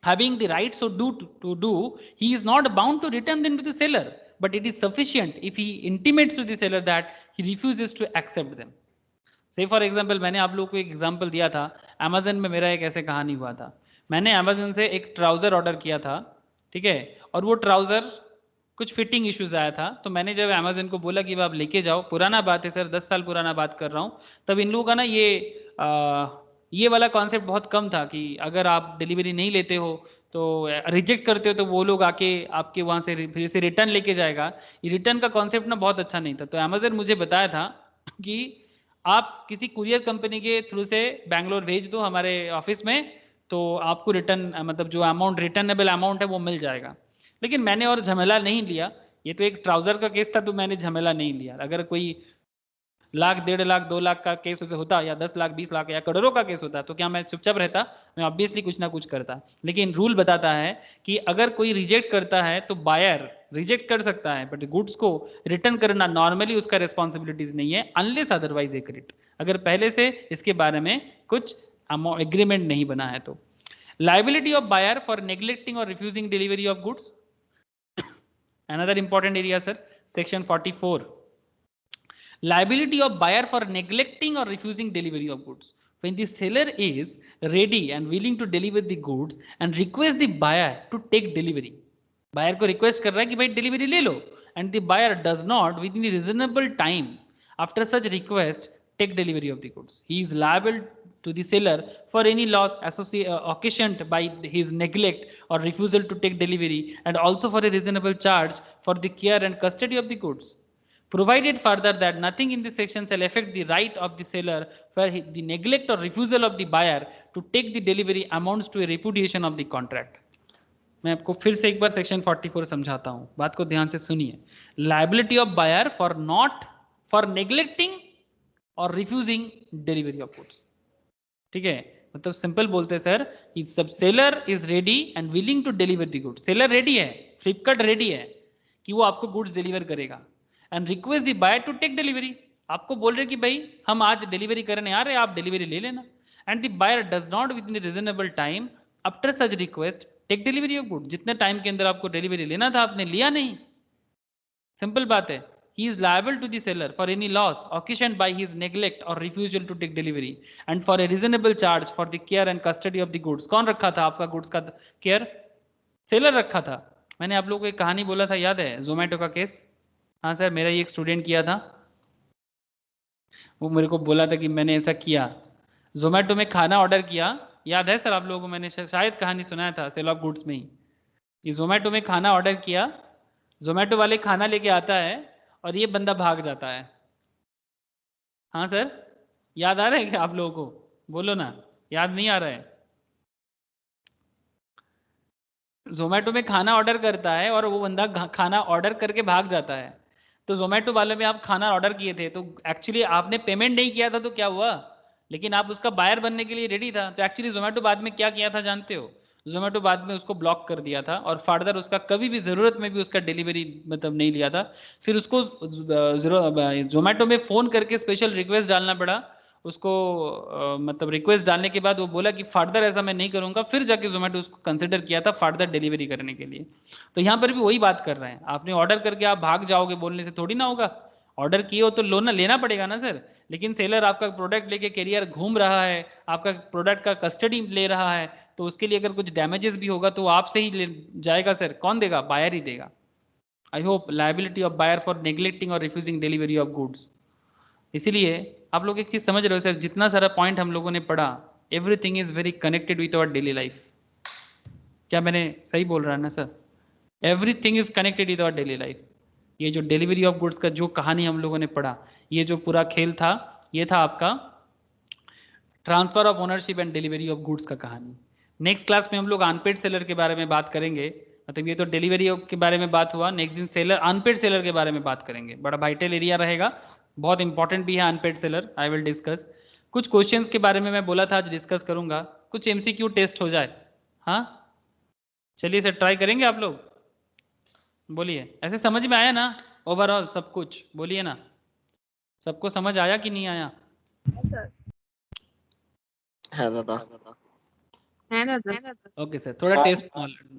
having the right so do, he is not bound to return them to the seller, but it is sufficient if he intimates to the seller that he refuses to accept them. Say for example, मैंने आप लोगों को एक example दिया था, Amazon में मेरा एक ऐसे कहानी हुआ था. मैंने अमेजन से एक ट्राउजर ऑर्डर किया था, ठीक है, और वो ट्राउजर कुछ फिटिंग इश्यूज आया था. तो मैंने जब अमेजन को बोला कि आप लेके जाओ, पुराना बात है सर, 10 साल पुराना बात कर रहा हूँ, तब इन लोगों का ना ये वाला कॉन्सेप्ट बहुत कम था कि अगर आप डिलीवरी नहीं लेते हो तो रिजेक्ट करते हो तो वो लोग आके आपके वहाँ से फिर से रिटर्न लेके जाएगा. ये रिटर्न का कॉन्सेप्ट ना बहुत अच्छा नहीं था. तो अमेजन मुझे बताया था कि आप किसी कुरियर कंपनी के थ्रू से बैंगलोर भेज दो हमारे ऑफिस में, तो आपको रिटर्न मतलब जो अमाउंट रिटर्नेबल अमाउंट है वो मिल जाएगा. लेकिन मैंने और झमेला नहीं लिया, ये तो एक ट्राउजर का केस था तो मैंने झमेला नहीं लिया. अगर कोई लाख, 1.5 लाख, 2 लाख का केस उसे होता, या 10 लाख, 20 लाख या करोड़ों का केस होता, तो क्या मैं चुपचाप रहता? मैं ऑब्वियसली कुछ ना कुछ करता. लेकिन रूल बताता है कि अगर कोई रिजेक्ट करता है तो बायर रिजेक्ट कर सकता है, बट गुड्स को रिटर्न करना नॉर्मली उसका रिस्पॉन्सिबिलिटीज नहीं है, अनलेस अदरवाइज एग्रीड, अगर पहले से इसके बारे में कुछ एग्रीमेंट नहीं बना है. तो liability of buyer for neglecting और refusing delivery of goods, another important area sir, section 44, liability of buyer for neglecting or refusing delivery of goods. When the seller is ready and willing to deliver the goods and request the buyer to take delivery, buyer को request कर रहा है कि भाई delivery ले लो, and the buyer does not within a reasonable time after such request take delivery of the goods, he is liable to the seller for any loss occasioned by his neglect or refusal to take delivery, and also for a reasonable charge for the care and custody of the goods, provided further that nothing in this section shall affect the right of the seller for the neglect or refusal of the buyer to take the delivery amounts to a repudiation of the contract. मैं आपको फिर से एक बार section 44 समझाता हूँ, बात को ध्यान से सुनिए. Liability of buyer for neglecting और रिफ्यूजिंग डिलीवरी ऑफ गुड्स, ठीक है. मतलब सिंपल बोलते हैं सर, सब seller is ready and willing to deliver the goods, seller ready है, फ्लिपकार्ट रेडी है कि वो आपको गुड्स डिलीवर करेगा, and request the buyer to take delivery, आपको बोल रहे कि भाई हम आज डिलीवरी करने आ रहे हैं, आप डिलीवरी ले लेना, and the buyer does not within reasonable time after such request take delivery of goods, जितने टाइम के अंदर आपको डिलीवरी लेना था आपने लिया नहीं. सिंपल बात है. He is liable to the seller for any loss occasioned by his neglect or refusal to take delivery, and for a reasonable charge for the care and custody of the goods. कौन रखा था आपका goods का care? Seller रखा था. मैंने आप लोगों को एक कहानी बोला था, याद है? जोमेटो का केस. हाँ सर, मेरा ही एक स्टूडेंट किया था. वो मेरे को बोला था कि मैंने ऐसा किया, जोमेटो में खाना ऑर्डर किया, याद है सर आप लोगों को, मैंने शायद कहानी सुनाया था सेल ऑफ गुड्स में ही, कि जोमेटो में खाना ऑर्डर किया, जोमेटो वाले खाना लेके आता है और ये बंदा भाग जाता है। हाँ सर, याद आ रहा है क्या आप लोगों को? बोलो ना, याद नहीं आ रहा है? जोमेटो में खाना ऑर्डर करता है और वो बंदा खाना ऑर्डर करके भाग जाता है। तो जोमेटो वाले में आप खाना ऑर्डर किए थे, तो एक्चुअली आपने पेमेंट नहीं किया था, तो क्या हुआ, लेकिन आप उसका बायर बनने के लिए रेडी था, तो एक्चुअली जोमेटो बाद में क्या किया था जानते हो? जोमेटो बाद में उसको ब्लॉक कर दिया था और फर्दर उसका कभी भी ज़रूरत में भी उसका डिलीवरी मतलब नहीं लिया था। फिर उसको जोमेटो में फ़ोन करके स्पेशल रिक्वेस्ट डालना पड़ा उसको, मतलब रिक्वेस्ट डालने के बाद वो बोला कि फर्दर ऐसा मैं नहीं करूंगा, फिर जाके जोमेटो उसको कंसिडर किया था फर्दर डिलीवरी करने के लिए। तो यहाँ पर भी वही बात कर रहे हैं, आपने ऑर्डर करके आप भाग जाओगे बोलने से थोड़ी ना होगा, ऑर्डर किए हो तो लोना लेना पड़ेगा ना सर। लेकिन सेलर आपका प्रोडक्ट लेके कैरियर घूम रहा है, आपका प्रोडक्ट का कस्टडी ले रहा है, तो उसके लिए अगर कुछ डैमेजेस भी होगा तो वो आपसे ही ले जाएगा सर, कौन देगा? बायर ही देगा। I hope liability of buyer for neglecting और रिफ्यूजिंग डिलीवरी ऑफ गुड्स। इसीलिए आप लोग एक चीज समझ रहे हो सर, जितना सारा पॉइंट हम लोगों ने पढ़ा, everything is very connected with our daily life. क्या मैंने सही बोल रहा है ना sir? Everything is connected with our daily life. ये जो डिलीवरी ऑफ गुड्स का जो कहानी हम लोगों ने पढ़ा, ये जो पूरा खेल था, ये था आपका transfer of ownership and delivery of goods का कहानी। नेक्स्ट क्लास में हम लोग अनपेड सेलर के बारे में बात करेंगे। मतलब ये तो डिलीवरी के बारे में बात हुआ, नेक्स्ट दिन सेलर अनपेड सेलर के बारे में बात करेंगे, बड़ा वाइटल एरिया रहेगा, बहुत इंपॉर्टेंट भी है unpaid seller. I will discuss कुछ क्वेश्चंस के बारे में, मैं बोला था आज डिस्कस करूंगा, कुछ एमसीक्यू टेस्ट हो जाए। हाँ चलिए सर, ट्राई करेंगे आप लोग, बोलिए। ऐसे समझ में आया ना ओवरऑल सब कुछ? बोलिए ना, सबको समझ आया कि नहीं आया? सर है दादा। ओके सर, थोड़ा टेस्ट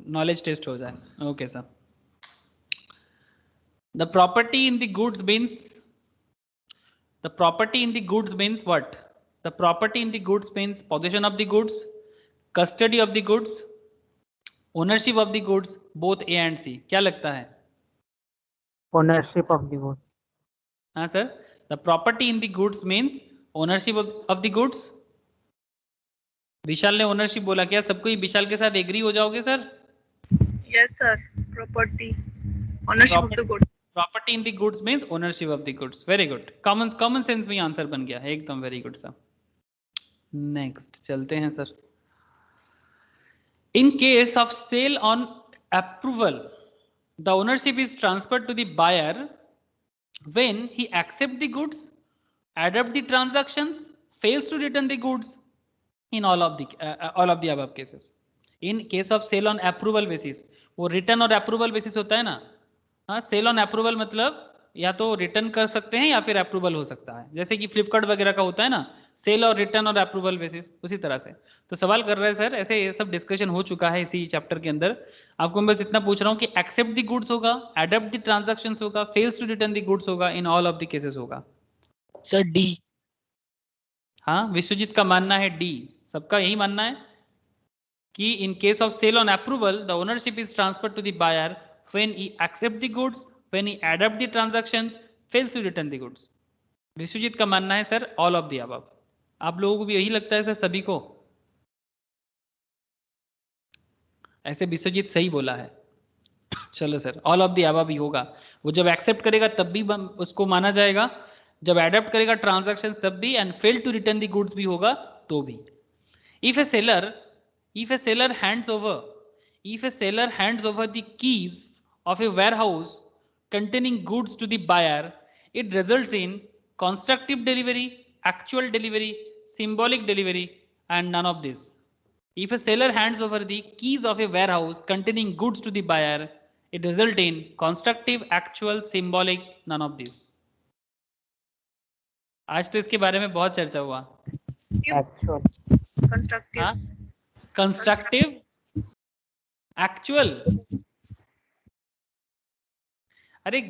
नॉलेज टेस्ट हो जाए। Okay sir, the property in the goods means, the property in the goods means what? The property in the goods means possession of the goods, custody of the goods, ownership of the goods, both A and C। क्या लगता है? Ownership of the goods. हाँ sir, the property in the goods means ownership of the goods। विशाल ने ownership बोला, क्या सबको ही विशाल के साथ एग्री हो जाओगे sir? Yes sir, property ownership of the good. Property in the goods means ownership of the goods. Very good, common sense में answer बन गया है एकदम, वेरी गुड सर। नेक्स्ट चलते हैं sir. In case of sale on approval the ownership is transferred to the buyer when he accept the goods, adopt the transactions, fails to return the goods, in all of the above cases। in case of sale on approval basis, वो return और approval basis होता है ना। हाँ, cell on approval मतलब या तो return कर सकते हैं या फिर अप्रूवल हो सकता है, जैसे कि फ्लिपकार्ट वगैरह का होता है ना, सेल और रिटर्न और अप्रूवल बेसिस, उसी तरह से। तो सवाल कर रहे हैं सर, ऐसे ये सब डिस्कशन हो चुका है इसी चैप्टर के अंदर। आपको मैं बस इतना पूछ रहा हूँ कि एक्सेप्ट द गुड्स होगा, अडॉप्ट द ट्रांजैक्शंस होगा, fails to return the goods होगा, in all of the cases होगा। Sir D. हाँ, विश्वजीत का मानना है डी, सबका यही मानना है कि in case of sale on approval the ownership is transferred to the buyer when he accept the goods, when he adopt the transactions, fails to return the goods. Vishwajit का मानना है sir all of the above. आप लोगों को भी यही लगता है सर? सभी को ऐसे विश्वजीत सही बोला है। चलो sir, all of the above ही होगा। वो जब एक्सेप्ट करेगा तब भी उसको माना जाएगा, जब अडॉप्ट करेगा ट्रांजैक्शंस तब भी, and fail to return the goods भी होगा तो भी। If a seller hands over the keys of a warehouse containing goods to the buyer, it results in constructive delivery, actual delivery, symbolic delivery, and none of this। If a seller hands over the keys of a warehouse containing goods to the buyer, it results in constructive, actual, symbolic, none of this। आज तो इसके बारे में बहुत चर्चा हुआ। Actual. Constructive, constructive, actual. अरे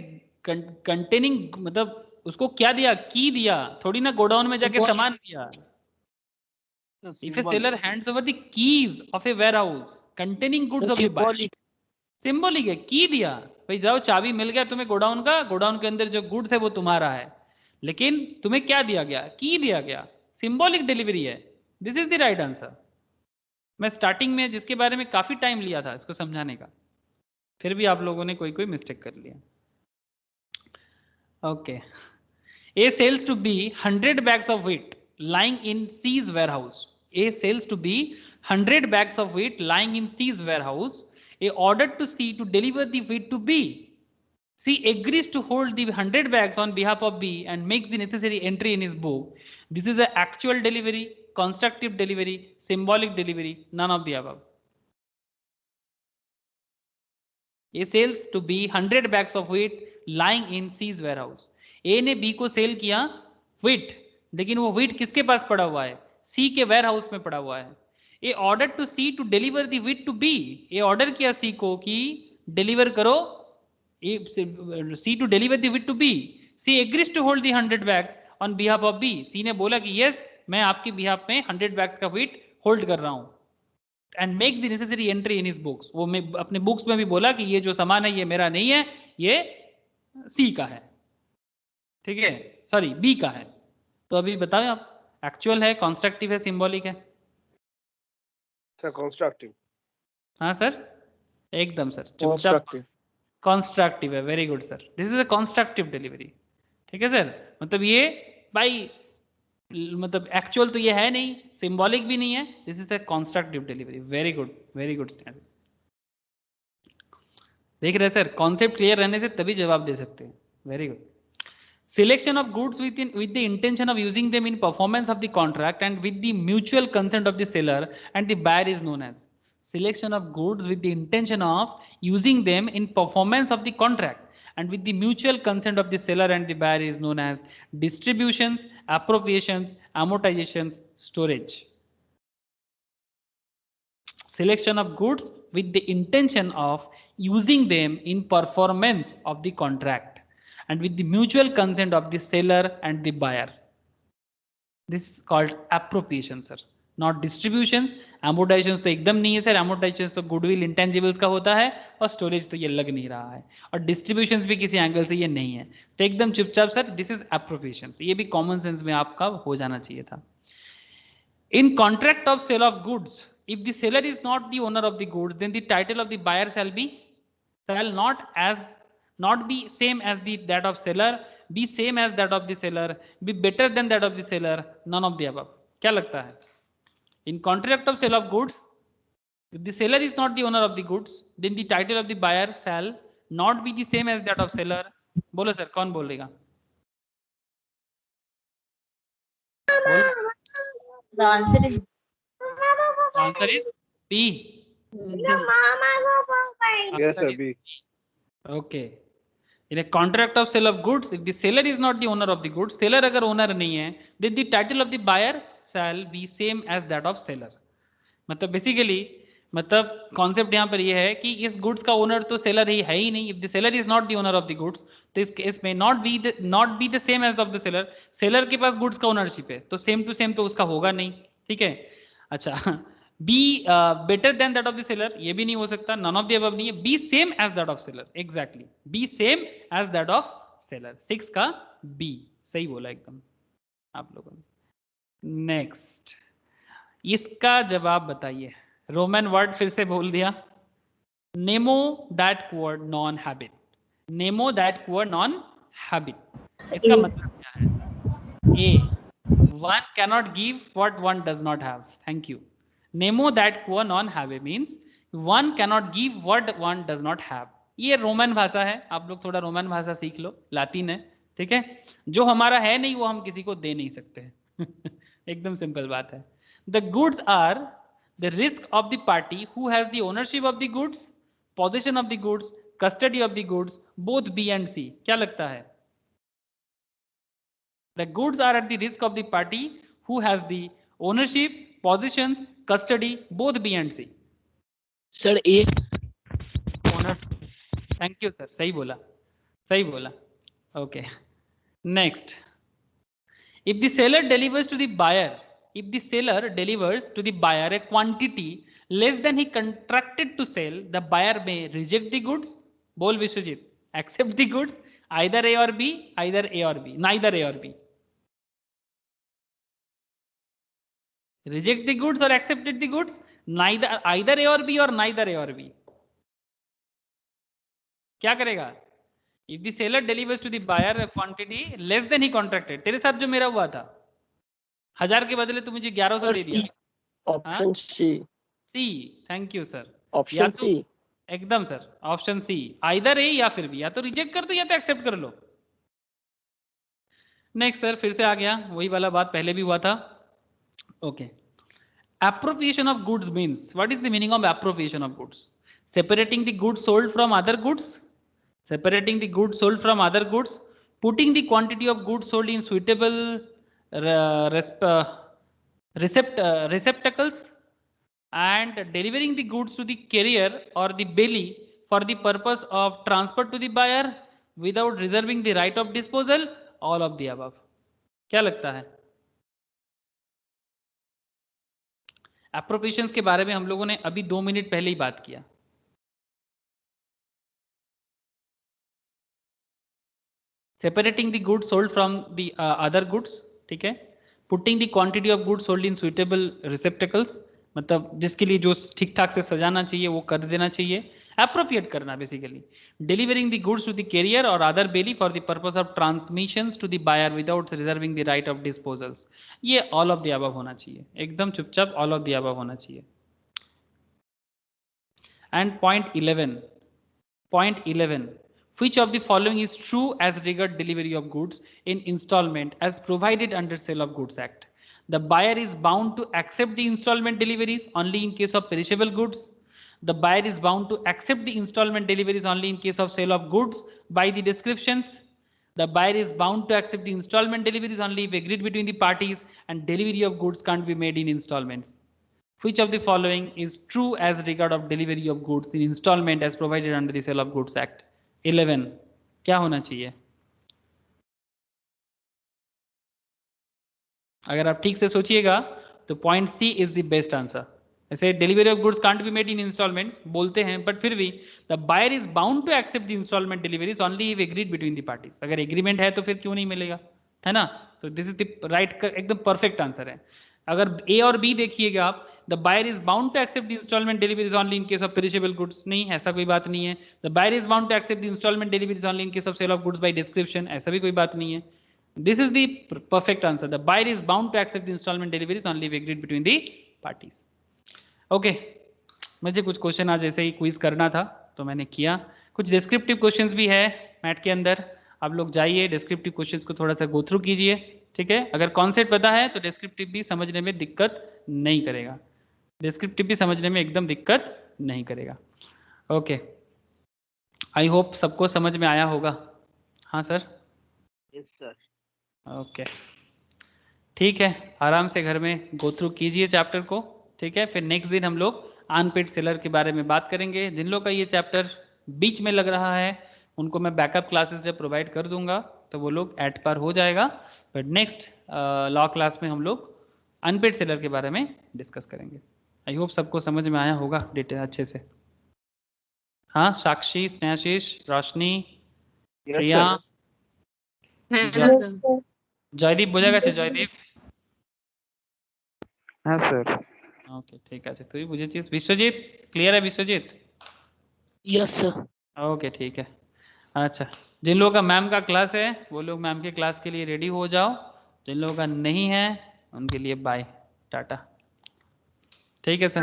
containing मतलब उसको क्या दिया? की दिया, थोड़ी ना गोडाउन में जाके सामान दिया। If a seller hands over the keys of a warehouse containing goods of the buyer, symbolic है, की दिया भाई, जाओ चाबी मिल गया तुम्हें गोडाउन का, गोडाउन के अंदर जो गुड्स है वो तुम्हारा है। लेकिन तुम्हें क्या दिया गया, की दिया गया, सिंबॉलिक डिलीवरी है। This is the right answer. मैं स्टार्टिंग में जिसके बारे में काफी टाइम लिया था इसको समझाने का, फिर भी आप लोगों ने कोई कोई मिस्टेक कर लिया। Okay, A sells to B 100 bags of wheat lying in C's warehouse. A sells to B 100 bags of wheat lying in C's warehouse. A ordered to C to deliver the wheat to B. C agrees to hold the 100 bags on behalf of B and make the necessary entry in his book. This is an actual delivery, constructive delivery, symbolic delivery, none of the above. A sells to B 100 bags of wheat lying in C's warehouse. A ने B को cell किया wheat, लेकिन वो wheat किसके पास पड़ा हुआ है, C के वेयर हाउस में पड़ा हुआ है। A ordered to C to deliver the wheat to B. A order किया C को कि डिलीवर करो, C to deliver the wheat to B. C agrees to hold the 100 bags on behalf of B. C ने बोला कि yes, मैं आपके behalf में 100 bags का wheat होल्ड कर रहा हूँ। And makes the necessary entry in his books. वो मैं अपने बुक्स में भी बोला कि ये जो सामान है ये मेरा नहीं है, ये C का है, ठीक है, सॉरी B का है। तो अभी बताओ आप, एक्चुअल है, कॉन्स्ट्रक्टिव है, सिंबॉलिक है? Sir constructive. हाँ सर, एकदम सर, चुपचाप कंस्ट्रक्टिव। कॉन्स्ट्रक्टिव है, very good sir, this is a constructive delivery. ठीक है सर, मतलब ये बाई मतलब एक्चुअल तो ये है नहीं, सिंबॉलिक भी नहीं है, this is the constructive delivery. Very good, very good standard. देख रहे सर, कॉन्सेप्ट क्लियर रहने से तभी जवाब दे सकते हैं। Very good. Selection of goods with the intention of using them in performance of the contract and with the mutual consent of the seller and the buyer is known as. Selection of goods with the intention of using them in performance of the contract and with the mutual consent of the seller and the buyer is known as distributions, appropriations, amortizations, storage. Selection of goods with the intention of using them in performance of the contract and with the mutual consent of the seller and the buyer. This is called appropriation sir, not distributions. Amortizations तो एकदम नहीं है sir, amortizations तो goodwill intangibles का होता है, और storage तो ये लग नहीं रहा है, और distributions भी किसी एंगल से ये नहीं है, तो एकदम चुपचाप सर this is appropriations। ये भी common sense में आपका हो जाना चाहिए था। In contract of sale of goods, if the seller is not the owner of the goods, then the title of the buyer shall not be same as that of seller, be same as that of the seller, be better than that of the seller, none of the above। क्या लगता है? In contract of sale of goods, if the seller is not the owner of the goods, then the title of the buyer shall not be the same as that of seller। बोलो sir, कौन बोलेगा? The answer is B. Yes sir B. Okay. In a contract of sale of goods, if the seller is not the owner of the goods, seller अगर owner नहीं है, then the title of the buyer shall be same as that of seller। मतलब basically मतलब concept यहाँ पर ये है कि इस गुड्स का ओनर तो सेलर ही है ही नहीं। If the seller is not the owner of the goods, तो इस केस में not be the same as of the seller. Seller के पास गुड्स का ओनरशिप है, तो सेम टू सेम तो उसका होगा नहीं, ठीक है। अच्छा, be better than that of the seller, ये भी नहीं हो सकता, नन ऑफ द अबव नहीं है। B same as that of seller, exactly, B same as that of seller. 6 का बी सही बोला एकदम आप लोगों ने। नेक्स्ट, इसका जवाब बताइए। रोमन वर्ड फिर से बोल दिया, नेमो दैट वर्ड नॉन हैबिट, नेमो दैट वर्ड नॉन हैबिट। इसका मतलब क्या है? ए, one cannot give what one does not have. Thank you. नेमो दैट वर्ड नॉन हैबिट means one cannot give what one does not have. ये रोमन भाषा है, आप लोग थोड़ा रोमन भाषा सीख लो, लातीन है, ठीक है। जो हमारा है नहीं वो हम किसी को दे नहीं सकते एकदम सिंपल बात है। The goods are the risk of the party who has the ownership of the goods, possession of the goods, custody of the goods, both B and C। क्या लगता है? The goods are at the risk of the party who has the ownership, possessions, custody, both B and C। Sir A. Owner। Thank you sir, सही बोला, सही बोला। Okay, next, if the seller delivers to the buyer, if the seller delivers to the buyer a quantity less than he contracted to sell, the buyer may reject the goods, बोल Vishwajeet, accept the goods either A or B, either A or B, neither A or B. Reject the goods or accepted the goods, neither either A or B or neither A or B. क्या करेगा? If the seller delivers to the buyer a quantity less than he contracted, तेरे साथ जो मेरा हुआ था 1000 के बदले तू मुझे 1100 दे दिया. Option C. C, thank you sir. Option C. एकदम sir, option C, either A या फिर बी, या तो रिजेक्ट कर दो या तो एक्सेप्ट कर लो. नेक्स्ट सर, फिर से आ गया वही वाला बात, पहले भी हुआ था. Okay, appropriation of goods means, what is the meaning of appropriation of goods? Separating the goods sold from other goods, separating the goods sold from other goods, putting the quantity of goods sold in suitable receptacles, and delivering the goods to the carrier or the belly for the purpose of transport to the buyer without reserving the right of disposal, all of the above. क्या लगता है? Appropriations के बारे में हम लोगों ने अभी 2 मिनट पहले ही बात किया. Separating the goods sold from the other goods, ठीक है. Putting the quantity of goods sold in suitable receptacles, मतलब जिसके लिए जो ठीक ठाक से सजाना चाहिए वो कर देना चाहिए, एप्रोप्रिएट करना basically. Delivering the goods to the carrier और other bailee for the purpose of transmissions to the buyer without reserving the right of disposals. ये ऑल ऑफ द अबव होना चाहिए, एकदम चुपचाप ऑल ऑफ द अबव होना चाहिए. And point 11, which of the following is true as regard delivery of goods in installment as provided under Sale of Goods Act? The buyer is bound to accept the installment deliveries only in case of perishable goods. The buyer is bound to accept the installment deliveries only in case of sale of goods by the descriptions. The buyer is bound to accept the installment deliveries only if agreed between the parties, and delivery of goods can't be made in installments. Which of the following is true as regard of delivery of goods in installment as provided under the Sale of Goods Act? 11 क्या होना चाहिए? अगर आप ठीक से सोचिएगा तो point C is the best answer. ऐसे delivery of goods can't be made in installments बोलते हैं, बट फिर भी the buyer is bound to accept the instalment deliveries only if agreed between the parties. अगर एग्रीमेंट है तो फिर क्यों नहीं मिलेगा, है ना? तो दिस इज द राइट, एकदम परफेक्ट आंसर है. अगर ए और बी देखिएगा आप, the buyer is bound to accept the instalment deliveries only in case of perishable goods, नहीं, ऐसा कोई बात नहीं है. The buyer is bound to accept the instalment deliveries only in case of sale of goods by description, ऐसा भी कोई बात नहीं है. This is the perfect answer. The buyer is bound to accept the installment deliveries only if agreed between the parties. Okay. मुझे कुछ question आज ऐसे ही क्विज करना था तो मैंने किया. कुछ डिस्क्रिप्टिव क्वेश्चंस भी है मैट के अंदर, आप लोग जाइए डिस्क्रिप्टिव क्वेश्चंस को थोड़ा सा गो थ्रू कीजिए, ठीक है. अगर कॉन्सेप्ट पता है तो डिस्क्रिप्टिव भी समझने में दिक्कत नहीं करेगा, डिस्क्रिप्टिव भी समझने में एकदम दिक्कत नहीं करेगा. ओके, आई होप सबको समझ में आया होगा. हाँ सर. Yes sir. ओके, ठीक है, आराम से घर में गो थ्रू कीजिए चैप्टर को, ठीक है. फिर नेक्स्ट दिन हम लोग अनपेड सेलर के बारे में बात करेंगे. जिन लोग का ये चैप्टर बीच में लग रहा है उनको मैं बैकअप क्लासेस जब प्रोवाइड कर दूंगा तो वो लोग एट पार हो जाएगा. बट नेक्स्ट लॉ क्लास में हम लोग अनपेड सेलर के बारे में डिस्कस करेंगे. आई होप सबको समझ में आया होगा डिटेल अच्छे से. हाँ, साक्षी, स्नेहाशीष, रोशनी, प्रिया, জয়দীপ বোঝা গেছে? জয়দীপ, হ্যাঁ স্যার. ওকে ঠিক আছে, তুই বুঝেছিস. বিশ্বজিৎ ক্লিয়ার है? Biswajit yes sir. ओके ठीक है. अच्छा, जिन लोगों का मैम का क्लास है वो लोग मैम के क्लास के लिए रेडी हो जाओ. जिन लोगों का नहीं है उनके लिए बाय, टाटा. ठीक है sir,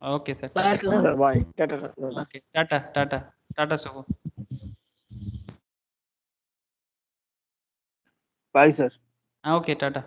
okay sir, bye sir. Bye. Tata. Okay, tata tata tata सुबह. Bye, sir. ओके टाटा.